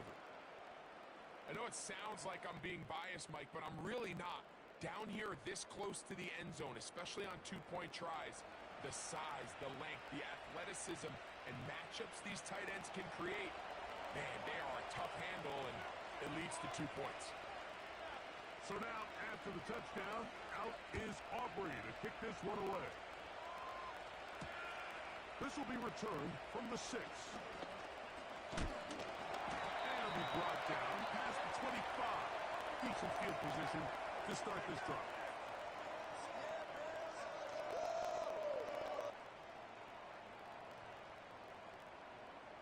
I know it sounds like I'm being biased, Mike, but I'm really not. Down here this close to the end zone, especially on two-point tries, the size, the length, the athleticism, and matchups these tight ends can create, man, they are a tough handle, and it leads to 2 points. So now, after the touchdown, out is Aubrey to kick this one away. This will be returned from the 6. And it'll be brought down past the 25. Decent field position to start this drive.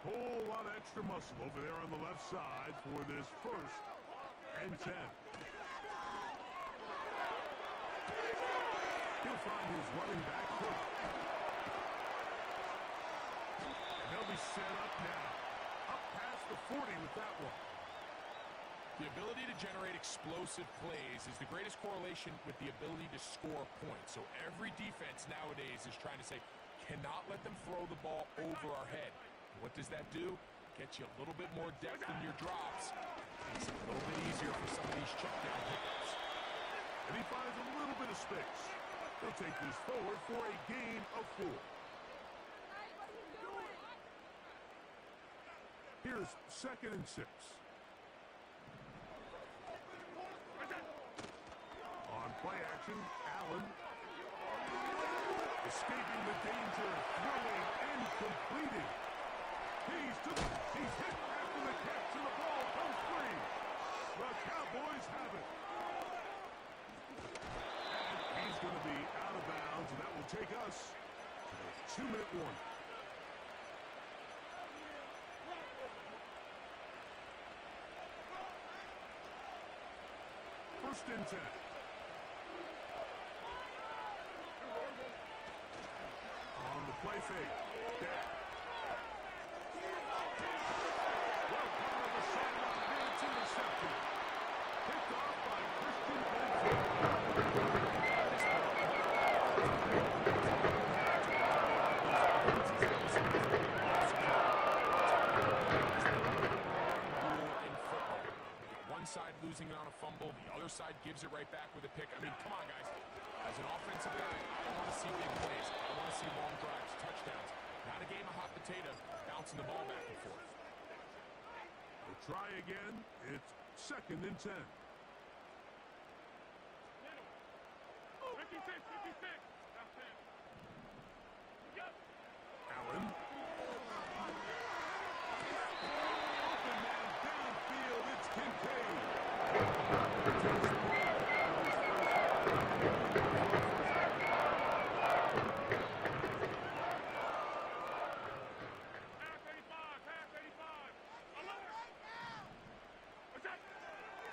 Whole lot of extra muscle over there on the left side for this 1st and 10. He'll find his running back quick. And they'll be set up now. Up past the 40 with that one. The ability to generate explosive plays is the greatest correlation with the ability to score points. So every defense nowadays is trying to say, cannot let them throw the ball over our head. What does that do? Get you a little bit more depth in your drops. Makes it a little bit easier for some of these check down pickups. And he finds a little bit of space. They'll take this forward for a gain of 4. Here's 2nd and 6. On play action, Allen. Escaping the danger, throwing and completing. He's hit after the catch and the ball comes free. The Cowboys have it. And he's going to be out of bounds, and that will take us to the 2-minute warning. First and 10. On the play fake. Dak. Well, part of the sideline, and it's intercepted. Picked off by Christian Side losing it on a fumble, the other side gives it right back with a pick. I mean, come on, guys. As an offensive guy, I want to see big plays. I want to see long drives, touchdowns. Not a game of hot potato, bouncing the ball back and forth. We'll try again. It's 2nd and 10. 56. That's it. Yep. Allen.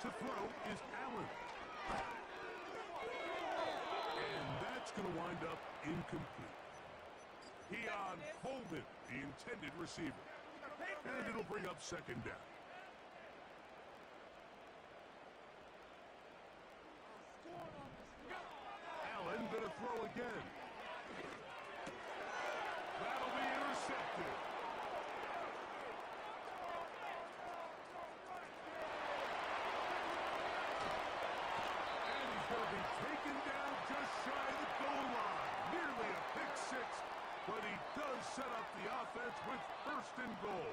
To throw is Allen. And that's going to wind up incomplete. Keon Coleman, the intended receiver. And it'll bring up 2nd down. Allen going to throw again. That'll be intercepted. And he's going to be taken down just shy of the goal line. Nearly a pick 6, but he does set up the offense with 1st and goal.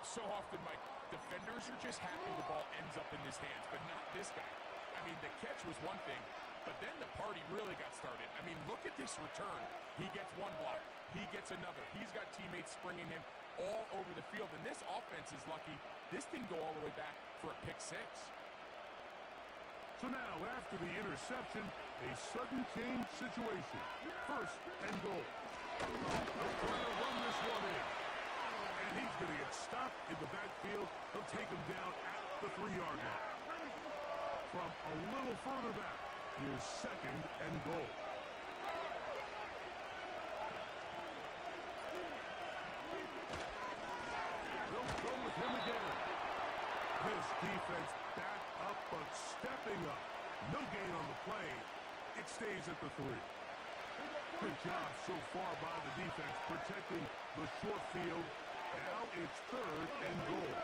So often, Mike, defenders are just happy the ball ends up in his hands, but not this guy. I mean, the catch was one thing, but then the party really got started. I mean, look at this return. He gets one block. He gets another. He's got teammates springing him all over the field, and this offense is lucky. This didn't go all the way back for a pick 6. So now, after the interception, a sudden change situation. 1st and goal. They'll try to run this one in. And he's going to get stopped in the backfield. They'll take him down at the 3-yard line. From a little further back, here's 2nd and goal. They'll go with him again. This defense back up, but stepping up. No gain on the play. It stays at the 3. Good job so far by the defense protecting the short field. Now it's 3rd and goal.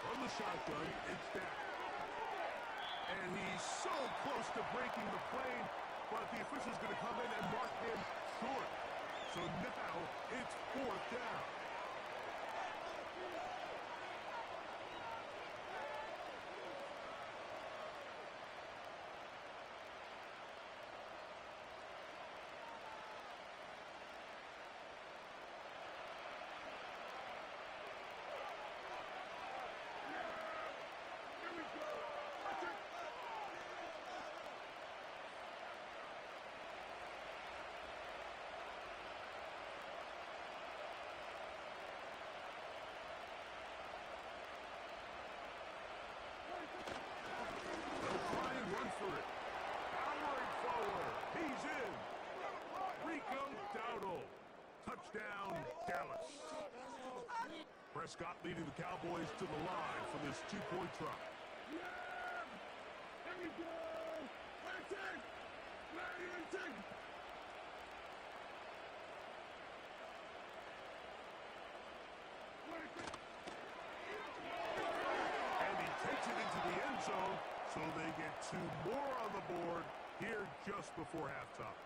From the shotgun, it's down. And he's so close to breaking the plane, but the official's going to come in and mark him short. So now it's 4th down. Touchdown, Dallas. Prescott leading the Cowboys to the line for this 2-point try. Here we go! And he takes it into the end zone, so they get 2 more on the board here just before halftime.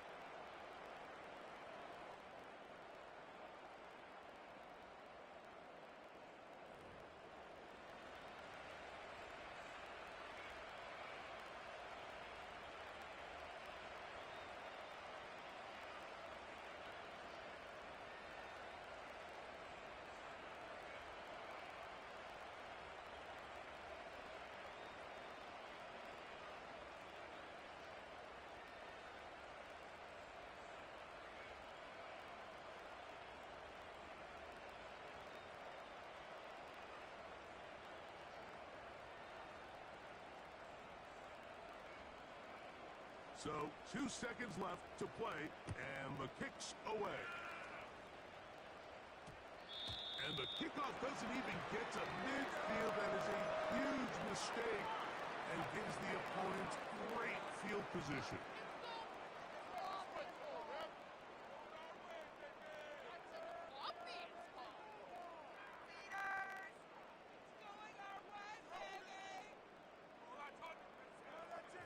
So 2 seconds left to play, and the kick's away. And the kickoff doesn't even get to midfield. That is a huge mistake and gives the opponent great field position.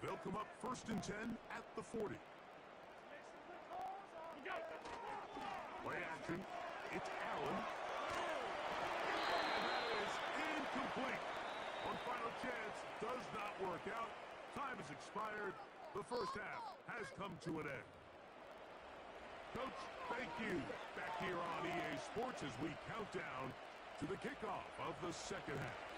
They'll come up 1st and 10 at the 40. Play action. It's Allen. And that is incomplete. One final chance does not work out. Time has expired. The first half has come to an end. Coach, thank you. Back here on EA Sports as we count down to the kickoff of the second half.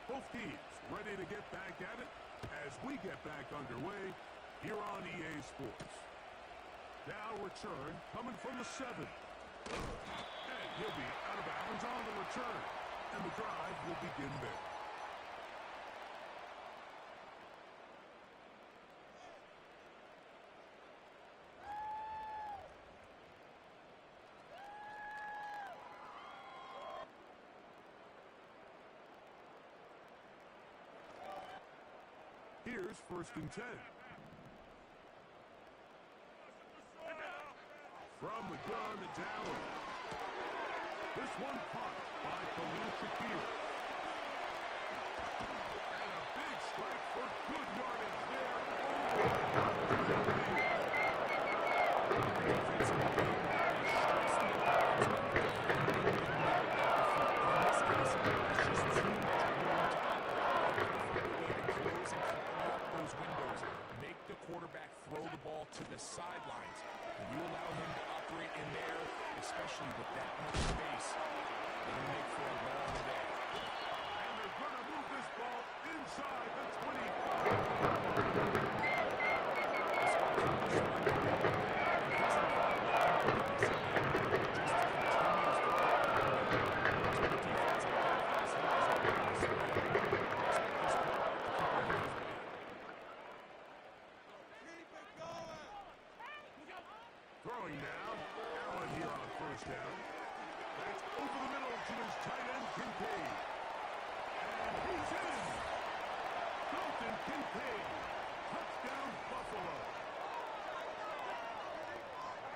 Both teams ready to get back at it as we get back underway here on EA Sports. Now return coming from the 7. And he'll be out of bounds on the return. And the drive will begin there. Here's 1st and 10. From the gun, it's Allen. This one caught by Khalil Shakir. And a big strike for good yardage there. Make the quarterback throw the ball to the sidelines. When you allow him to operate in there, especially with that much space, they're going to make for a long day. And they're going to move this ball inside the 25. Throwing now, Allen here on first down. That's over the middle to his tight end, Kincaid. And he's in. Dalton Kincaid. Touchdown, Buffalo.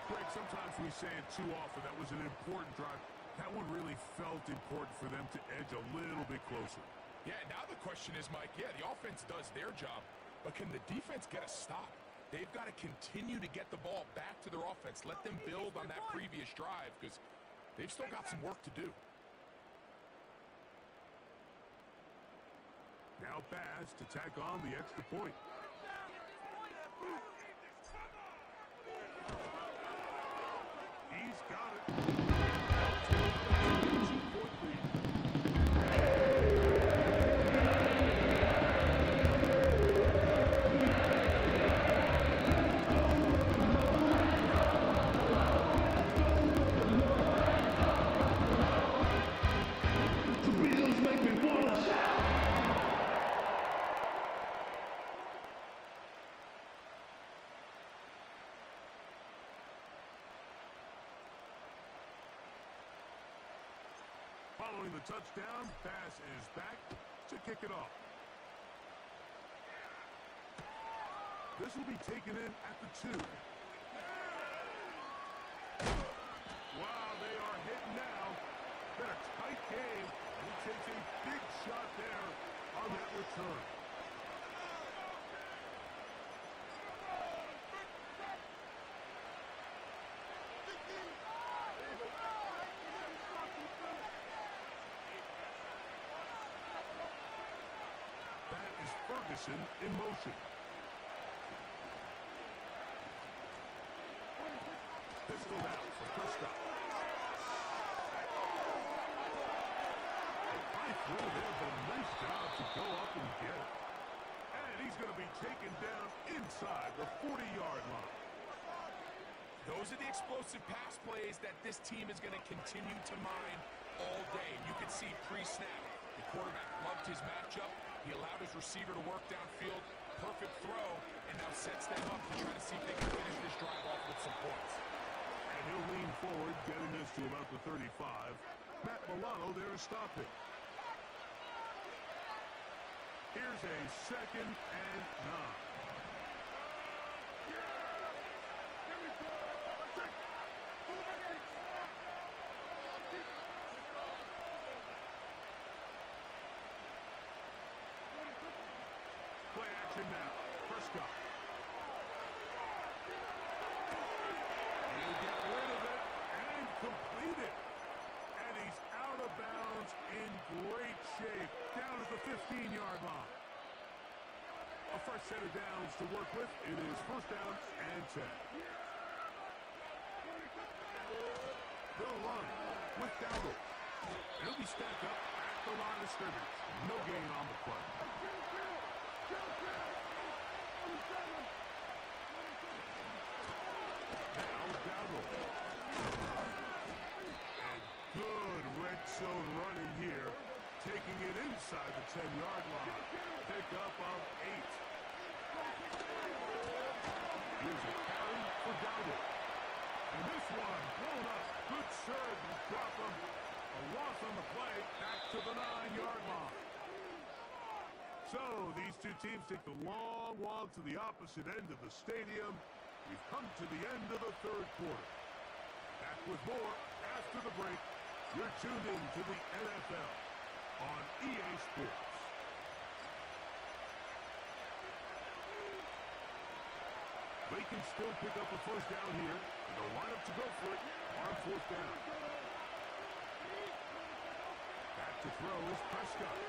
Greg, sometimes we say it too often. That was an important drive. That one really felt important for them to edge a little bit closer. Yeah, now the question is, Mike, yeah, the offense does their job, but can the defense get a stop? They've got to continue to get the ball back to their offense. Let them build on that previous drive because they've still got some work to do. Now Bass to tack on the extra point. He's got it. Following the touchdown, Bass is back to kick it off. This will be taken in at the 2. Wow, they are hitting now. Been a tight game. He takes a big shot there on that return. Ferguson in motion. Pistol out for Prescott. A high throw there, but a nice job to go up and get it. And he's going to be taken down inside the 40-yard line. Those are the explosive pass plays that this team is going to continue to mine all day. You can see pre-snap, the quarterback loved his matchup. He allowed his receiver to work downfield. Perfect throw, and now sets them up to try to see if they can finish this drive off with some points. And he'll lean forward, getting this to about the 35. Matt Milano there to stop it. Here's a 2nd and 9. Play action now. Prescott. He'll get rid of it and complete it. And he's out of bounds in great shape. Down at the 15-yard line. A fresh set of downs to work with. It is 1st down and 10. They'll run with Dowdle. He'll be stacked up at the line of scrimmage. No gain on the play. Now Dowdle. And good red zone running here. Taking it inside the 10-yard line. Pick up of 8. Here's a carry for Dowdle. And this one blown up. Good serve and drop him. A loss on the play. Back to the 9-yard line. So these two teams take the long walk to the opposite end of the stadium. We've come to the end of the 3rd quarter. Back with more after the break. You're tuned in to the NFL on EA Sports. They can still pick up a 1st down here. And they'll line up to go for it on 4th down. Back to throw is Prescott.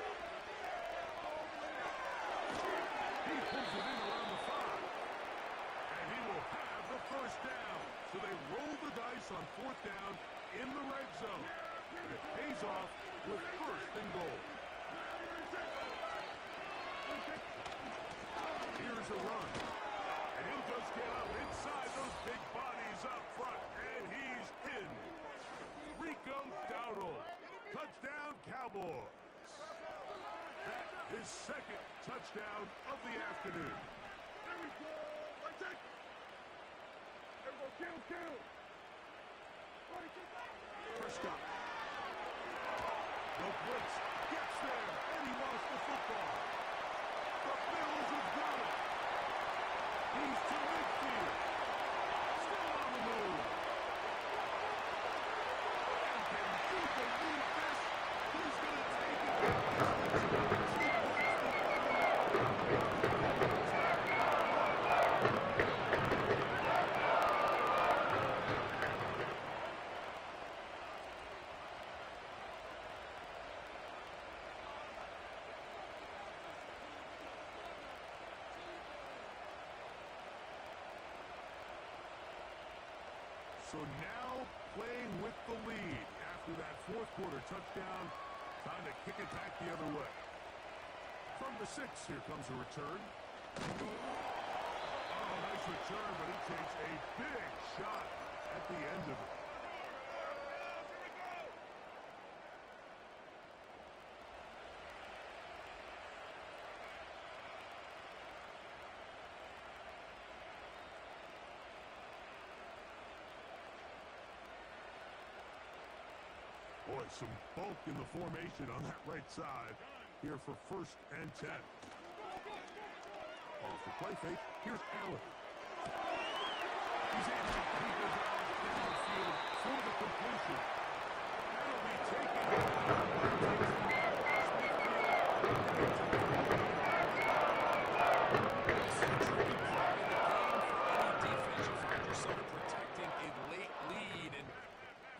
He pulls it in around the 5. And he will have pass on 4th down in the red zone. And it pays off with 1st and goal. Here's a run. And he'll just get up inside those big bodies up front. And he's in. Rico Dowdle. Touchdown, Cowboys. That is 2nd touchdown of the afternoon. There we go. Let's take. There we go. Kill. Prescott. The blitz gets there, and he lost the football. The Bills have got it. He's to midfield. Still on the move. And can you believe this? He's going to take it. So now playing with the lead after that 4th quarter touchdown. Time to kick it back the other way. From the 6, here comes a return. Oh, nice return, but he takes a big shot at the end of it. Boy, some bulk in the formation on that right side. Here for 1st and 10. Off the play fake, here's Allen. He's able to keep his eyes downfield for the completion. That'll be taken.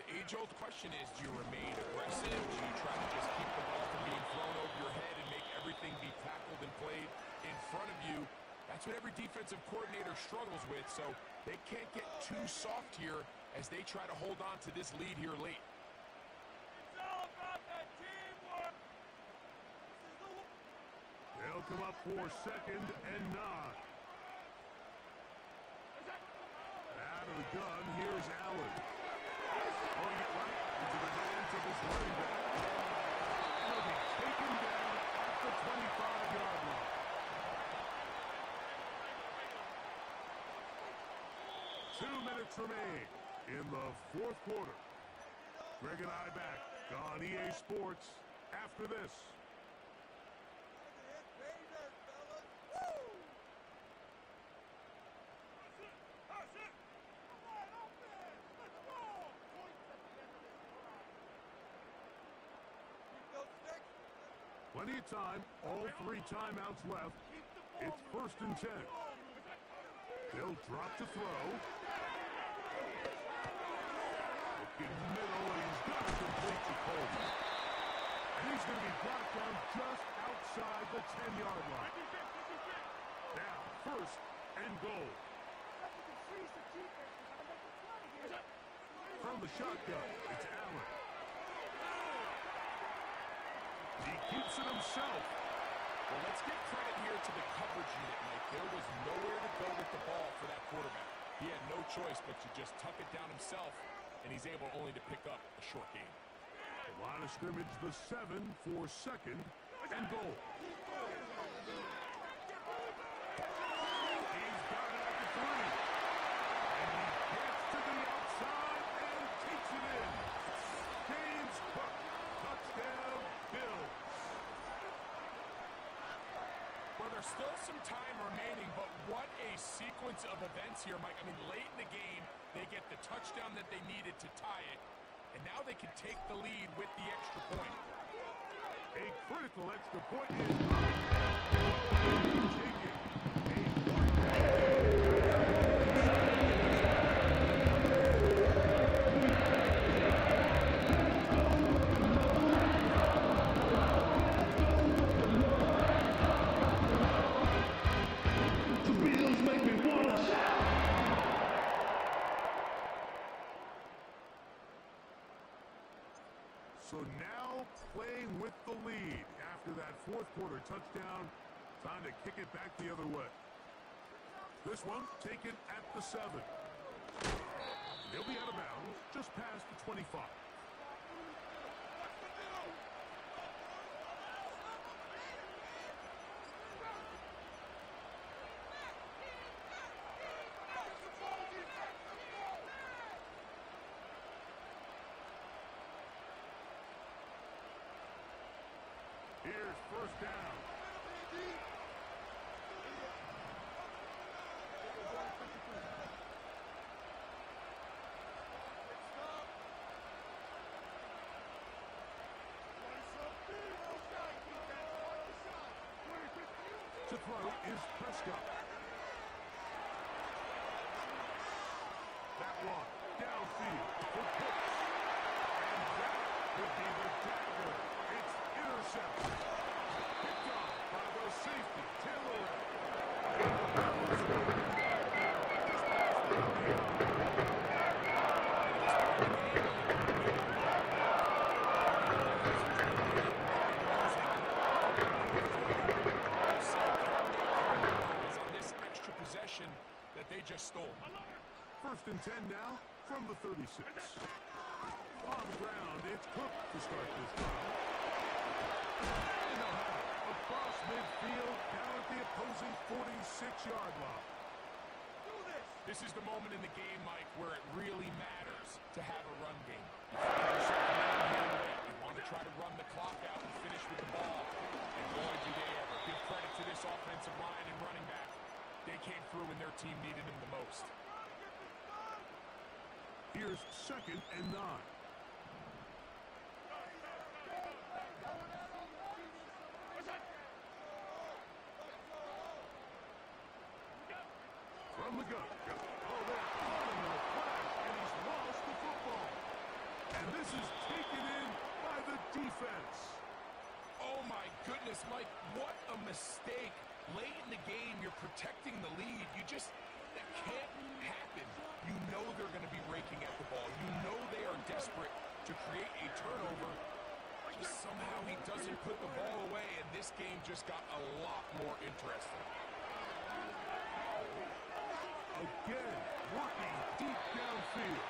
Age-old question is, do you remain aggressive? Do you try to just keep the ball from being thrown over your head and make everything be tackled and played in front of you? That's what every defensive coordinator struggles with, so they can't get too soft here as they try to hold on to this lead here late. It's all about that teamwork. They'll come up for 2nd and 9. Out of the gun, here's Allen. Throwing it right into the hands of his running back. He'll be taken down at the 25-yard line. 2 minutes remain in the 4th quarter. Greg and I back on EA Sports after this. Plenty of time, all 3 timeouts left. It's 1st and 10. They'll drop to throw. Looking middle, and he's got to complete to Coleman. And he's going to be brought down just outside the 10-yard line. Now, 1st and goal. From the shotgun, it's Allen. He keeps it himself. Well, let's give credit here to the coverage unit, Mike. There was nowhere to go with the ball for that quarterback. He had no choice but to just tuck it down himself, and he's able only to pick up a short gain. The line of scrimmage, the 7 for 2nd and goal. He's got it at the 3. And he gets to the outside and takes it in. James Cook, touchdown, Bills. Well, there's still some time remaining, but what a sequence of events here, Mike. I mean, late in the game, they get the touchdown that they needed to tie it, and now they can take the lead with the extra point. A critical extra point is taken. quarter touchdown. Time to kick it back the other way. This one taken at the 7. He'll be out of bounds just past the 25. Here's first down. To throw is Prescott. That one downfield for Pitts. And that could be the dagger. It's intercepted. Picked off by the safety, Taylor. That they just stole. First and 10 now from the 36. On the ground, it's Cook to start this drive. Across midfield, down at the opposing 46-yard line. This is the moment in the game, Mike, where it really matters to have a run game. You want to try to run the clock out and finish with the ball. And boy, do they ever. Give credit to this offensive line and running back. They came through when their team needed him the most. Here's second and 9. From the gun. Oh, they're calling the flag, and he's lost the football. And this is taken in by the defense. Oh, my goodness, Mike, what a mistake. Late in the game, you're protecting the lead. That can't happen. You know they're going to be raking at the ball. You know they are desperate to create a turnover. Just somehow he doesn't put the ball away, and this game just got a lot more interesting. Again, working deep downfield.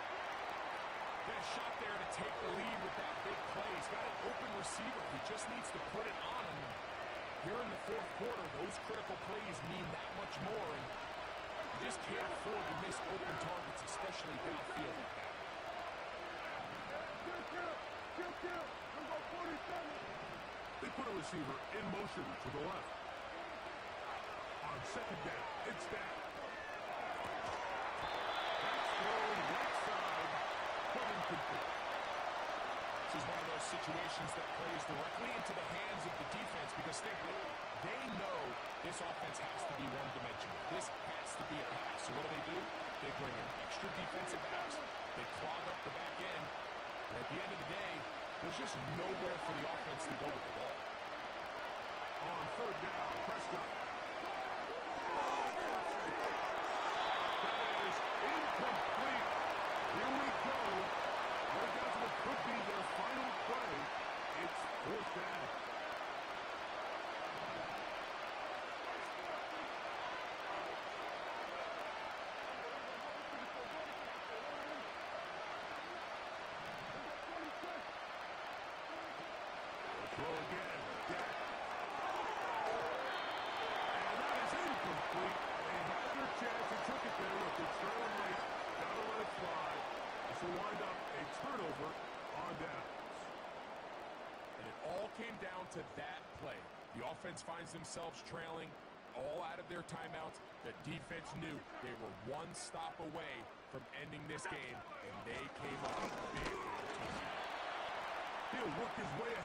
Got a shot there to take the lead with that big play. He's got an open receiver. He just needs to put it on him. Here in the fourth quarter, those critical plays mean that much more, and you just can't afford to miss open targets, especially downfield like that. They put a receiver in motion to the left. On second down, it's down. That's thrown right side, but incomplete. This is one of those situations that plays directly into the hands of the defense because they know this offense has to be one-dimensional. This has to be a pass. So what do? They bring in extra defensive backs. They clog up the back end. And at the end of the day, there's just nowhere for the offense to go with the ball. On third down, Prescott. That is incomplete. Here we go. Right down to what could be their final play. It's fourth down. Throw again. Dak. And that is incomplete. They had their chance. They took it there with the trailing late. Gotta let it fly. This will wind up a turnover on downs. And it all came down to that play. The offense finds themselves trailing all out of their timeouts. The defense knew they were one stop away from ending this game, and they came up big. He'll work his way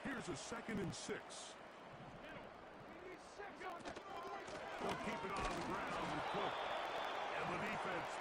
Here's a 2nd and 6. They'll keep it on the ground with Cook. And the defense.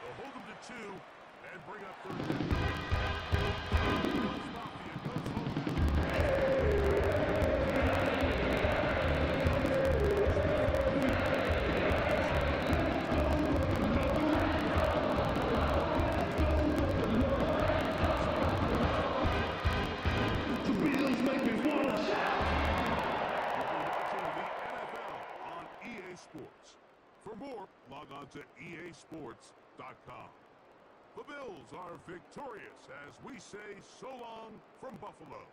They'll hold them to 2 and bring up 3rd down. Mafia goes home. The Bills make me wanna shout. You'll be watching the NFL on EA Sports. For more, log on to easports.com. The Bills are victorious as we say so long from Buffalo.